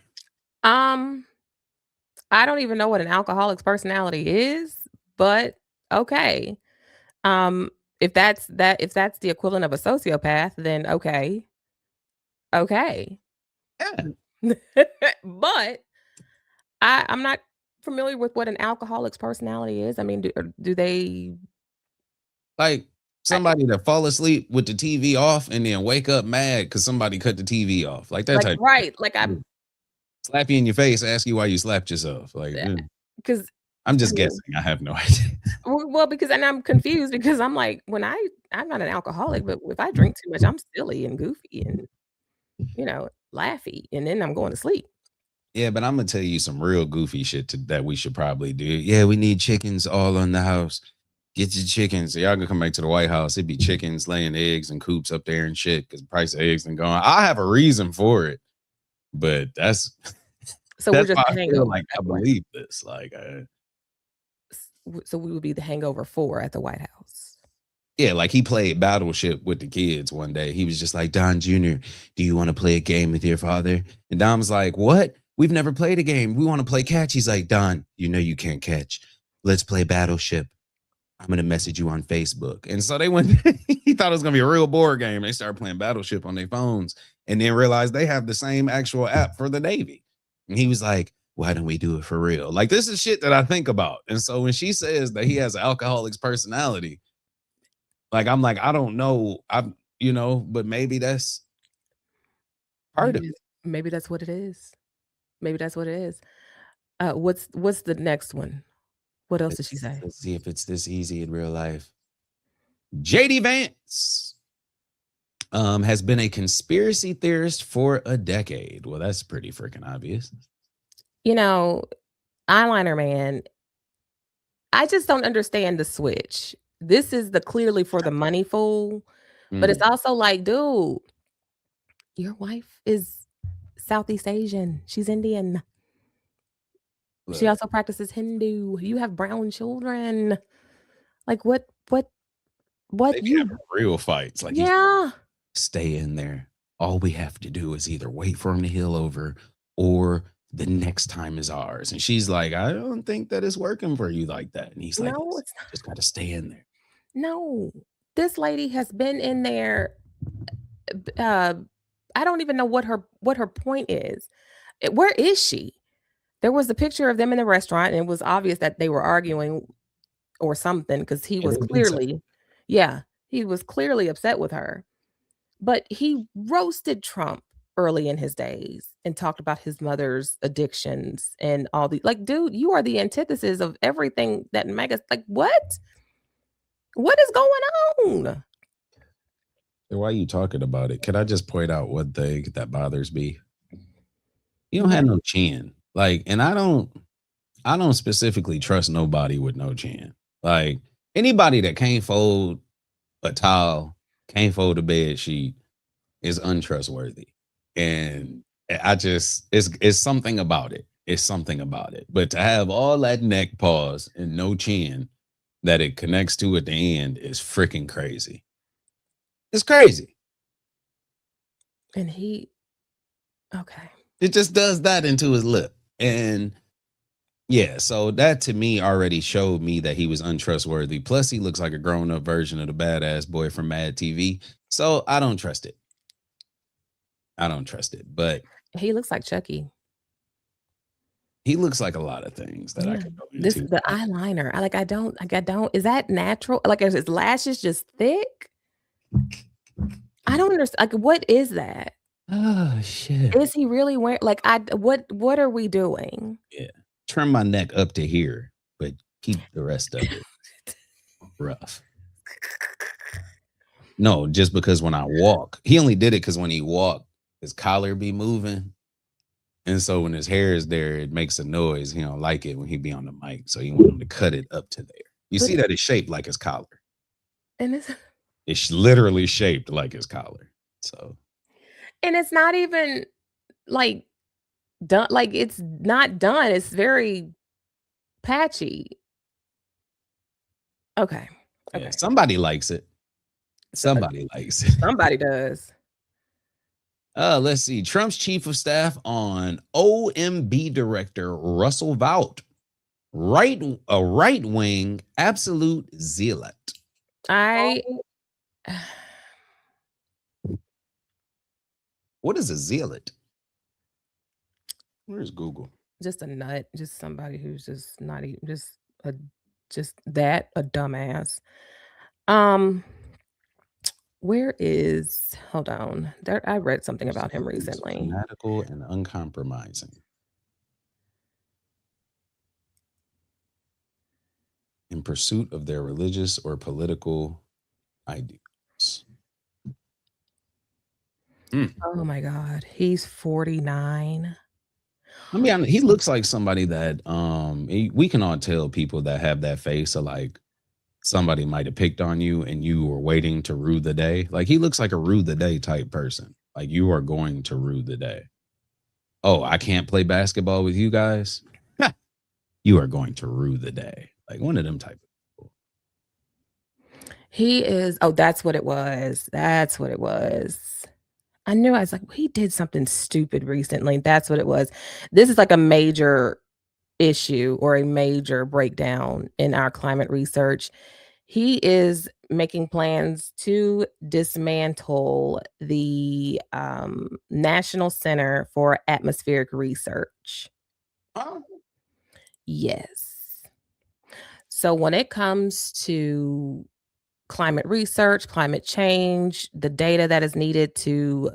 I don't even know what an alcoholic's personality is, but okay. If that's the equivalent of a sociopath, then okay. Okay. Yeah. But I'm not familiar with what an alcoholic's personality is. I mean, do they Like somebody that fall asleep with the TV off and then wake up mad because somebody cut the TV off. Like that like type. right? Like I Slap you in your face, ask you why you slapped yourself. Like because I'm just guessing. I have no idea. well because and I'm confused because I'm like I'm not an alcoholic, but if I drink too much, I'm silly and goofy and laughy, and then I'm going to sleep. Yeah, but I'm gonna tell you some real goofy shit that we should probably do. Yeah, we need chickens all on the house. Get your chickens. So y'all can come back to the White House. It'd be chickens laying eggs and coops up there and shit because the price of eggs and going. I have a reason for it, but that's So that's we're just why I feel hangover. like I believe this. Like, So we would be the hangover 4 at the White House. yeah, like he played Battleship with the kids one day. He was just like, Don Jr., do you want to play a game with your father? And Don was like, what? We've never played a game. We want to play catch. He's like, Don, you know you can't catch. Let's play Battleship. I'm going to message you on Facebook. And so they went, he thought it was going to be a real board game. They started playing Battleship on their phones and then realized they have the same actual app for the Navy. And he was like, why don't we do it for real? Like, this is shit that I think about. And so when she says that he has an alcoholic's personality, like, I'm like, I don't know. But maybe that's part of it. Maybe that's what it is. Maybe that's what it is. What's the next one? What else did she say? Let's see if it's this easy in real life. JD Vance has been a conspiracy theorist for a decade. Well, that's pretty freaking obvious. Eyeliner man, I just don't understand the switch. This is the clearly for the money fool, but it's also like, dude, your wife is Southeast Asian. She's Indian. She also practices Hindu. You have brown children. Like what They be having real fights. Like, yeah. Stay in there. All we have to do is either wait for him to heal over or the next time is ours. And she's like, I don't think that it's working for you like that. And he's like, No, it's not. Just got to stay in there. No, this lady has been in there. I don't even know what her point is. Where is she? There was a picture of them in the restaurant, and it was obvious that they were arguing or something because he was clearly upset with her. But he roasted Trump early in his days and talked about his mother's addictions and all the like, dude, you are the antithesis of everything that MAGA. Like, what? What is going on? While you talking about it, can I just point out one thing that bothers me? You don't have no chin. Like, and I don't specifically trust nobody with no chin. Like, anybody that can't fold a towel, can't fold a bed sheet is untrustworthy. And it's something about it. It's something about it. But to have all that neck pause and no chin that it connects to at the end is freaking crazy. It's crazy. And okay. It just does that into his lip. And yeah, so that to me already showed me that he was untrustworthy. Plus, he looks like a grown-up version of the badass boy from Mad TV. So I don't trust it. But he looks like Chucky. He looks like a lot of things that I could go into. The eyeliner. I don't. Is that natural? Like, is his lashes just thick? I don't understand. Like, what is that? Oh shit! Is he really wearing? Like, what are we doing? Yeah, trim my neck up to here, but keep the rest of it rough. No, just because when I walk, he only did it because when he walked, his collar be moving. And so when his hair is there, it makes a noise. He don't like it when he be on the mic. So he wanted to cut it up to there. You see that it's shaped like his collar. And it's literally shaped like his collar. So. And it's not even like done. Like it's not done. It's very patchy. Okay. Yeah, Okay. somebody likes it. Somebody likes it. Somebody does. Let's see. Trump's chief of staff on OMB director Russell Vought, a right wing absolute zealot. What is a zealot? Where's Google? Just a nut. Just somebody who's just not even a dumbass. Where is? Hold on. I read something about him recently. Fanatical and uncompromising. In pursuit of their religious or political ideals. Oh my God. He's 49. I mean, he looks like somebody that we can all tell people that have that face of like somebody might have picked on you and you were waiting to rue the day. Like he looks like a rue the day type person. Like you are going to rue the day. Oh, I can't play basketball with you guys. You are going to rue the day. Like one of them type of people. He is. Oh, that's what it was. That's what it was. I knew. I was like, he did something stupid recently. That's what it was. This is like a major issue or a major breakdown in our climate research. He is making plans to dismantle the National Center for Atmospheric Research. Oh. Yes. So when it comes to climate research, climate change, the data that is needed to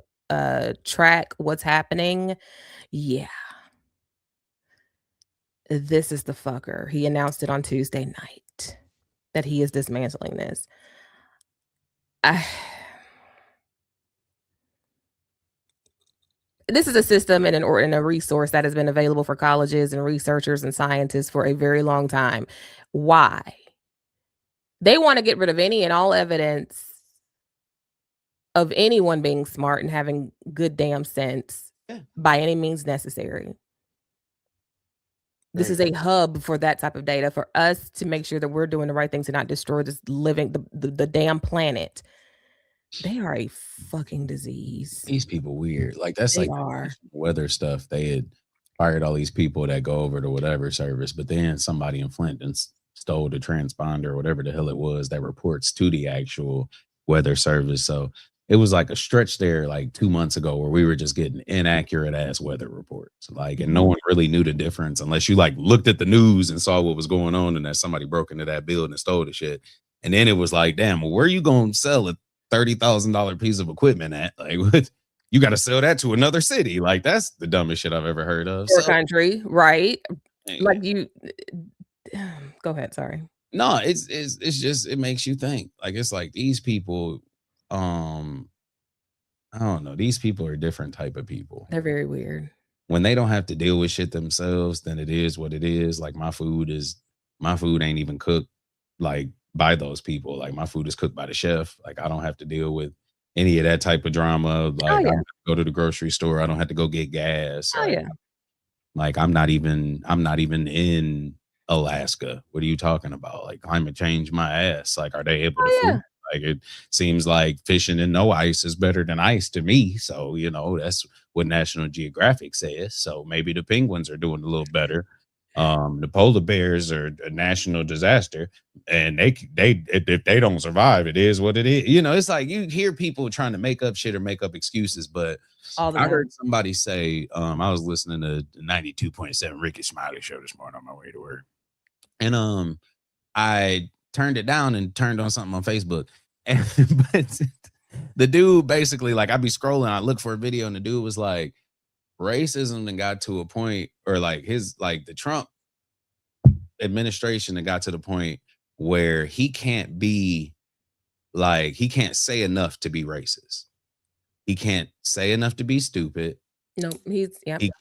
track what's happening, yeah. This is the fucker. He announced it on Tuesday night that he is dismantling this. This is a system and a resource that has been available for colleges and researchers and scientists for a very long time. Why? They want to get rid of any and all evidence of anyone being smart and having good damn sense by any means necessary. This is a hub for that type of data for us to make sure that we're doing the right thing to not destroy this the damn planet. They are a fucking disease. These people weird. Like that's They like are. weather stuff. They had fired all these people that go over to whatever service, but then somebody in Flint stole the transponder or whatever the hell it was that reports to the actual weather service. So it was like a stretch there like 2 months ago where we were just getting inaccurate ass weather reports. Like, and no one really knew the difference unless you like looked at the news and saw what was going on and that somebody broke into that building and stole the shit. And then it was like, damn, well, where are you going to sell a $30,000 piece of equipment at? Like, what? You got to sell that to another city. Like, that's the dumbest shit I've ever heard of. Or country, right? Hey. Like you. Go ahead. Sorry. No, it's just it makes you think. Like it's like these people, I don't know. These people are a different type of people. They're very weird. When they don't have to deal with shit themselves, then it is what it is. Like my food ain't even cooked like by those people. Like my food is cooked by the chef. Like I don't have to deal with any of that type of drama. Like I don't have to go to the grocery store. I don't have to go get gas. Like I'm not even in Alaska. What are you talking about? Like climate change my ass. Like are they able to food? Like it seems like fishing in no ice is better than ice to me. So, you know, that's what National Geographic says. So maybe the penguins are doing a little better. The polar bears are a national disaster and they if they don't survive, it is what it is. You know, it's like you hear people trying to make up shit or make up excuses, but I heard somebody say, I was listening to the 92.7 Ricky Smiley show this morning on my way to work. And I turned it down and turned on something on Facebook. And but the dude basically, like I'd be scrolling, I look for a video, and the dude was like, racism then got to a point, or like the Trump administration that got to the point where he can't say enough to be racist. He can't say enough to be stupid. No, he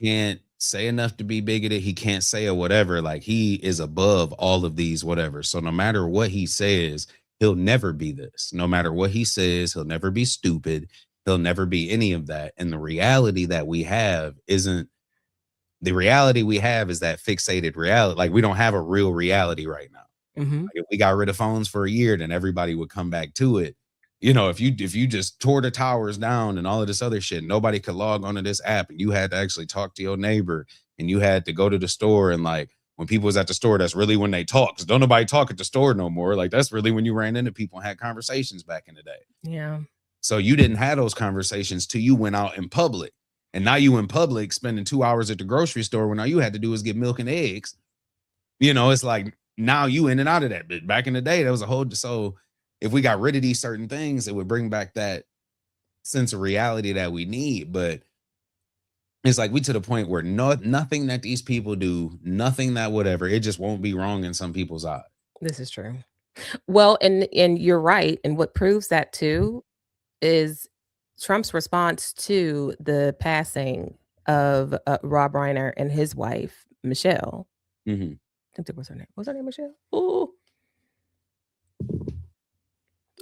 can't say enough to be bigoted. He can't say a whatever. Like he is above all of these whatever. So no matter what he says, he'll never be this. No matter what he says, he'll never be stupid. He'll never be any of that. And the reality that we have isn't the reality we have is that fixated reality. Like we don't have a real reality right now. Mm-hmm. Like if we got rid of phones for a year, then everybody would come back to it. You know, if you just tore the towers down and all of this other shit, nobody could log onto this app, and you had to actually talk to your neighbor, and you had to go to the store, and like when people was at the store, that's really when they talk. Because don't nobody talk at the store no more. Like that's really when you ran into people and had conversations back in the day. Yeah. So you didn't have those conversations till you went out in public. And now you in public spending 2 hours at the grocery store when all you had to do was get milk and eggs. You know, it's like now you in and out of that. But back in the day, that was a whole. So if we got rid of these certain things, it would bring back that sense of reality that we need. But it's like we to the point where nothing that these people do, nothing that whatever, it just won't be wrong in some people's eyes. This is true. Well, and you're right. And what proves that too is Trump's response to the passing of Rob Reiner and his wife, Michelle. Mm-hmm. I think that was her name. Was her name Michelle? Oh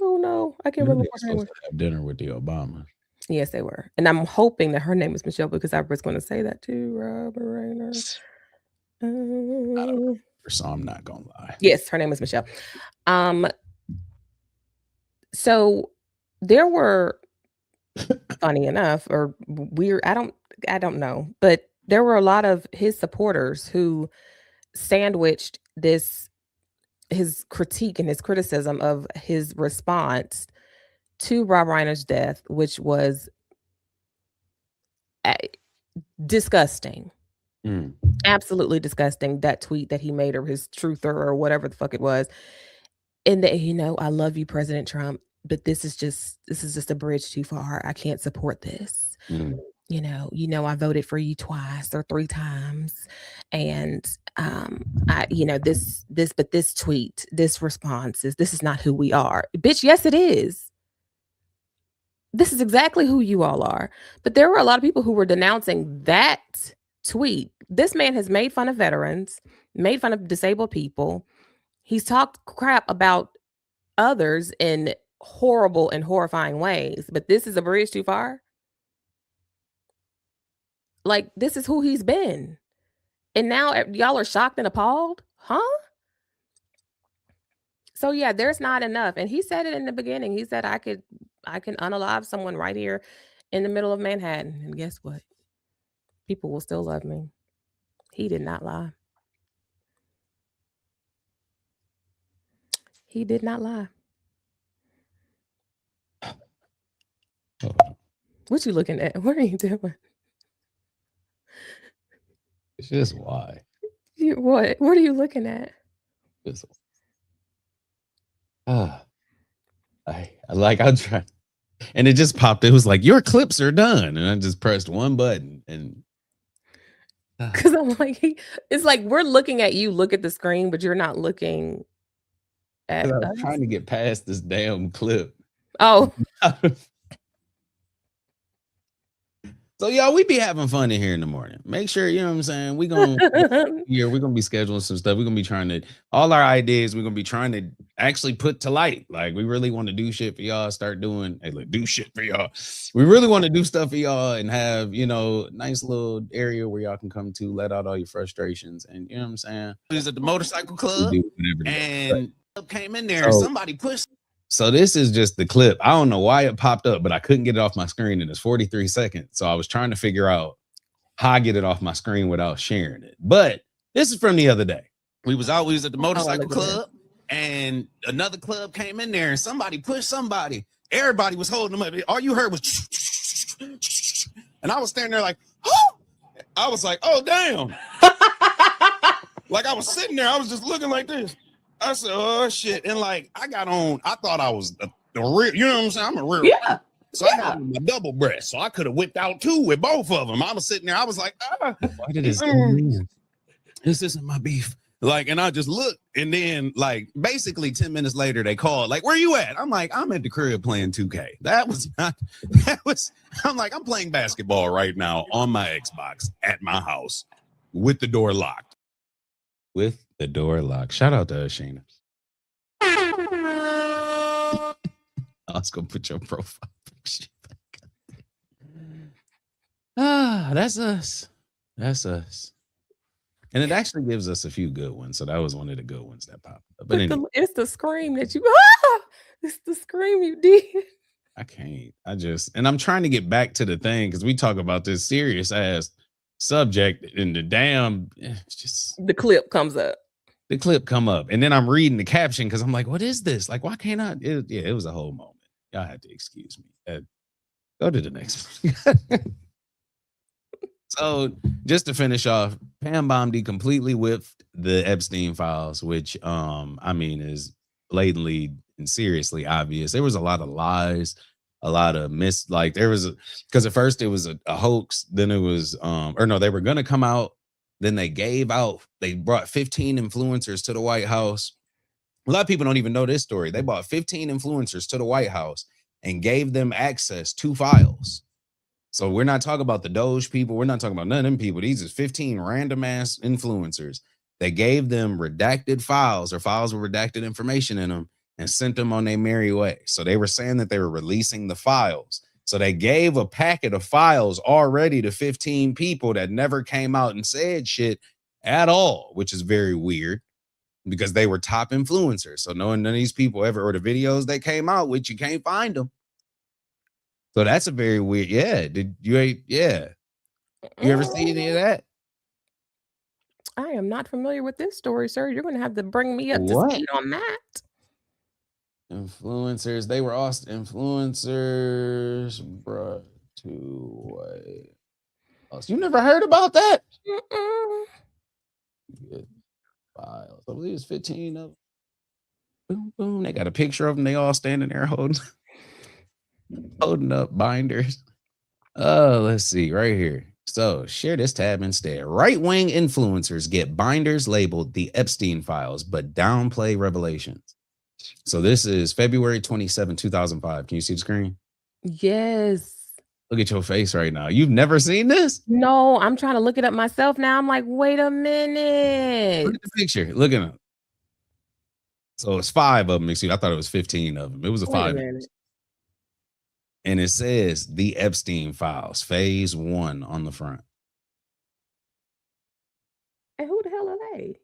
no, I can't remember what her name was. Have dinner with the Obama. Yes, they were. And I'm hoping that her name is Michelle because I was going to say that too, Rob Reiner. So I'm not gonna lie. Yes, her name was Michelle. So there were, funny enough, or weird, I don't know, but there were a lot of his supporters who sandwiched his critique and his criticism of his response to Rob Reiner's death, which was disgusting. Absolutely disgusting. That tweet that he made, or his truther, or whatever the fuck it was. And that, I love you, President Trump, but this is just a bridge too far. I can't support this. I voted for you twice or 3 times. And this tweet, this response this is not who we are. Bitch, yes, it is. This is exactly who you all are. But there were a lot of people who were denouncing that tweet. This man has made fun of veterans, made fun of disabled people. He's talked crap about others in horrible and horrifying ways. But this is a bridge too far. Like, this is who he's been. And now y'all are shocked and appalled? Huh? So yeah, there's not enough. And he said it in the beginning. He said, I can unalive someone right here in the middle of Manhattan. And guess what? People will still love me. He did not lie. He did not lie. What you looking at? What are you doing? It's just why. What are you looking at? I'll try. And it just popped. It was like, your clips are done. And I just pressed one button. And because I'm like, it's like we're looking at you, look at the screen, but you're not looking at us. I'm trying to get past this damn clip. Oh. So y'all, we be having fun in here in the morning. Make sure, you know what I'm saying? We're gonna be scheduling some stuff. We're gonna be trying to, all our ideas, we're gonna be trying to actually put to light. Like, we really want to do shit for y'all, do shit for y'all. We really want to do stuff for y'all and have, nice little area where y'all can come to, let out all your frustrations. And you know what I'm saying? We was at the motorcycle club and came in there and somebody pushed. So this is just the clip. I don't know why it popped up, but I couldn't get it off my screen, and it's 43 seconds. So I was trying to figure out how I get it off my screen without sharing it. But this is from the other day. We was at the motorcycle club, and another club came in there, and somebody pushed somebody. Everybody was holding them up. All you heard was, and I was standing there like, oh! I was like, oh, damn. Like, I was sitting there. I was just looking like this. I said, oh, shit. And like, I got on, I thought I was the real, you know what I'm saying? I'm a real. Yeah. So I got my double breast. So I could have whipped out 2 with both of them. I was sitting there. I was like, why did this This isn't my beef. Like, and I just looked. And then, like, basically 10 minutes later, they called, like, where you at? I'm like, I'm at the crib playing 2K. I'm like, I'm playing basketball right now on my Xbox at my house with the door locked. With the door locked. Shout out to Sheena. I was gonna put your profile picture back up. That's us. That's us. And it actually gives us a few good ones. So that was one of the good ones that popped up. But anyway, It's the scream that you it's the scream you did. I can't. And I'm trying to get back to the thing because we talk about this serious ass subject and it's just The clip comes up. the clip come up. And then I'm reading the caption because I'm like, what is this? Like, why can't I? It was a whole moment. Y'all had to excuse me. Go to the next one. So just to finish off, Pam Bondi completely whipped the Epstein files, which I mean is blatantly and seriously obvious. There was a lot of lies, a lot of because at first it was a hoax, then it was they were gonna come out, then they brought 15 influencers to the White House. A lot of people don't even know this story. They brought 15 influencers to the White House and gave them access to files. So we're not talking about the Doge people. We're not talking about none of them people. These are 15 random ass influencers. They gave them redacted files or files with redacted information in them and sent them on their merry way. So they were saying that they were releasing the files. So they gave a packet of files already to 15 people that never came out and said shit at all, which is very weird because they were top influencers. So none of these people ever, or the videos they came out with, you can't find them. So that's a very weird. Yeah. You ever see any of that? I am not familiar with this story, sir. You're going to have to bring me up to What? speed on that. Influencers. They were all influencers brought to White House. You never heard about that? Good files. I believe it's 15 of them. Boom, boom. They got a picture of them. They all standing there holding up binders. Oh, let's see right here. So share this tab instead. Right-wing influencers get binders labeled the Epstein files, but downplay revelations. So this is February 27, 2005. Can you see the screen? Yes. Look at your face right now. You've never seen this? No, I'm trying to look it up myself now. I'm like, wait a minute. Look at the picture. Look at them. So it's 5 of them. Excuse me. I thought it was 15 of them. It was a 5. And it says the Epstein files, phase 1 on the front. And who the hell are they?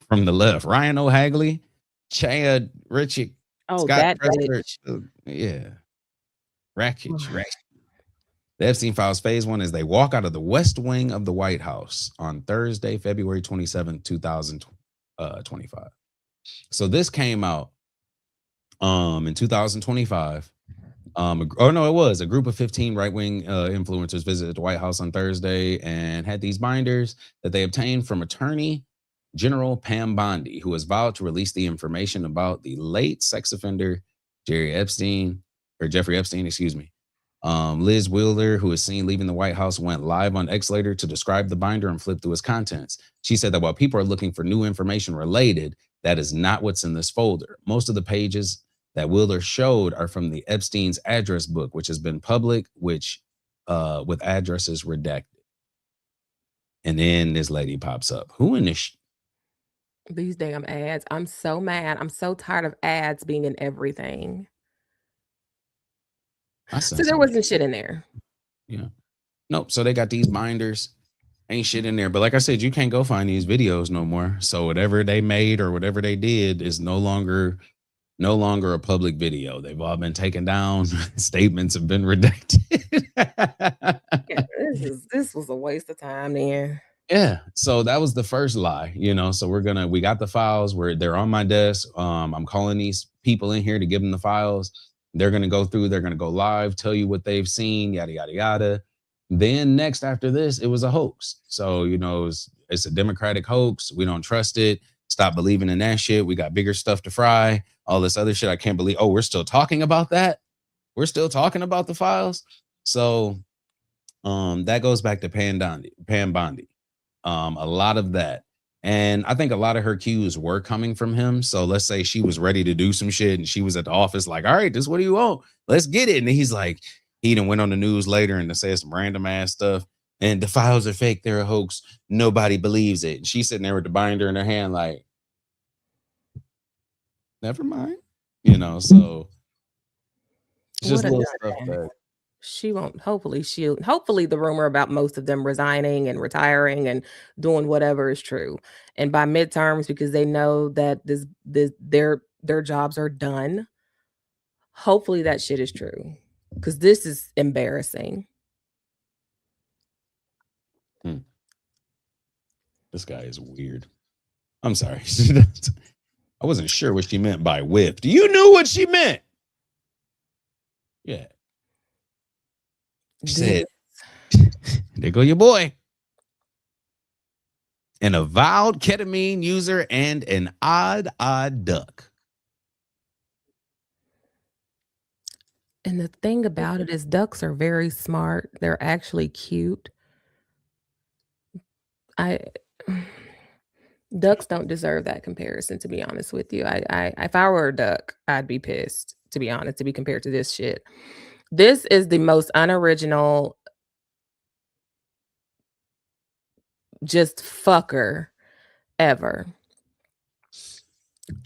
From the left, Ryan O'Hagley, Chad Ritchie, Oh, Scott that Presser. bitch. Yeah. Rackage. The Epstein files, phase 1 is they walk out of the West Wing of the White House on Thursday, February 27, 2025. So this came out in 2025. It was a group of 15 right-wing influencers visited the White House on Thursday and had these binders that they obtained from Attorney General Pam Bondi, who has vowed to release the information about the late sex offender Jeffrey Epstein, excuse me. Liz Wheeler, who is seen leaving the White House, went live on X later to describe the binder and flip through its contents. She said that while people are looking for new information related, that is not what's in this folder. Most of the pages that Wheeler showed are from the Epstein's address book, which has been public, with addresses redacted. And then this lady pops up. Who in this? These damn ads. I'm so mad. I'm so tired of ads being in everything. So there wasn't shit in there. Yeah. Nope. So they got these binders. Ain't shit in there. But like I said, you can't go find these videos no more. So whatever they made or whatever they did is no longer a public video. They've all been taken down. Statements have been redacted. Yeah, this was a waste of time then. Yeah. So that was the first lie, so we got the files they're on my desk. I'm calling these people in here to give them the files. They're going to go through, they're going to go live, tell you what they've seen, yada, yada, yada. Then next after this, it was a hoax. So, it's a Democratic hoax. We don't trust it. Stop believing in that shit. We got bigger stuff to fry. All this other shit. I can't believe. Oh, we're still talking about that. We're still talking about the files. So that goes back to Pam Bondi. A lot of that. And I think a lot of her cues were coming from him. So let's say she was ready to do some shit and she was at the office like, all right, this what do you want? Let's get it. And he's like, he done went on the news later and said some random ass stuff. And the files are fake. They're a hoax. Nobody believes it. And she's sitting there with the binder in her hand like, never mind. So it's just little stuff that She won't. Hopefully the rumor about most of them resigning and retiring and doing whatever is true. And by midterms, because they know that their jobs are done. Hopefully that shit is true. Because this is embarrassing. This guy is weird. I'm sorry. I wasn't sure what she meant by whipped. You knew what she meant. Yeah. She said, there go your boy. An avowed ketamine user and an odd duck. And the thing about it is ducks are very smart. They're actually cute. Ducks don't deserve that comparison, to be honest with you. If I were a duck, I'd be pissed, to be honest, to be compared to this shit. This is the most unoriginal, just fucker ever.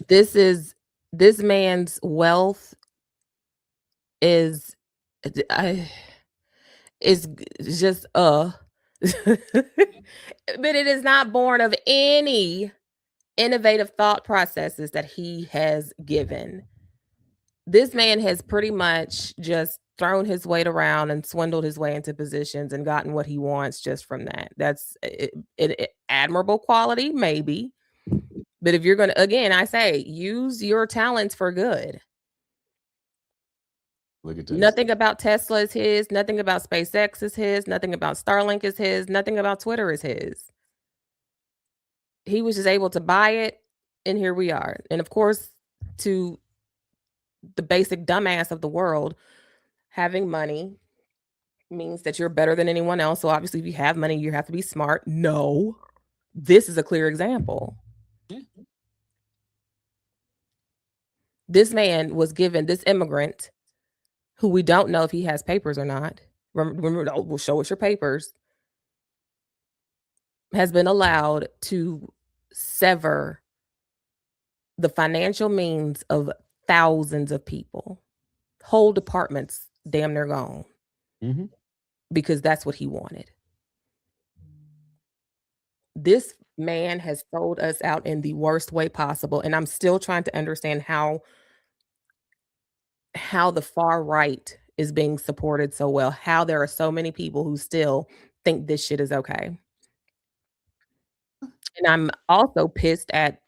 This man's wealth is just but it is not born of any innovative thought processes that he has given. This man has pretty much just thrown his weight around and swindled his way into positions and gotten what he wants just from that. That's it, admirable quality, maybe. But if you're going to, again, I say, use your talents for good. Look at this. Nothing about Tesla is his. Nothing about SpaceX is his. Nothing about Starlink is his. Nothing about Twitter is his. He was just able to buy it, and here we are. And of course, to the basic dumbass of the world, having money means that you're better than anyone else. So obviously, if you have money, you have to be smart. No, this is a clear example. Yeah. This man was given, this immigrant, who we don't know if he has papers or not. Remember, we'll show us your papers. Has been allowed to sever the financial means of thousands of people. Whole departments damn near gone. Mm-hmm. Because that's what he wanted. This man has sold us out in the worst way possible. And I'm still trying to understand how the far right is being supported so well, how there are so many people who still think this shit is okay. And I'm also pissed at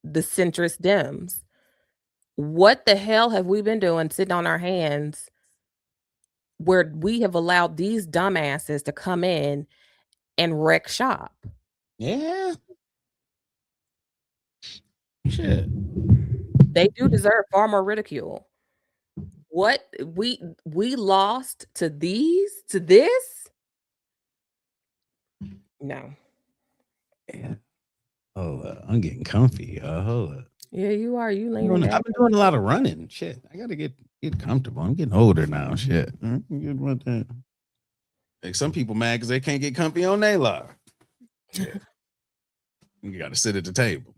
the centrist Dems. What the hell have we been doing sitting on our hands where we have allowed these dumbasses to come in and wreck shop? Yeah. Shit. They do deserve far more ridicule. What we lost to this? No. Yeah. I'm getting comfy. Hold up. Yeah, you are. You leaning. I've been doing a lot of running. Shit. I gotta get comfortable. I'm getting older now. Shit. Like some people mad because they can't get comfy on their live. Yeah. You gotta sit at the table.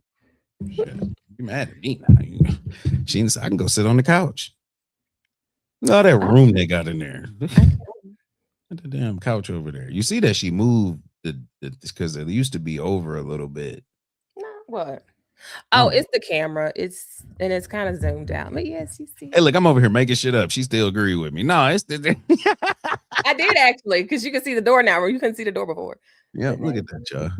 Shit. You mad at me now. She said I can go sit on the couch. No, that room they got in there. The damn couch over there. You see that she moved because it used to be over a little bit. No, what? Oh, it's the camera. It's kind of zoomed out. But yes, you see. Hey, look, I'm over here making shit up. She still agree with me. No, it's the I did actually, because you can see the door now where you couldn't see the door before. Yeah, look at that, y'all.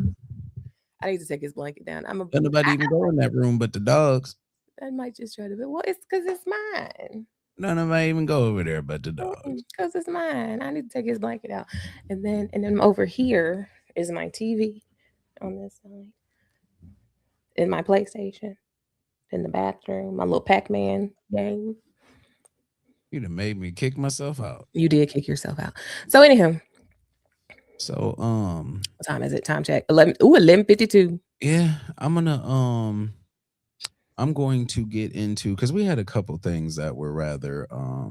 I need to take his blanket down. Nobody even go in that room but the dogs. I might just try to be. Well, it's because it's mine. None of them even go over there but the dogs. Because it's mine. I need to take his blanket out. And then over here is my TV on this side. In my PlayStation. In the bathroom. My little Pac-Man game. You done made me kick myself out. You did kick yourself out. So anyhow. So what time is it? Time check. 11:52. Yeah, I'm going to get into, because we had a couple things that were rather a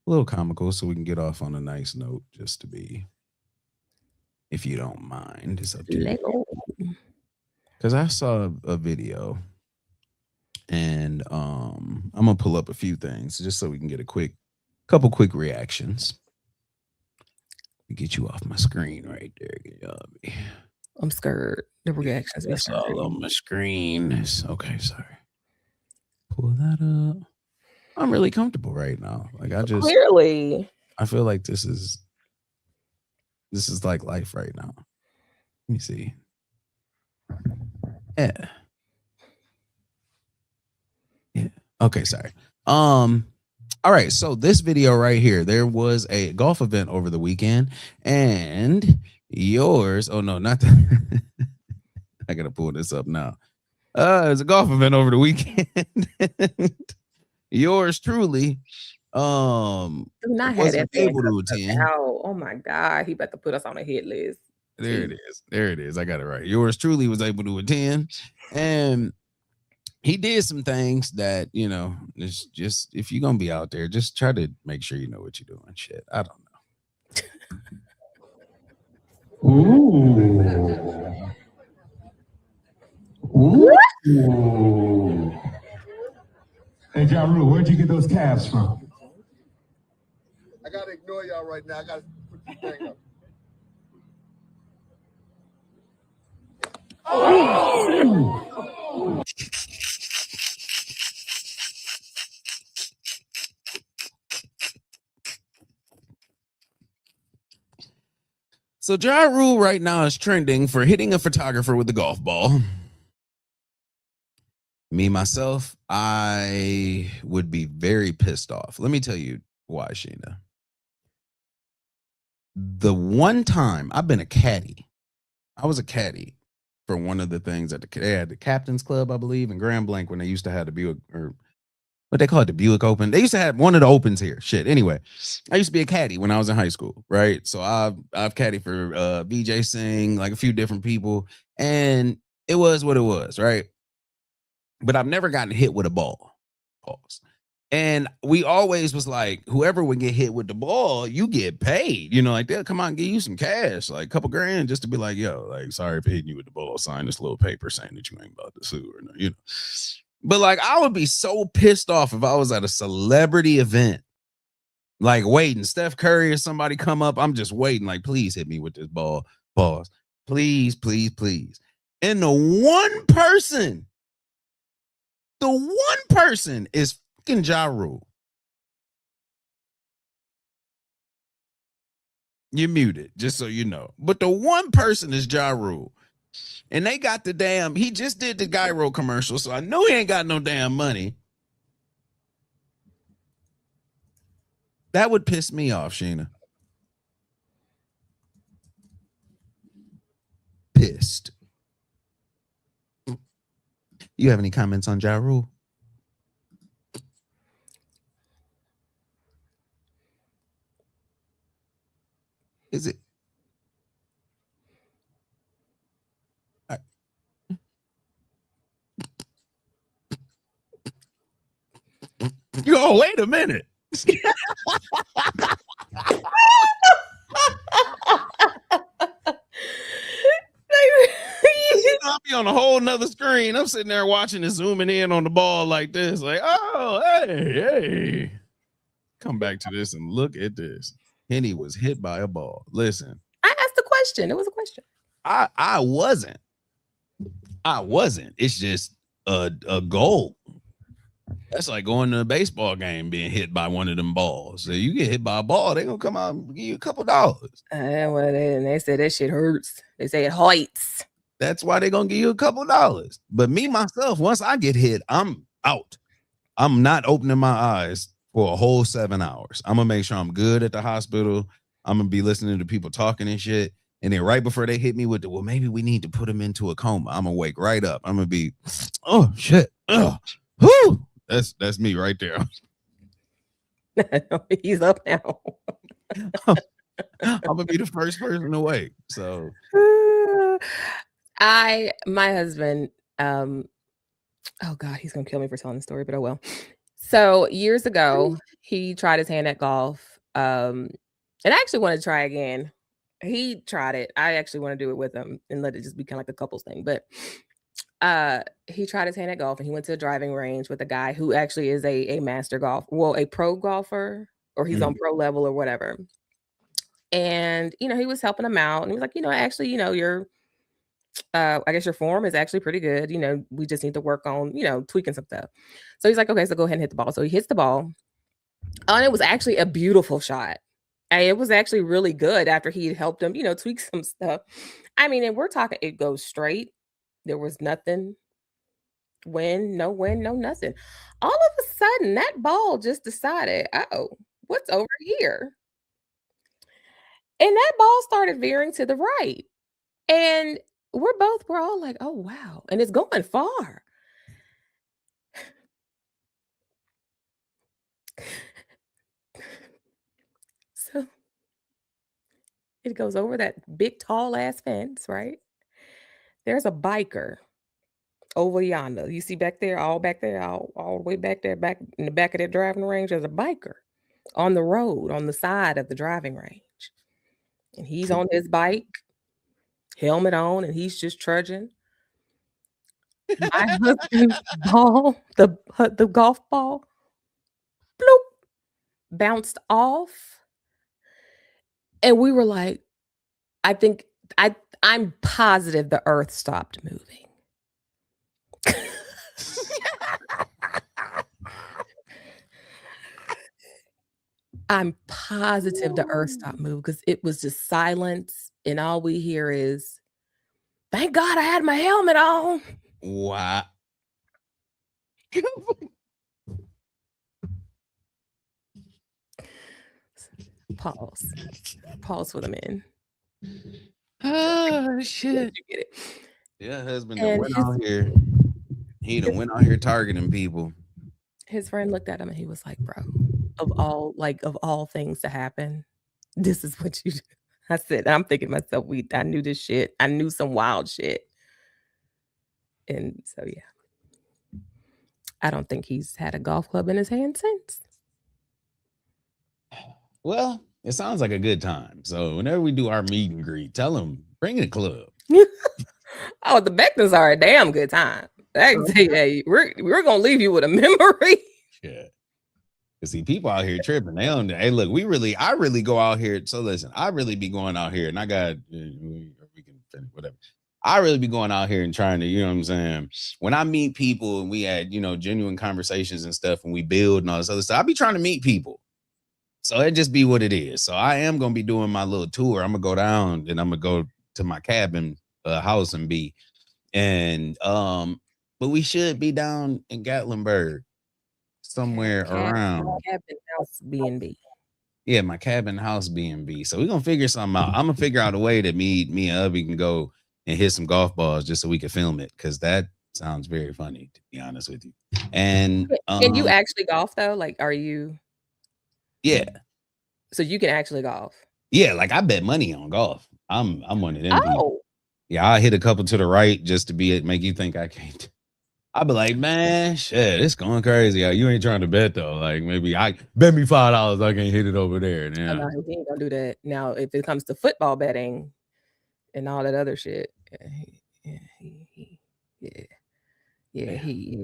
little comical, so we can get off on a nice note, just to be, if you don't mind. It's up to you. Because I saw a video, and I'm gonna pull up a few things just so we can get a quick Couple quick reactions. Get you off my screen right there. I'm scared. The reactions. That's all on my screen. Okay, sorry. Pull that up. I'm really comfortable right now. Like I feel like this is like life right now. Let me see. Yeah. Okay, sorry. All right, so this video right here, there was a golf event over the weekend, and yours. Oh no, not that. I gotta pull this up now. It's a golf event over the weekend. Yours truly. Not wasn't able to attend. Oh my God, he about to put us on a hit list. There it is. I got it right. Yours truly was able to attend, and he did some things that, you know, it's just, if you're gonna be out there, just try to make sure you know what you're doing. Shit, I don't know. Ooh. Hey, Ja Rule, where'd you get those calves from? I gotta ignore y'all right now. I gotta put the thing up. Oh. So Ja Rule right now is trending for hitting a photographer with the golf ball. Me, myself, I would be very pissed off. Let me tell you why, Sheena. The one time I've been a caddy, I was a caddy for one of the things at they had the Captain's Club, I believe, in Grand Blanc when they used to have the Buick, or what they call it, the Buick Open. They used to have one of the opens here. Shit. Anyway, I used to be a caddy when I was in high school, right? So I've caddied for BJ Singh, like a few different people, and it was what it was, right? But I've never gotten hit with a ball. Pause. And we always was like, whoever would get hit with the ball, you get paid. You know, like they'll come out and give you some cash, like a couple grand, just to be like, yo, like, sorry for hitting you with the ball. Sign this little paper saying that you ain't about to sue or no, you know. But like, I would be so pissed off if I was at a celebrity event, like waiting, Steph Curry or somebody come up. I'm just waiting, like, please hit me with this ball. Pause. Please, please, please. And the one person is fucking Ja Rule. You're muted, just so you know. But the one person is Ja Rule. And they got the damn, he just did the Gyro commercial, so I know he ain't got no damn money. That would piss me off, Sheena. Pissed. You have any comments on Ja Rule? Is it? Yo, wait a minute. I'll be on a whole nother screen. I'm sitting there watching it, zooming in on the ball like this, like, oh, hey. Come back to this and look at this. Henny was hit by a ball. Listen. I asked a question. It was a question. I wasn't. It's just a goal. That's like going to a baseball game, being hit by one of them balls. So you get hit by a ball, they're gonna come out and give you a couple dollars. They said that shit hurts. They say it hurts. That's why they're gonna give you a couple dollars. But me, myself, once I get hit, I'm out. I'm not opening my eyes for a whole 7 hours. I'm gonna make sure I'm good at the hospital. I'm gonna be listening to people talking and shit. And then right before they hit me with well, maybe we need to put him into a coma. I'm gonna wake right up. I'm gonna be, oh shit. Oh, whoo. That's me right there. He's up now. I'm gonna be the first person to wake. So my husband, oh God, he's gonna kill me for telling the story, but oh well. So years ago, he tried his hand at golf. And I actually want to try again. He tried it. I actually want to do it with him and let it just be kind of like a couples thing. But he tried his hand at golf, and he went to a driving range with a guy who actually is a master golf, well, a pro golfer or he's on pro level or whatever. And, you know, he was helping him out. And he was like, you know, actually, you know, your I guess your form is actually pretty good. You know, we just need to work on, you know, tweaking some stuff. So he's like, okay, so go ahead and hit the ball. So he hits the ball. And it was actually a beautiful shot. And it was actually really good after he helped him, you know, tweak some stuff. I mean, and we're talking, it goes straight. There was nothing. Win, no nothing. All of a sudden, that ball just decided, oh, what's over here? And that ball started veering to the right. And we're all like, oh, wow. And it's going far. So it goes over that big, tall ass fence, right? There's a biker over yonder. You see back there, all the way back there, back in the back of that driving range, there's a biker on the road, on the side of the driving range. And he's on his bike, helmet on, and he's just trudging. My husband's ball, the golf ball, bloop, bounced off. And we were like, I'm positive the earth stopped moving. I'm positive the earth stopped moving because it was just silence. And all we hear is, thank God I had my helmet on. Wow. Pause for the men. Oh shit. You get it. Yeah, husband And went out here. He done went out here targeting people. His friend looked at him and he was like, bro, of all things to happen, this is what you do. I said, I'm thinking to myself, I knew this shit. I knew some wild shit. And so yeah. I don't think he's had a golf club in his hand since. Well, it sounds like a good time. So whenever we do our meet and greet, tell them bring the club. Oh, the Beckners are a damn good time. I can tell you, hey, we're gonna leave you with a memory. Yeah. See, people out here tripping. They don't. Hey, look, I really go out here. So listen, I really be going out here, and I got we can finish whatever. I really be going out here and trying to, you know what I'm saying? When I meet people and we had, you know, genuine conversations and stuff, and we build and all this other stuff, I be trying to meet people. So it just be what it is. So I am gonna be doing my little tour. I'm gonna go down and I'm gonna go to my cabin house and be, and but we should be down in Gatlinburg somewhere around Cabin house B&B. Yeah, my cabin house B&B. So we're gonna figure something out. I'm gonna figure out a way that me and Ubby can go and hit some golf balls just so we can film it, because that sounds very funny, to be honest with you. And you actually golf though? Like, are you? Yeah. So you can actually golf? Yeah, like I bet money on golf. I'm one of them people. Oh. Yeah, I hit a couple to the right just to make you think I can't. I'll be like, man, shit, it's going crazy. You ain't trying to bet though. Like maybe I bet me $5 I can't hit it over there. Yeah. No, he ain't gonna do that. Now, if it comes to football betting and all that other shit, yeah.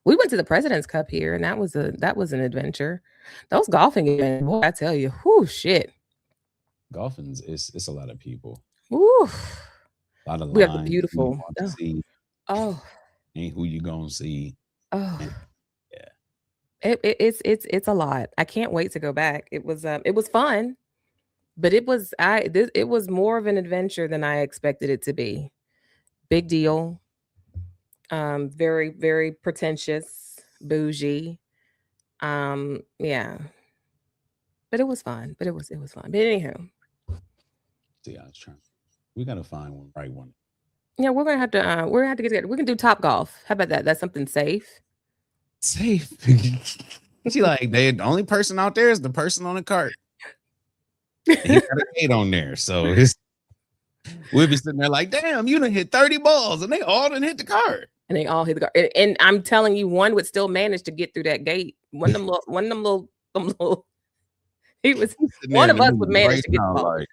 We went to the President's Cup here, and that was an adventure. Those golfing events, boy, I tell you, whoo, shit. Golfing's it's a lot of people. Ooh. A lot of we have lines the beautiful. Oh. Ain't who you gonna see. Oh. Yeah. It's a lot. I can't wait to go back. It was fun, but it was more of an adventure than I expected it to be. Big deal. Very, very pretentious, bougie. Yeah. But it was fun. But it was fun. But anywho. See, I was trying. We gotta find one right one. Yeah, we're gonna have to get together. We can do Top Golf. How about that? That's something safe. Safe. She like, the only person out there is the person on the cart. He got a date on there, so we'll be sitting there like, damn, you done hit 30 balls, and they all done hit the cart. And they all hit the cart. And I'm telling you, one would still manage to get through that gate. One of them little. He was one of us would manage to get the ball.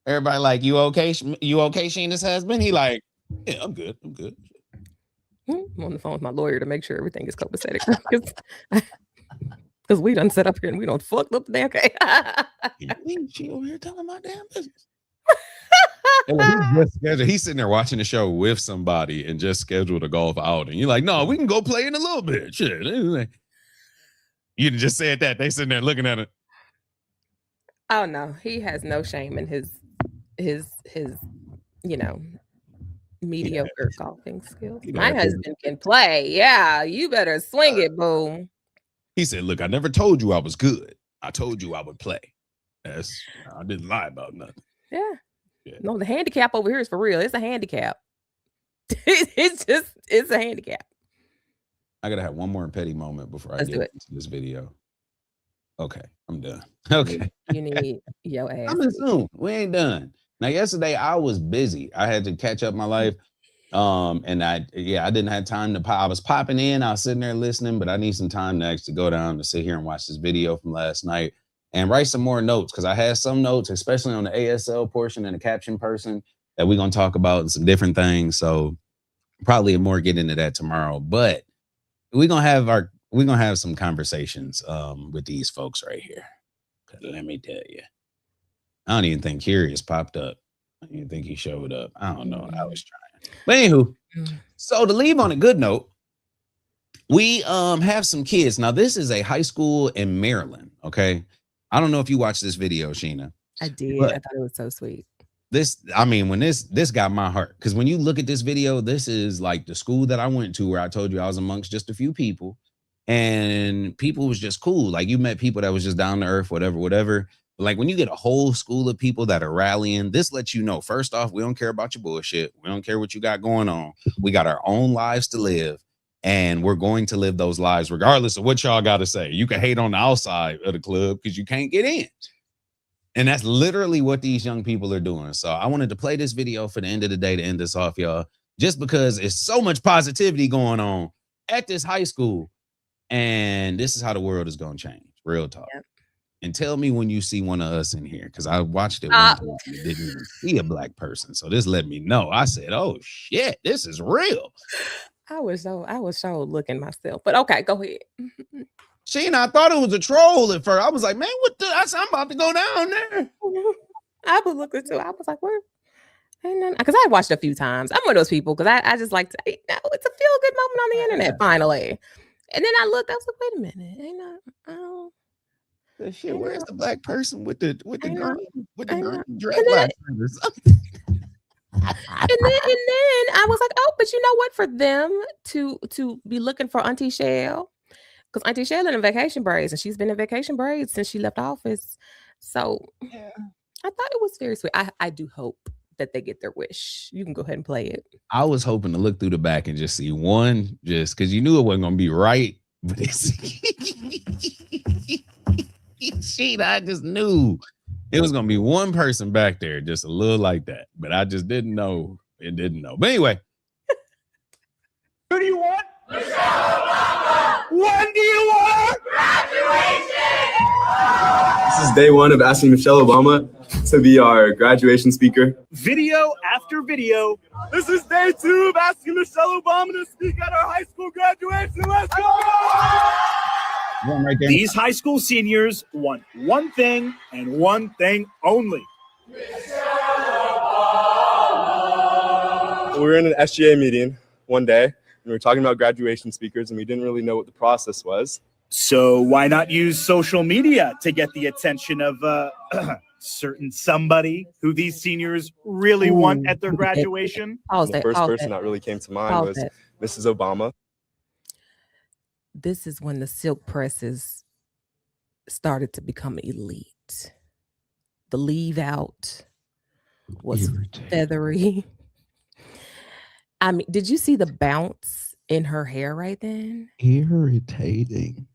Everybody like, you okay? You okay, Sheena's husband? He like, yeah, I'm good. I'm on the phone with my lawyer to make sure everything is copacetic because we done set up here and we don't fucked up the damn case. She over here telling my damn business. He's sitting there watching the show with somebody and just scheduled a golf outing. You're like, no, we can go play in a little bit. Shit. You just said that. They sitting there looking at it. Oh no, he has no shame in his mediocre golfing skills. My husband can play. Yeah, you better swing it, boom. He said, look, I never told you I was good. I told you I would play. I didn't lie about nothing. Yeah. No, the handicap over here is for real. It's a handicap. It's a handicap. I gotta have one more petty moment before I get into this video. Okay, I'm done. Okay. You need your ass. I'm assuming we ain't done. Now, yesterday I was busy. I had to catch up my life. And I didn't have time to I was popping in, I was sitting there listening, but I need some time to actually go down to sit here and watch this video from last night and write some more notes, because I had some notes, especially on the ASL portion and the caption person, that we're gonna talk about and some different things. So probably more get into that tomorrow. But we're gonna have some conversations with these folks right here. Let me tell you, I don't even think Curious popped up. I don't even think he showed up. I don't know. I was trying. But anywho, so to leave on a good note, we have some kids. Now, this is a high school in Maryland. Okay. I don't know if you watched this video, Sheena. I did. I thought it was so sweet. This got my heart, because when you look at this video, this is like the school that I went to, where I told you I was amongst just a few people, and people was just cool. Like, you met people that was just down to earth, whatever. But like, when you get a whole school of people that are rallying, this lets you know, first off, we don't care about your bullshit. We don't care what you got going on. We got our own lives to live, and we're going to live those lives regardless of what y'all got to say. You can hate on the outside of the club because you can't get in. And that's literally what these young people are doing. So I wanted to play this video for the end of the day to end this off, y'all, just because it's so much positivity going on at this high school. And this is how the world is going to change. Real talk. Yep. And tell me when you see one of us in here, because I watched it one time and didn't even see a black person. So this let me know. I said, oh, shit, this is real. I was so looking myself. But okay, go ahead. Sheena, I thought it was a troll at first. I was like, man, I said, I'm about to go down there. I was looking too. I was like, where? Because I watched a few times. I'm one of those people, because I just like to, it's a feel-good moment on the internet, finally. And then I looked, I was like, wait a minute. Shit, where's the black person with the dreadlocks? And then I was like, oh, but you know what? For them to be looking for Auntie Shell, because Auntie Shell in vacation braids, and she's been in vacation braids since she left office. So yeah, I thought it was very sweet. I do hope that they get their wish. You can go ahead and play it. I was hoping to look through the back and just see one, just because you knew it wasn't gonna be right. But it's I just knew it was gonna be one person back there, just a little like that. But I just didn't know. It didn't know. But anyway. Who do you want? When do you want? Graduation! This is day one of asking Michelle Obama to be our graduation speaker. Video after video. This is day 2 of asking Michelle Obama to speak at our high school graduation. Let's go! Right there. These high school seniors want one thing and one thing only. We were in an SGA meeting one day, and we were talking about graduation speakers, and we didn't really know what the process was. So why not use social media to get the attention of certain somebody who these seniors really want at their graduation? The first person that really came to mind was Mrs. Obama. This is when the silk presses started to become elite. The leave out was feathery. I mean, did you see the bounce in her hair right then? Irritating.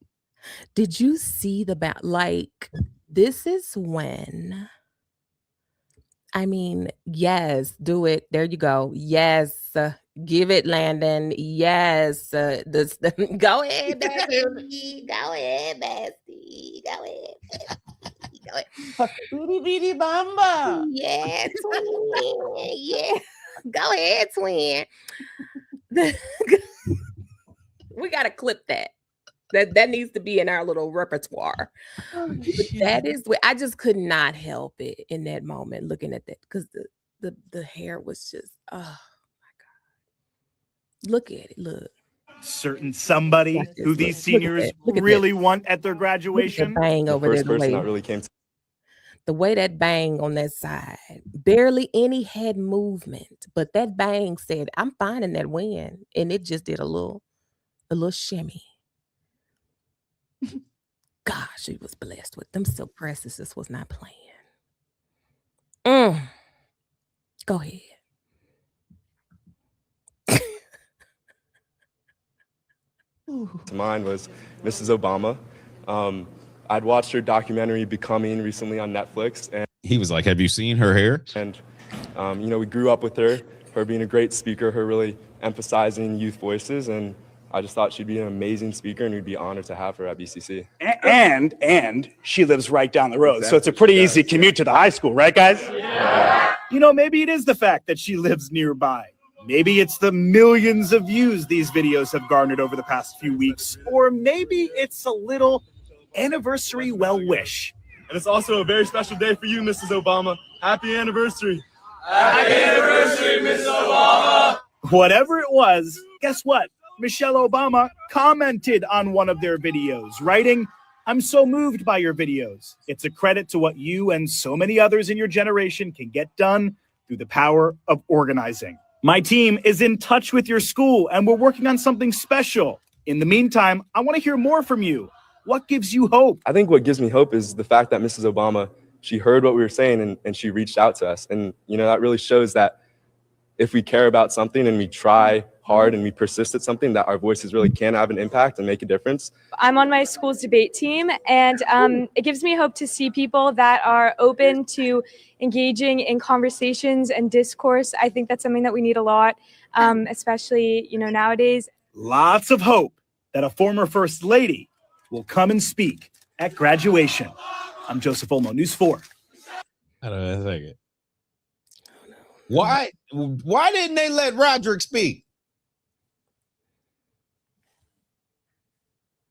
Did you see the bounce? Like, this is when, I mean, yes, do it. There you go. Yes. Give it, Landon. Yes. Go ahead, bestie. Go ahead, bestie. Go ahead. Go ahead. Bitty bitty bamba. Yeah, twin. Yeah. Go ahead, twin. We gotta clip that. That needs to be in our little repertoire. But that is what I just could not help it in that moment looking at that because the hair was just oh my God. Look at it. Look. Certain somebody who these seniors really want at their graduation. Bang over there. The way that bang on that side, barely any head movement, but that bang said, "I'm fine in that win," and it just did a little shimmy. Gosh, she was blessed with them silk presses. This was not playing. Go ahead. Mine was Mrs. Obama. I'd watched her documentary Becoming recently on Netflix, and he was like, "Have you seen her hair?" And we grew up with her being a great speaker, her really emphasizing youth voices, and I just thought she'd be an amazing speaker, and we'd be honored to have her at BCC. And she lives right down the road, so it's a pretty easy commute to the high school, right, guys? Yeah. Maybe it is the fact that she lives nearby. Maybe it's the millions of views these videos have garnered over the past few weeks, or maybe it's a little anniversary well wish. And it's also a very special day for you, Mrs. Obama. Happy anniversary. Happy anniversary, Mrs. Obama. Whatever it was, guess what? Michelle Obama commented on one of their videos, writing, "I'm so moved by your videos. It's a credit to what you and so many others in your generation can get done through the power of organizing. My team is in touch with your school and we're working on something special. In the meantime, I want to hear more from you. What gives you hope?" I think what gives me hope is the fact that Mrs. Obama, she heard what we were saying and she reached out to us. And, that really shows that if we care about something and we try hard and we persist at something, that our voices really can have an impact and make a difference. I'm on my school's debate team, and it gives me hope to see people that are open to engaging in conversations and discourse. I think that's something that we need a lot, especially, nowadays. Lots of hope that a former First Lady will come and speak at graduation. I'm Joseph Olmo, News 4. Hold on a second. Why didn't they let Roderick speak?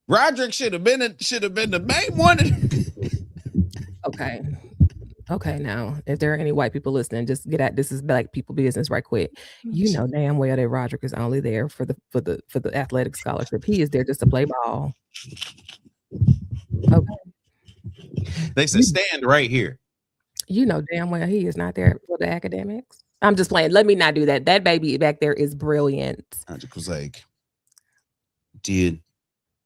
Roderick should have been the main one. Okay. Now, if there are any white people listening, just get at this is Black people business right quick. You know damn well that Roderick is only there for the athletic scholarship. He is there just to play ball. Okay. They said stand right here. You know damn well he is not there for the academics. I'm just playing. Let me not do that. That baby back there is brilliant. Roderick was like, dude,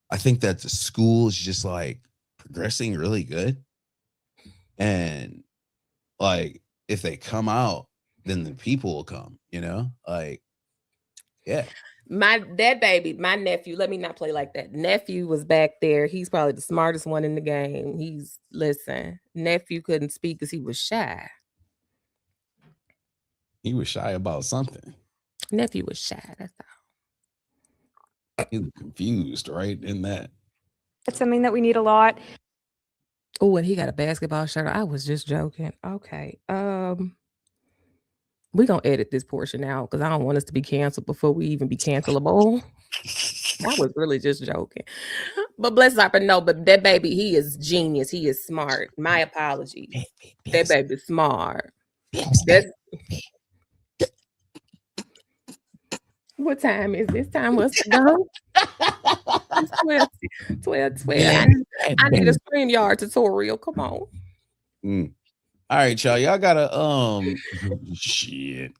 I think that the school is just like progressing really good. And like, if they come out, then the people will come, like, yeah. That baby, my nephew, let me not play like that. Nephew was back there. He's probably the smartest one in the game. Nephew couldn't speak because he was shy. He was shy about something. Nephew was shy. That's all. He was confused, right? In that. That's something that we need a lot. Oh, and he got a basketball shirt. I was just joking. Okay. We're gonna edit this portion out because I don't want us to be canceled before we even be cancelable. I was really just joking. But bless our no, but that baby, he is genius. He is smart. My apologies. That baby's smart. What time is this? Time was to go. 12. I need a StreamYard tutorial. Come on. All right, y'all gotta shit.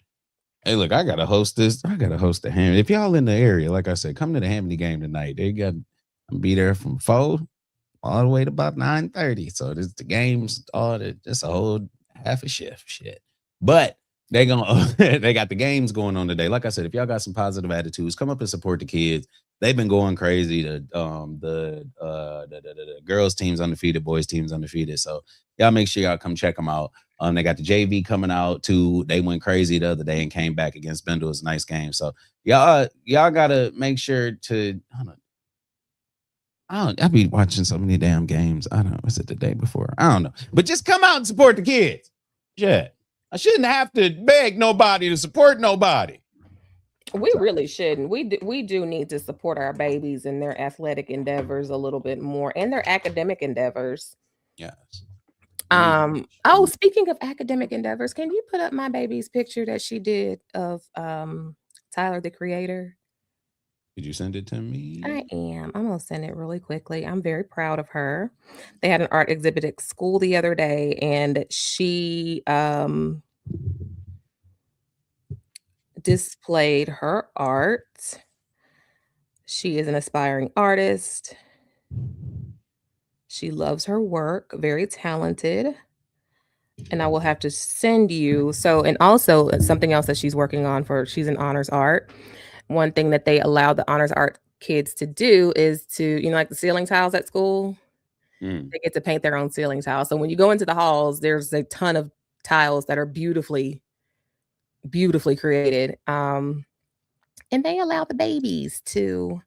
Hey, look, I gotta host this. I gotta host the Ham. If y'all in the area, like I said, come to the Hammoney game tonight. I'll be there from 4 all the way to about 9:30. So this the games, just a whole half a shift shit. But they got the games going on today. Like I said, if y'all got some positive attitudes, come up and support the kids. They've been going crazy. The girls team's undefeated, boys team's undefeated. So y'all make sure y'all come check them out. They got the JV coming out too. They went crazy the other day and came back against Bendel. It was a nice game. So y'all gotta make sure to. I'll be watching so many damn games. I don't know. Was it the day before? I don't know. But just come out and support the kids. Yeah. I shouldn't have to beg nobody to support nobody. We really shouldn't. We do need to support our babies in their athletic endeavors a little bit more and their academic endeavors. Yes. Oh, speaking of academic endeavors, can you put up my baby's picture that she did of Tyler the Creator? Did you send it to me? I am. I'm gonna send it really quickly. I'm very proud of her. They had an art exhibit at school the other day, and she displayed her art. She is an aspiring artist. She loves her work, very talented. And I will have to send you. So, and also something else that she's working on she's in honors art. One thing that they allow the honors art kids to do is to, like the ceiling tiles at school, they get to paint their own ceiling tiles. So when you go into the halls, there's a ton of tiles that are beautifully created. And they allow the babies to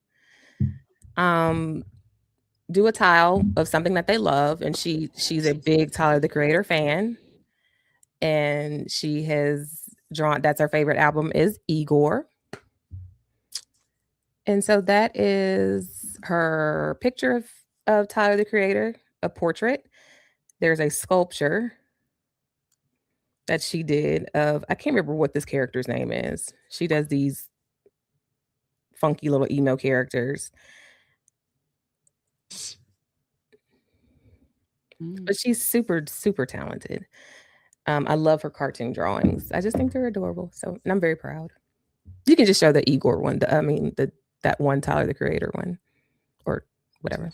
do a tile of something that they love. And she's a big Tyler the Creator fan. And she has drawn, that's her favorite album is Igor. And so that is her picture of Tyler the Creator, a portrait. There's a sculpture that she did of, I can't remember what this character's name is. She does these funky little emo characters. But she's super, super talented. I love her cartoon drawings. I just think they're adorable. So, and I'm very proud. You can just show the Igor one. That one Tyler the Creator one, or whatever.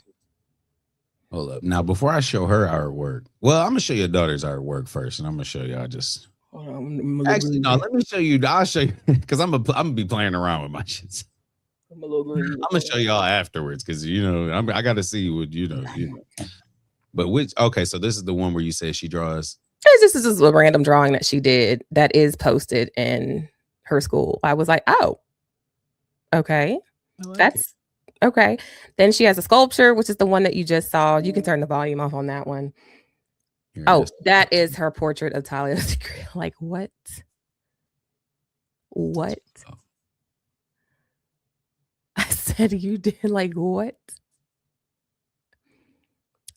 Hold up. Now, before I show her artwork, well, I'm gonna show your daughter's artwork first, and I'm gonna show y'all just. Actually, no. Let me show you. I'll show you because I'm gonna be playing around with my shit. I'm gonna show y'all afterwards because I got to see what you know. But okay, so this is the one where you said she draws. This is just a random drawing that she did that is posted in her school. I was like, oh, okay, that's okay. Then she has a sculpture, which is the one that you just saw. You can turn the volume off on that one. Oh, that is her portrait of Tyler. Like what? What? I said you did like what?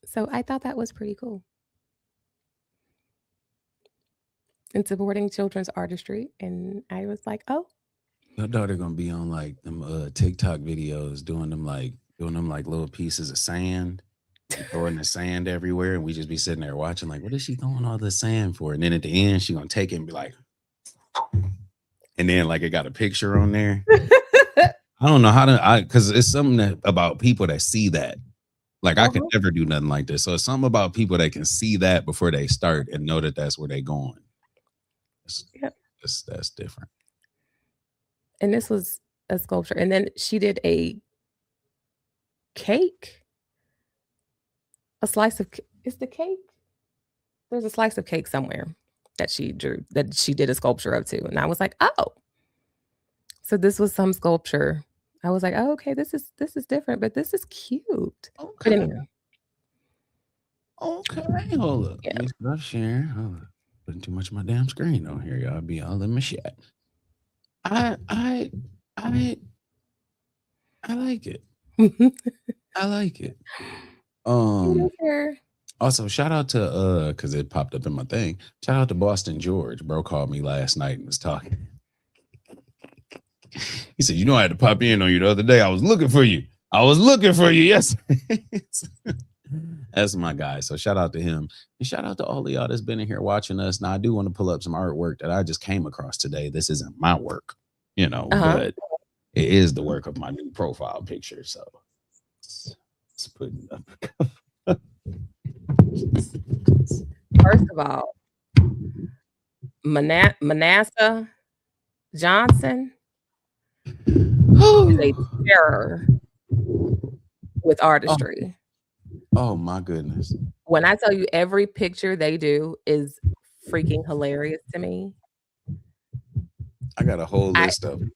So I thought that was pretty cool. And supporting children's artistry. And I was like, oh. Your daughter gonna be on like them TikTok videos doing them like little pieces of sand, throwing the sand everywhere, and we just be sitting there watching, like, what is she throwing all this sand for? And then at the end, she gonna take it and be like, and then like it got a picture on there. I don't know how to because it's something about people that see that. Like I could never do nothing like this. So it's something about people that can see that before they start and know that that's where they're going. That's different. And this was a sculpture. And then she did a cake. A slice of is the cake? There's a slice of cake somewhere that she drew, that she did a sculpture of too. And I was like, oh. So this was some sculpture. I was like, oh, okay, this is different, but this is cute. Okay. But anyway. Okay. Hold up. Yeah. Stop sharing. Hold up. Putting too much of my damn screen on here. Y'all be all in my shit. I like it. I like it. Also, shout out to because it popped up in my thing. Shout out to Boston George. Bro called me last night and was talking. He said, I had to pop in on you the other day. I was looking for you. Yes. That's my guy. So shout out to him. And shout out to all of y'all that's been in here watching us. Now, I do want to pull up some artwork that I just came across today. This isn't my work, but it is the work of my new profile picture. So it's putting up. First of all, Manasseh Johnson is a terror with artistry. Oh my goodness. When I tell you every picture they do is freaking hilarious to me. I got a whole list of them.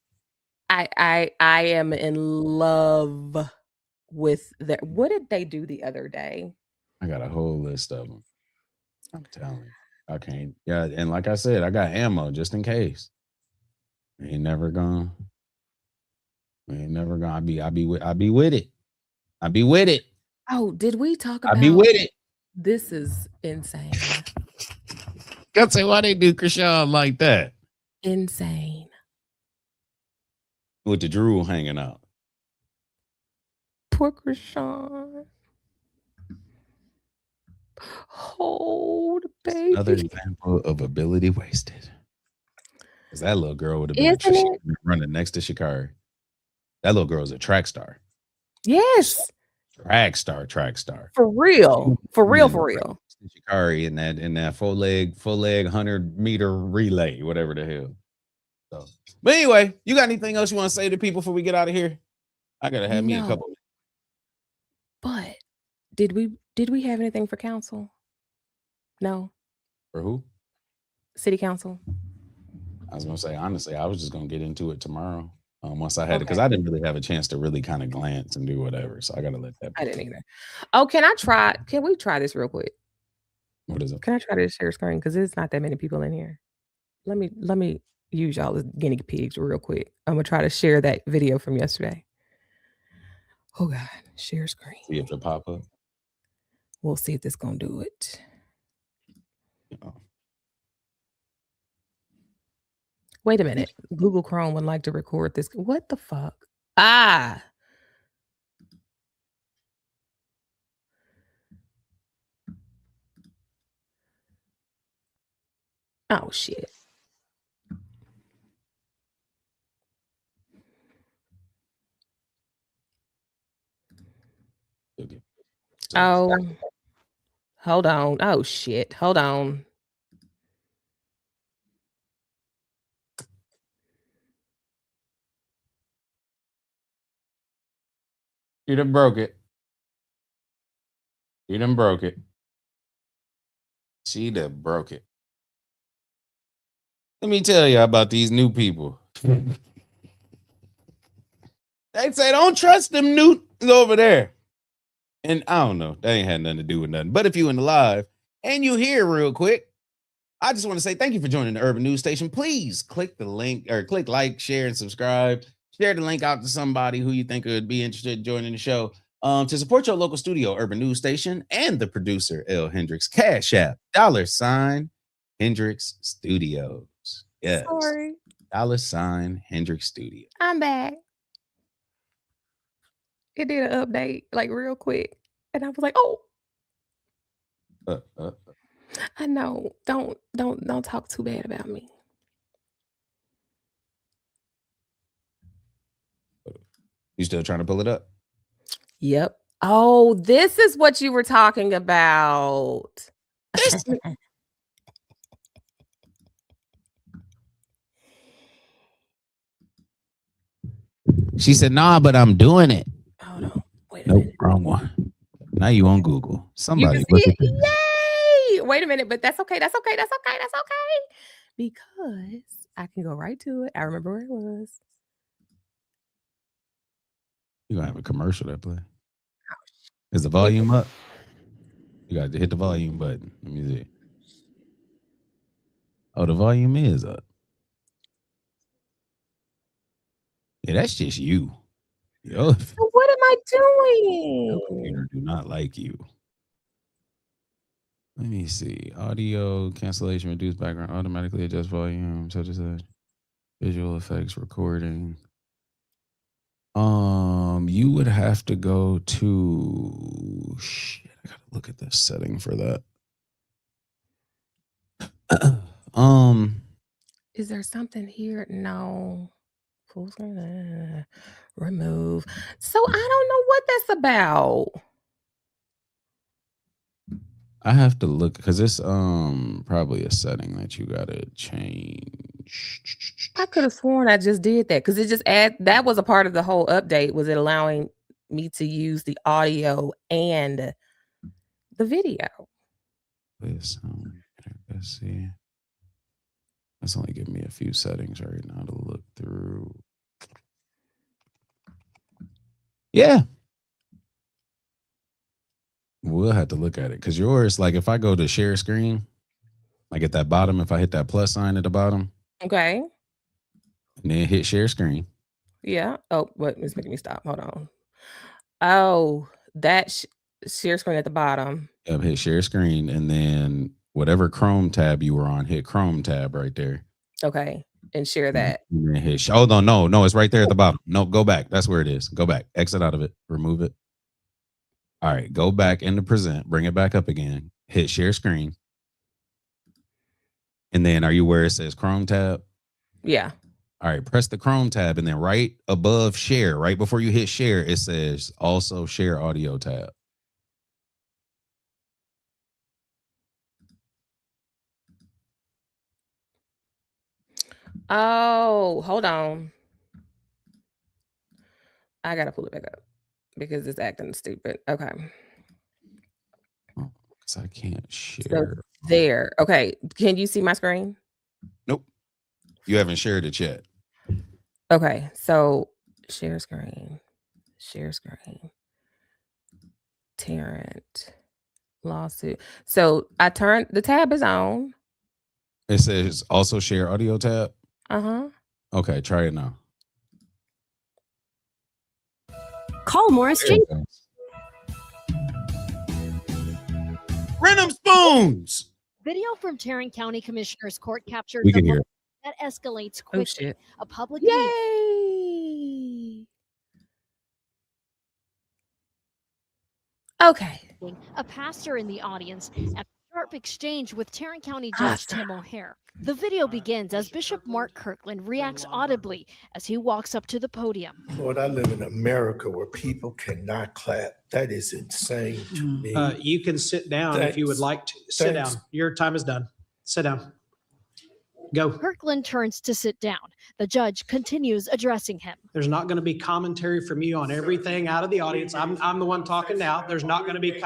I am in love with that. What did they do the other day? I got a whole list of them. I'm telling you. I can't. Yeah, and like I said, I got ammo just in case. Ain't never gone. We ain't never gonna. I be with it. I be with it. Oh, did we talk about? I be with it. This is insane. Gotta say, why they do Krishan like that? Insane. With the drool hanging out. Poor Krishan. Hold, baby. Another example of ability wasted. Because that little girl would have been Isn't it? running next to Shikari. That little girl's a track star. Yes. Track star. For real. For real. Shikari in that full leg 100-meter relay, whatever the hell. So, but anyway, you got anything else you want to say to people before we get out of here? I gotta have me a couple. But did we have anything for council? No. For who? City council. I was gonna say, honestly, I was just gonna get into it tomorrow. Once I had it, because I didn't really have a chance to really kind of glance and do whatever. So I gotta let that. I didn't either. Oh, can we try this real quick? What is it? Can I try to share screen? Because there's not that many people in here. Let me use y'all as guinea pigs real quick. I'm gonna try to share that video from yesterday. Oh God, share screen. See if it pop up. We'll see if this gonna do it. Wait a minute. Google Chrome would like to record this. What the fuck? Ah. Oh shit. Oh, hold on. Oh shit. Hold on. You done broke it. She done broke it. Let me tell you about these new people. They say don't trust them newts over there. And I don't know. That ain't had nothing to do with nothing. But if you in the live and you here real quick, I just want to say thank you for joining the Urban News Station. Please click the link or click like, share, and subscribe. Share the link out to somebody who you think would be interested in joining the show. To support your local studio, Urban News Station, and the producer, L. Hendrix, Cash App, $ Hendrix Studios. Yes. Sorry. $ Hendrix Studios. I'm back. It did an update like real quick. And I was like, oh. I know. Don't talk too bad about me. You still trying to pull it up? Yep. Oh, this is what you were talking about. She said, nah, but I'm doing it. Hold on. Wait a Nope, minute. wrong one. Now you on Google. Somebody You look can at see this. it. Yay! Wait a minute, but that's okay. That's okay. That's okay. That's okay. Because I can go right to it. I remember where it was. You're gonna have a commercial that play. Is the volume up? You got to hit the volume button. Let me see. Oh, the volume is up. Yeah, that's just you. Yo, So what am I doing? your computer do not like you. Let me see. Audio cancellation, reduce background, automatically adjust volume, such as such. Visual effects, recording. You would have to go to shit. I gotta look at this setting for that. Is there something here? No. Full screen. Remove. So I don't know what that's about. I have to look because it's probably a setting that you gotta change. I could have sworn I just did that because it just that was a part of the whole update. Was it allowing me to use the audio and the video? Let's see. That's only giving me a few settings right now to look through. Yeah. We'll have to look at it because yours, like if I go to share screen, like at that bottom, if I hit that plus sign at the bottom, Okay. and then hit share screen, Yeah. Oh, what is making me stop? Hold on. Oh, that share screen at the bottom. Yep, hit share screen, and then whatever Chrome tab you were on, hit Chrome tab right there. Okay, and share that. And then hit. Hold on, no, it's right there at the bottom. No, go back. That's where it is. Go back. Exit out of it. Remove it. All right, go back into present. Bring it back up again. Hit share screen. And then are you where it says Chrome tab? Yeah. All right, press the Chrome tab, and then right above share, right before you hit share, it says also share audio tab. Oh, hold on. I gotta pull it back up because it's acting stupid. Okay. Because I can't So share. there. Okay. Can you see my screen? Nope. You haven't shared it yet. Okay. So share screen. Share screen. Tarrant. Lawsuit. So I turned the tab is on. It says also share audio tab. Uh-huh. Okay, try it now. Call Morris There it Jenkins. goes. Random spoons. Video from Tarrant County Commissioner's Court captured We the can hear it. that escalates Oh quickly. shit. A public Yay. Okay. meeting, a pastor in the audience, and a sharp exchange with Tarrant County Judge Tim O'Hare. The video begins as Bishop Mark Kirkland reacts audibly as he walks up to the podium. Lord, I live in America where people cannot clap. That is insane to me. You can sit down if you would like to. Sit down. Your time is done. Sit down. Go. Kirkland turns to sit down. The judge continues addressing him. There's not going to be commentary from you on everything out of the audience. I'm the one talking now. There's not going to be.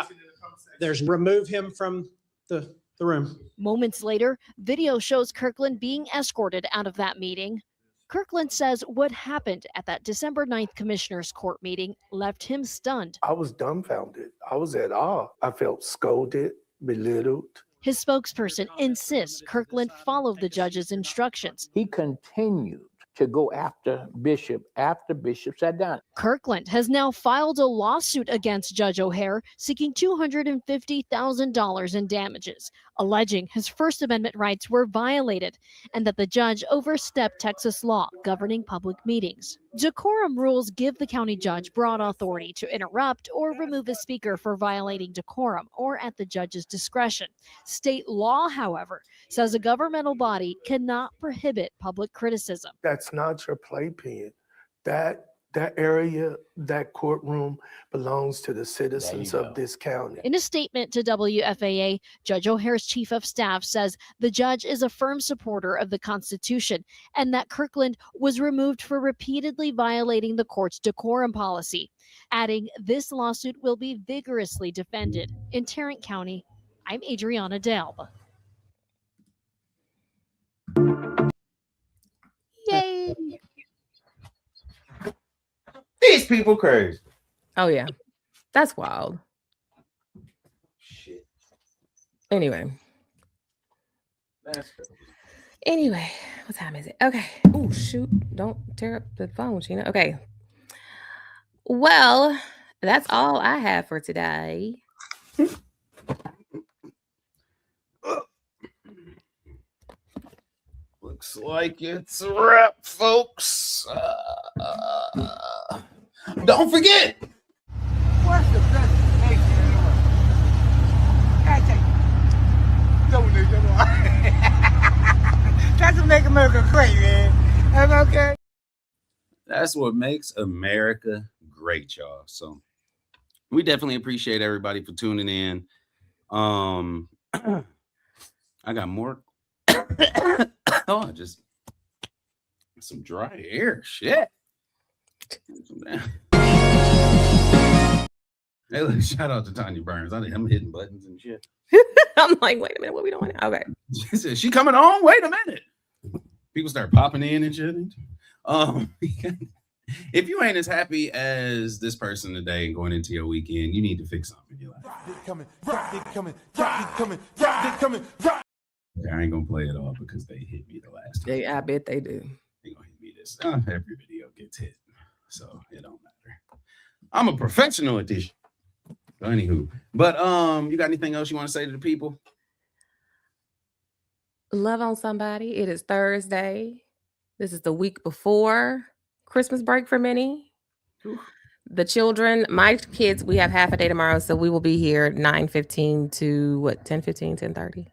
Remove him from the room. Moments later, video shows Kirkland being escorted out of that meeting. Kirkland says what happened at that December 9th Commissioner's Court meeting left him stunned. I was dumbfounded. I was at awe. I felt scolded, belittled. His spokesperson insists Kirkland followed the judge's instructions. He continued to go after Bishop sat down. Kirkland has now filed a lawsuit against Judge O'Hare seeking $250,000 in damages, alleging his First Amendment rights were violated and that the judge overstepped Texas law governing public meetings. Decorum rules give the county judge broad authority to interrupt or remove a speaker for violating decorum or at the judge's discretion. State law, however, says a governmental body cannot prohibit public criticism. That's not your playpen. That area, that courtroom belongs to the citizens of this county. In a statement to WFAA, Judge O'Hare's chief of staff says the judge is a firm supporter of the Constitution and that Kirkland was removed for repeatedly violating the court's decorum policy, adding this lawsuit will be vigorously defended. In Tarrant County, I'm Adriana Delb. Yay. These people crazy. Oh yeah. That's wild. Shit. Anyway. Anyway, what time is it? Okay. Oh shoot. Don't tear up the phone, Sheena. Okay. Well, that's all I have for today. Looks like it's a wrap, folks. Don't forget. What's the best nation in the world? That's what make America great, man. That's okay. That's what makes America great, y'all. So we definitely appreciate everybody for tuning in. I got more. Oh, just some dry air. Shit. Hey, look, shout out to Tanya Burns. I'm hitting buttons and shit. I'm like, wait a minute, what are we doing? Okay. She said, she coming on? Wait a minute. People start popping in and shit. If you ain't as happy as this person today and going into your weekend, you need to fix something in your life. I ain't gonna play it all because they hit me the last time. I bet they do. They gonna hit me this. Every video gets hit. so it don't matter. I'm a professional at this. So anywho, but you got anything else you want to say to the people? Love on somebody. It is Thursday. This is the week before Christmas break for many. The children, my kids, we have half a day tomorrow, so we will be here 9:15 to 10:15, 10:30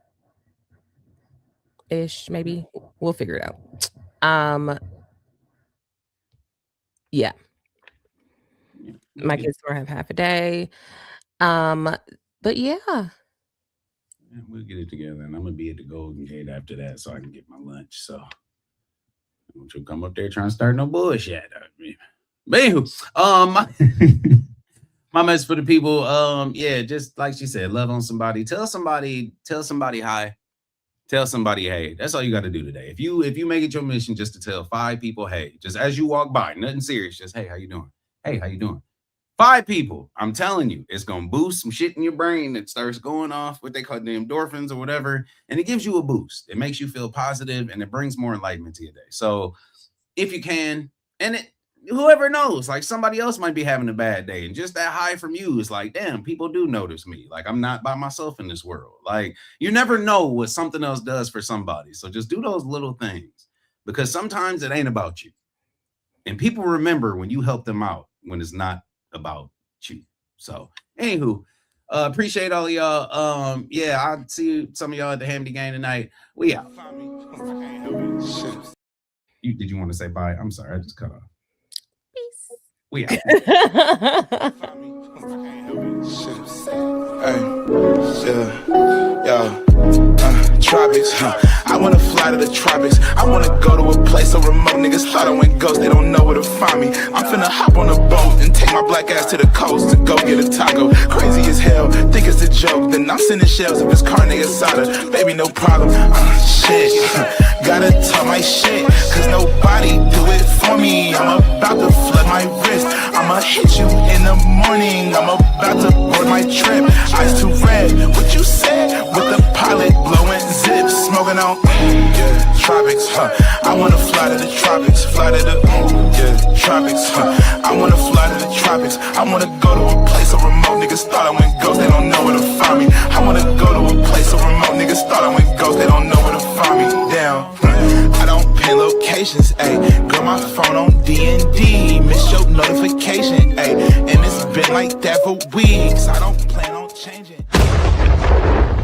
ish, maybe. We'll figure it out. Yeah. My kids will have half a day. But yeah. We'll get it together, and I'm gonna be at the Golden Gate after that, so I can get my lunch. So I want you to come up there trying to start no bullshit. My message for the people, yeah, just like she said, love on somebody, tell somebody hi, tell somebody hey. That's all you got to do today. If you make it your mission just to tell 5 people hey, just as you walk by, nothing serious, just hey, how you doing? Hey, how you doing? 5 people, I'm telling you, it's gonna boost some shit in your brain that starts going off what they call the endorphins or whatever, and it gives you a boost. It makes you feel positive, and it brings more enlightenment to your day. So if you can, and whoever knows, like somebody else might be having a bad day, and just that high from you is like, damn, people do notice me. Like I'm not by myself in this world. Like you never know what something else does for somebody. So just do those little things, because sometimes it ain't about you, and people remember when you help them out when it's not about you. So anywho, appreciate all of y'all. Yeah, I'll see some of y'all at the Hamdy game tonight. We out. Did you want to say bye? I'm sorry, I just cut off. Peace. We out. Tropics, I wanna fly to the tropics. I wanna go to a place so remote. Niggas thought I went ghost, they don't know where to find me. I'm finna hop on a boat and take my black ass to the coast to go get a taco. Crazy as hell, think it's a joke. Then I'm sending shells of this carne asada. Baby, no problem. Shit, gotta talk my shit, cause nobody do it for me. I'm about to flood my wrist. I'ma hit you in the morning. I'm about to board my trip. Eyes too red, what you said? With the pilot blowing zips, smoking on tropics, I wanna fly to the tropics, fly to the tropics, I wanna fly to the tropics. I wanna go to a place so remote. Niggas thought I went ghost, they don't know where to find me. I wanna go to a place so remote. Niggas thought I went ghost, they don't know where to find me. Down, I don't pin locations, ayy. Girl, my phone on D&D, miss your notification, ayy. And it's been like that for weeks. I don't plan on